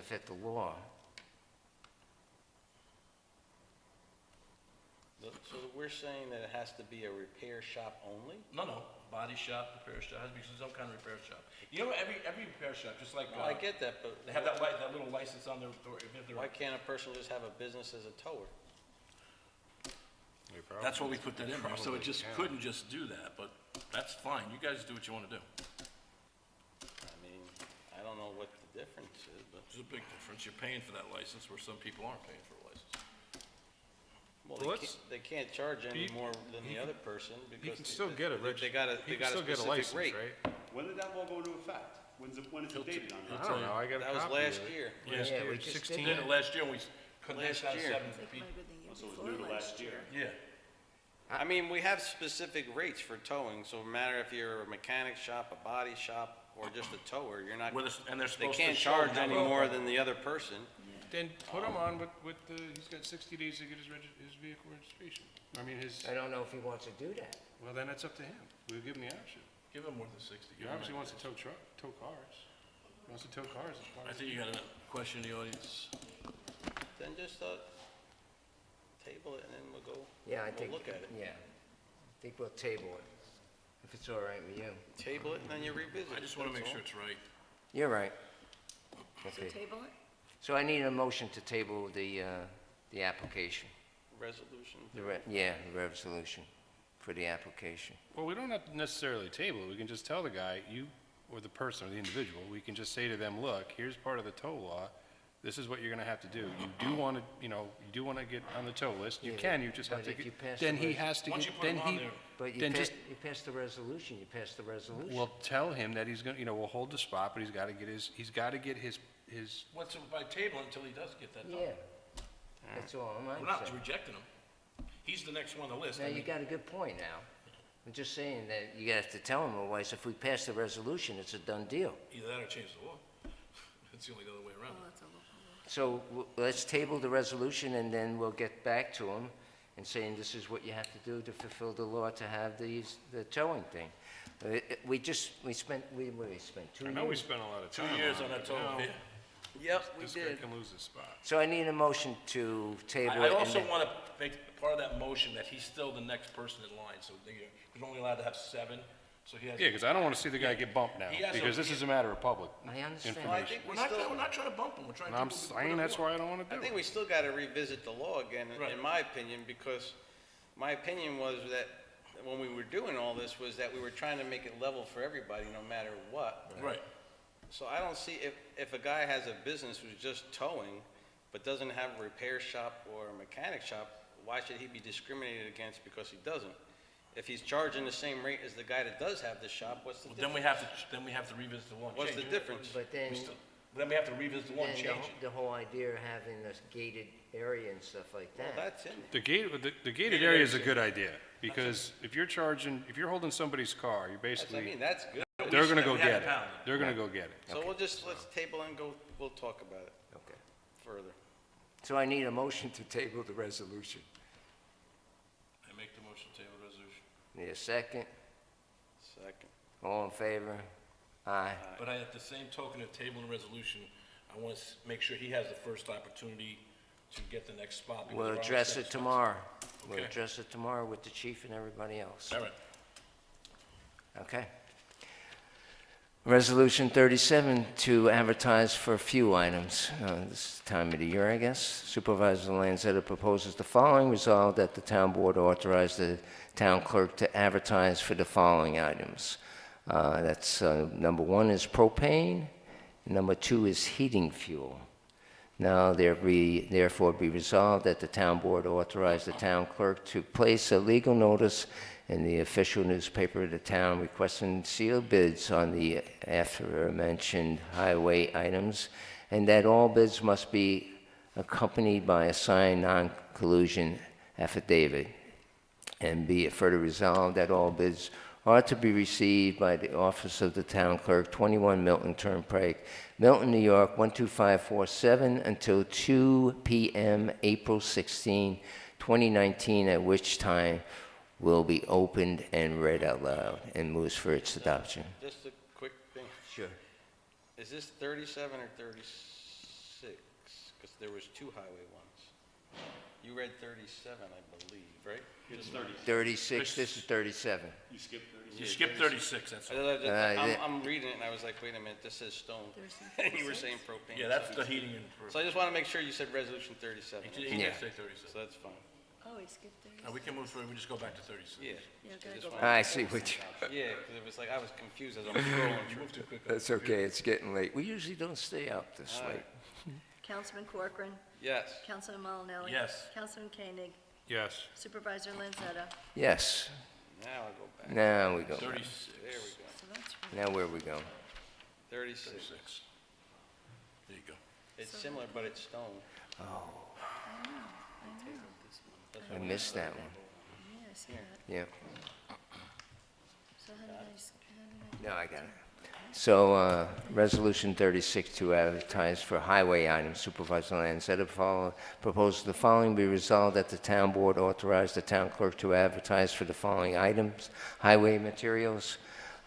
Speaker 7: fit the law.
Speaker 5: So we're saying that it has to be a repair shop only?
Speaker 1: No, body shop, repair shop, has to be some kind of repair shop. You know, every repair shop, just like,
Speaker 5: Well, I get that, but
Speaker 1: they have that little license on their door, even if they're.
Speaker 5: why can't a person just have a business as a tower?
Speaker 13: they probably-
Speaker 1: That's why we put that in there, so it
Speaker 13: probably
Speaker 1: just
Speaker 13: can.
Speaker 1: couldn't just do that, but that's fine. You guys do what you want to do.
Speaker 5: I mean, I don't know what the difference is, but,
Speaker 1: There's a big difference. You're paying for that license where some people aren't paying for a license.
Speaker 5: well,
Speaker 13: Well,
Speaker 5: they can't charge any
Speaker 13: He-
Speaker 5: more than
Speaker 13: he
Speaker 5: the
Speaker 13: can-
Speaker 5: other person
Speaker 13: He
Speaker 5: because
Speaker 13: can still get a
Speaker 5: they got a
Speaker 13: he can still get a
Speaker 5: specific
Speaker 13: license,
Speaker 5: rate.
Speaker 13: right?
Speaker 17: When did that law go into effect? When is it dated on
Speaker 13: I
Speaker 17: that?
Speaker 13: don't know. I got a
Speaker 5: That was
Speaker 13: copy
Speaker 5: last
Speaker 13: of it.
Speaker 5: year.
Speaker 13: Last
Speaker 7: Yeah,
Speaker 13: year,
Speaker 7: we just did
Speaker 13: 16.
Speaker 1: We did it last year, and we condensed
Speaker 5: Last
Speaker 1: down to
Speaker 5: year.
Speaker 1: 7 feet.
Speaker 17: So it was new to last year.
Speaker 1: Yeah.
Speaker 5: I mean, we have specific rates for towing, so no matter if you're a mechanic shop, a body shop, or just a tower, you're not,
Speaker 1: And they're
Speaker 5: they
Speaker 1: supposed to
Speaker 5: can't
Speaker 1: show
Speaker 5: charge
Speaker 1: how
Speaker 5: any
Speaker 1: long-
Speaker 5: more than the other person.
Speaker 13: Then put him on with the, he's got 60 days to get his vehicle registration. I mean,
Speaker 7: I don't know if he wants to do that.
Speaker 13: well, then it's up to him. We'll give him the option.
Speaker 1: Give them more than 60.
Speaker 13: He obviously wants to tow cars. He wants to tow cars. As far
Speaker 1: I
Speaker 13: as
Speaker 1: think you got a question in the audience.
Speaker 5: Then just, table it and then we'll go,
Speaker 7: Yeah, I
Speaker 5: we'll
Speaker 7: think.
Speaker 5: look at it.
Speaker 7: Yeah. I think we'll table it, if it's all right with you.
Speaker 5: Table it and then you revisit.
Speaker 1: I just want to
Speaker 5: that's
Speaker 1: make sure
Speaker 5: all.
Speaker 1: it's right.
Speaker 7: You're right.
Speaker 3: So
Speaker 7: Okay.
Speaker 3: table it?
Speaker 7: So I need a motion to table the application.
Speaker 5: resolution?
Speaker 7: Yeah, the resolution for the application.
Speaker 13: Well, we don't have to necessarily table it. We can just tell the guy, you, or the person, or the individual, we can just say to them, look, here's part of the tow law. This is what you're gonna have to do. You do wanna, you wanna get on the tow list. You can, you just have to
Speaker 7: But if you
Speaker 13: get,
Speaker 7: pass
Speaker 13: then
Speaker 7: the
Speaker 13: he
Speaker 7: res-
Speaker 13: has to
Speaker 1: Once
Speaker 13: get,
Speaker 1: you put
Speaker 13: then
Speaker 1: him on
Speaker 13: he,
Speaker 1: there-
Speaker 7: But you
Speaker 13: then just,
Speaker 7: pass the resolution, you pass the resolution.
Speaker 13: well, tell him that he's gonna, we'll hold the spot, but he's gotta get his,
Speaker 1: What's it by table until he does get that done?
Speaker 7: Yeah, that's all I'm
Speaker 1: We're not
Speaker 7: saying.
Speaker 1: rejecting him. He's the next one on the list.
Speaker 7: Now,
Speaker 1: I
Speaker 7: you
Speaker 1: mean,
Speaker 7: got a good point now. I'm just saying that you have to tell him, otherwise, if we pass the resolution, it's a done deal.
Speaker 1: either that or change the law. It's the only other way around.
Speaker 7: So let's table the resolution, and then we'll get back to him and saying this is what you have to do to fulfill the law to have the towing thing. We spent 2 years.
Speaker 13: I know we spent a lot of
Speaker 1: 2
Speaker 13: time
Speaker 1: years
Speaker 13: on
Speaker 1: on
Speaker 13: it,
Speaker 1: that total,
Speaker 13: you know.
Speaker 1: yeah.
Speaker 5: Yep, we
Speaker 13: This guy
Speaker 5: did.
Speaker 13: can lose his spot.
Speaker 7: So I need a motion to table it.
Speaker 1: I
Speaker 7: and
Speaker 1: also
Speaker 7: then-
Speaker 1: want to make part of that motion that he's still the next person in line, so we're only allowed to have 7, so he has.
Speaker 13: Yeah, because I don't want to see the guy get bumped now,
Speaker 1: He has
Speaker 13: because
Speaker 1: a-
Speaker 13: this is a matter of public
Speaker 7: I understand.
Speaker 13: information.
Speaker 1: We're not trying to bump him, we're trying
Speaker 13: And
Speaker 1: to.
Speaker 13: I'm
Speaker 1: do what
Speaker 13: saying
Speaker 1: we
Speaker 13: that's
Speaker 1: want.
Speaker 13: why I don't want to
Speaker 5: I
Speaker 13: do
Speaker 5: think
Speaker 13: it.
Speaker 5: we still got to revisit the law again,
Speaker 1: Right.
Speaker 5: in my opinion, because my opinion was that when we were doing all this was that we were trying to make it level for everybody, no matter what.
Speaker 1: Right.
Speaker 5: So I don't see, if a guy has a business who's just towing, but doesn't have a repair shop or a mechanic shop, why should he be discriminated against because he doesn't? If he's charging the same rate as the guy that does have the shop, what's the
Speaker 1: Well,
Speaker 5: difference?
Speaker 1: then we have to revisit the law and
Speaker 5: What's
Speaker 1: change
Speaker 5: the
Speaker 1: it.
Speaker 5: difference?
Speaker 7: But then,
Speaker 1: Then we have to revisit the law and
Speaker 7: then
Speaker 1: change it.
Speaker 7: the whole idea of having a gated area and stuff like
Speaker 5: Well,
Speaker 7: that.
Speaker 5: that's in
Speaker 13: The gated area is a good idea, because if you're holding somebody's car, you're
Speaker 5: That's, I
Speaker 13: basically,
Speaker 5: mean, that's good.
Speaker 13: they're gonna go
Speaker 1: we have
Speaker 13: get
Speaker 1: to
Speaker 13: it.
Speaker 1: pound it.
Speaker 13: They're gonna go get it.
Speaker 5: So let's table and we'll talk about it
Speaker 7: Okay.
Speaker 5: further.
Speaker 7: So I need a motion to table the resolution.
Speaker 1: I make the motion to table the resolution.
Speaker 7: Need a second?
Speaker 5: Second.
Speaker 7: All in favor? Aye.
Speaker 1: But at the same token of tabling the resolution, I want to make sure he has the first opportunity to get the next spot. because
Speaker 7: We'll
Speaker 1: there are
Speaker 7: address
Speaker 1: 7
Speaker 7: it
Speaker 1: spots.
Speaker 7: tomorrow. We'll
Speaker 1: Okay.
Speaker 7: address it tomorrow with the chief and everybody else.
Speaker 1: All right.
Speaker 7: Okay. Resolution 37, to advertise for a few items. This time of the year, I guess. Supervisor Lanzetta proposes the following: resolved that the town board authorize the town clerk to advertise for the following items. That's number 1 is propane, number 2 is heating fuel. Now therefore be resolved that the town board authorize the town clerk to place a legal notice in the official newspaper of the town requesting sealed bids on the aforementioned highway items, and that all bids must be accompanied by a signed non-collusion affidavit. And be it further resolved that all bids are to be received by the office of the town clerk, 21 Milton Turnpike, Milton, New York, 12547, until 2 p.m. April 16, 2019, at which time will be opened and read out loud, and moves for its adoption.
Speaker 5: Just a quick thing.
Speaker 7: Sure.
Speaker 5: Is this 37 or 36? Because there was 2 highway ones. You read 37, I believe, right?
Speaker 17: It's 30.
Speaker 7: 36, this is 37.
Speaker 17: You skipped 36.
Speaker 1: You skipped 36, that's all.
Speaker 5: I'm reading it, and I was like, wait a minute, this says stone. And you were saying propane.
Speaker 1: Yeah, that's the heating and.
Speaker 5: So I just want to make sure you said resolution 37.
Speaker 1: He
Speaker 7: Yeah.
Speaker 1: did say 36.
Speaker 5: So that's fine.
Speaker 3: Oh, he skipped
Speaker 1: Now, we can move through, we just go back to 36.
Speaker 5: Yeah.
Speaker 3: Yeah,
Speaker 5: I
Speaker 3: gotta
Speaker 5: just
Speaker 3: go
Speaker 5: wanted-
Speaker 7: I see what you...
Speaker 5: Yeah, because it was like, I was confused as I'm scrolling
Speaker 1: You
Speaker 5: through.
Speaker 1: moved too quick.
Speaker 7: That's okay, it's getting late. We usually don't stay out this
Speaker 5: All
Speaker 7: late.
Speaker 5: right.
Speaker 3: Councilman Corcoran.
Speaker 5: Yes.
Speaker 3: Councilman Malinelli.
Speaker 1: Yes.
Speaker 3: Councilman Koenig.
Speaker 13: Yes.
Speaker 3: Supervisor Lanzetta.
Speaker 7: Yes,
Speaker 5: Now I'll go back.
Speaker 7: now we go.
Speaker 1: 36.
Speaker 5: There we go.
Speaker 3: So that's
Speaker 7: Now where we go?
Speaker 5: 36.
Speaker 1: 36. There you go.
Speaker 5: It's similar, but it's stone.
Speaker 7: Oh,
Speaker 5: That's
Speaker 7: I
Speaker 5: what
Speaker 7: missed that one.
Speaker 3: Yeah, I see that.
Speaker 7: Yeah,
Speaker 3: So how did I?
Speaker 7: no, I got it. So, Resolution 36, to advertise for highway items. Supervisor Lanzetta proposes the following: be resolved that the town board authorize the town clerk to advertise for the following items: highway materials.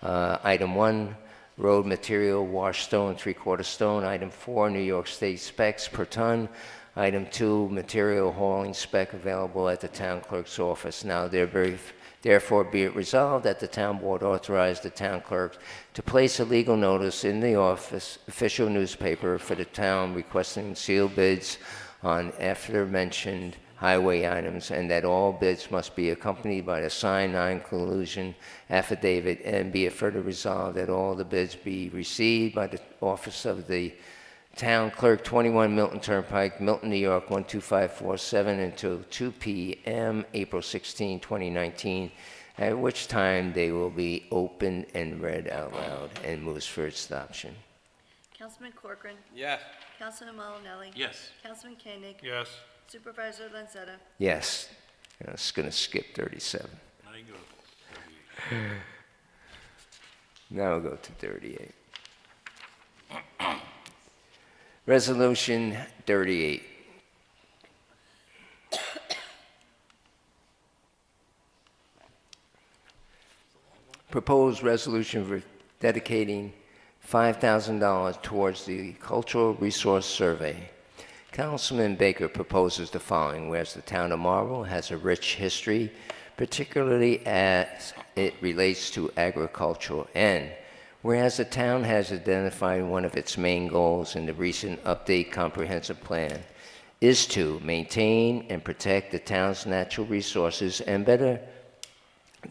Speaker 7: Item 1, road material, washed stone, 3/4 stone. Item 4, New York State specs per ton. Item 2, material hauling spec available at the town clerk's office. Now therefore be it resolved that the town board authorize the town clerk to place a legal notice in the office official newspaper for the town requesting sealed bids on aforementioned highway items, and that all bids must be accompanied by a signed non-collusion affidavit, and be it further resolved that all the bids be received by the office of the Town Clerk, 21 Milton Turnpike, Milton, New York, 12547, until 2 p.m., April 16, 2019, at which time they will be opened and read out loud, and moves for its adoption.
Speaker 3: Councilman Corcoran.
Speaker 5: Yes.
Speaker 3: Councilman Malinelli.
Speaker 1: Yes.
Speaker 3: Councilman Koenig.
Speaker 13: Yes.
Speaker 3: Supervisor Lanzetta.
Speaker 7: Yes. I was going to skip 37.
Speaker 1: Now you go.
Speaker 7: Now we'll go to 38. Resolution 38. Proposed resolution for dedicating $5,000 towards the Cultural Resource Survey. Councilman Baker proposes the following, whereas the town of Marlborough has a rich history, particularly as it relates to agriculture, and whereas the town has identified one of its main goals in the recent update comprehensive plan is to maintain and protect the town's natural resources and better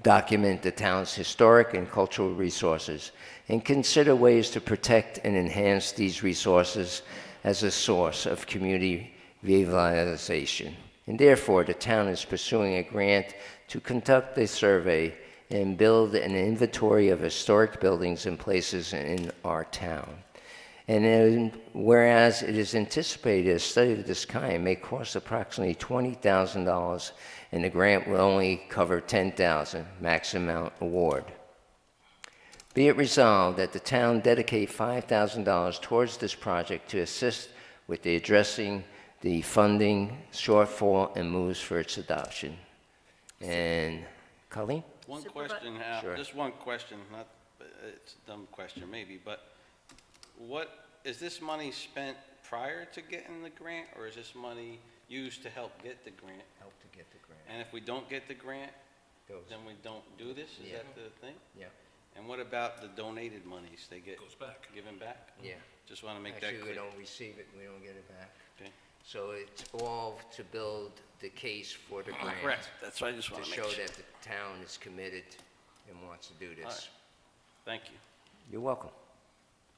Speaker 7: document the town's historic and cultural resources, and consider ways to protect and enhance these resources as a source of community revitalization. And therefore, the town is pursuing a grant to conduct a survey and build an inventory of historic buildings and places in our town. And whereas it is anticipated a study of this kind may cost approximately $20,000, and the grant will only cover $10,000, maximum amount award. Be it resolved that the town dedicate $5,000 towards this project to assist with the addressing the funding shortfall, and moves for its adoption. And Colleen?
Speaker 5: One question, Al,
Speaker 7: Sure.
Speaker 5: just one question, not, it's a dumb question maybe, but what, is this money spent prior to getting the grant, or is this money used to help get the grant?
Speaker 7: Help to get the grant.
Speaker 5: And if we don't get the grant, then we don't do this? Is
Speaker 7: Yeah.
Speaker 5: that the thing?
Speaker 7: Yeah.
Speaker 5: And what about the donated monies? They get
Speaker 1: Goes back.
Speaker 5: given back?
Speaker 7: Yeah.
Speaker 5: Just want to make that
Speaker 7: Actually,
Speaker 5: clear.
Speaker 7: we don't receive it, we don't get it back.
Speaker 5: Okay.
Speaker 7: So it's all to build the case for the grant.
Speaker 5: Correct. That's what I just want to make
Speaker 7: show
Speaker 5: sure.
Speaker 7: that the town is committed and wants to do
Speaker 5: All right.
Speaker 7: this.
Speaker 5: Thank you.
Speaker 7: You're welcome.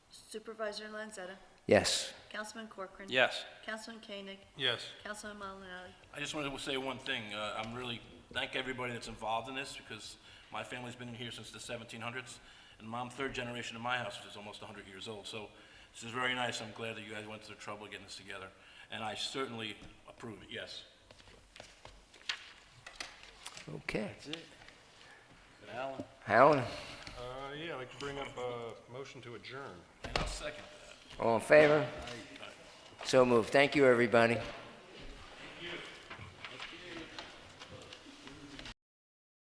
Speaker 3: Supervisor Lanzetta.
Speaker 7: Yes.
Speaker 3: Councilman Corcoran.
Speaker 5: Yes.
Speaker 3: Councilman Koenig.
Speaker 13: Yes.
Speaker 3: Councilman Malinelli.
Speaker 1: I just wanted to say one thing. I'm really, thank everybody that's involved in this, because my family's been here since the 1700s, and I'm third generation in my house, which is almost 100 years old. So this is very nice. I'm glad that you guys went to the trouble of getting this together, and I certainly approve it, yes.
Speaker 7: Okay.
Speaker 5: That's it. Alan?
Speaker 7: Alan,
Speaker 13: Yeah, I'd like to bring up a motion to adjourn.
Speaker 1: And I'll second that.
Speaker 7: all in favor? So moved. Thank you, everybody.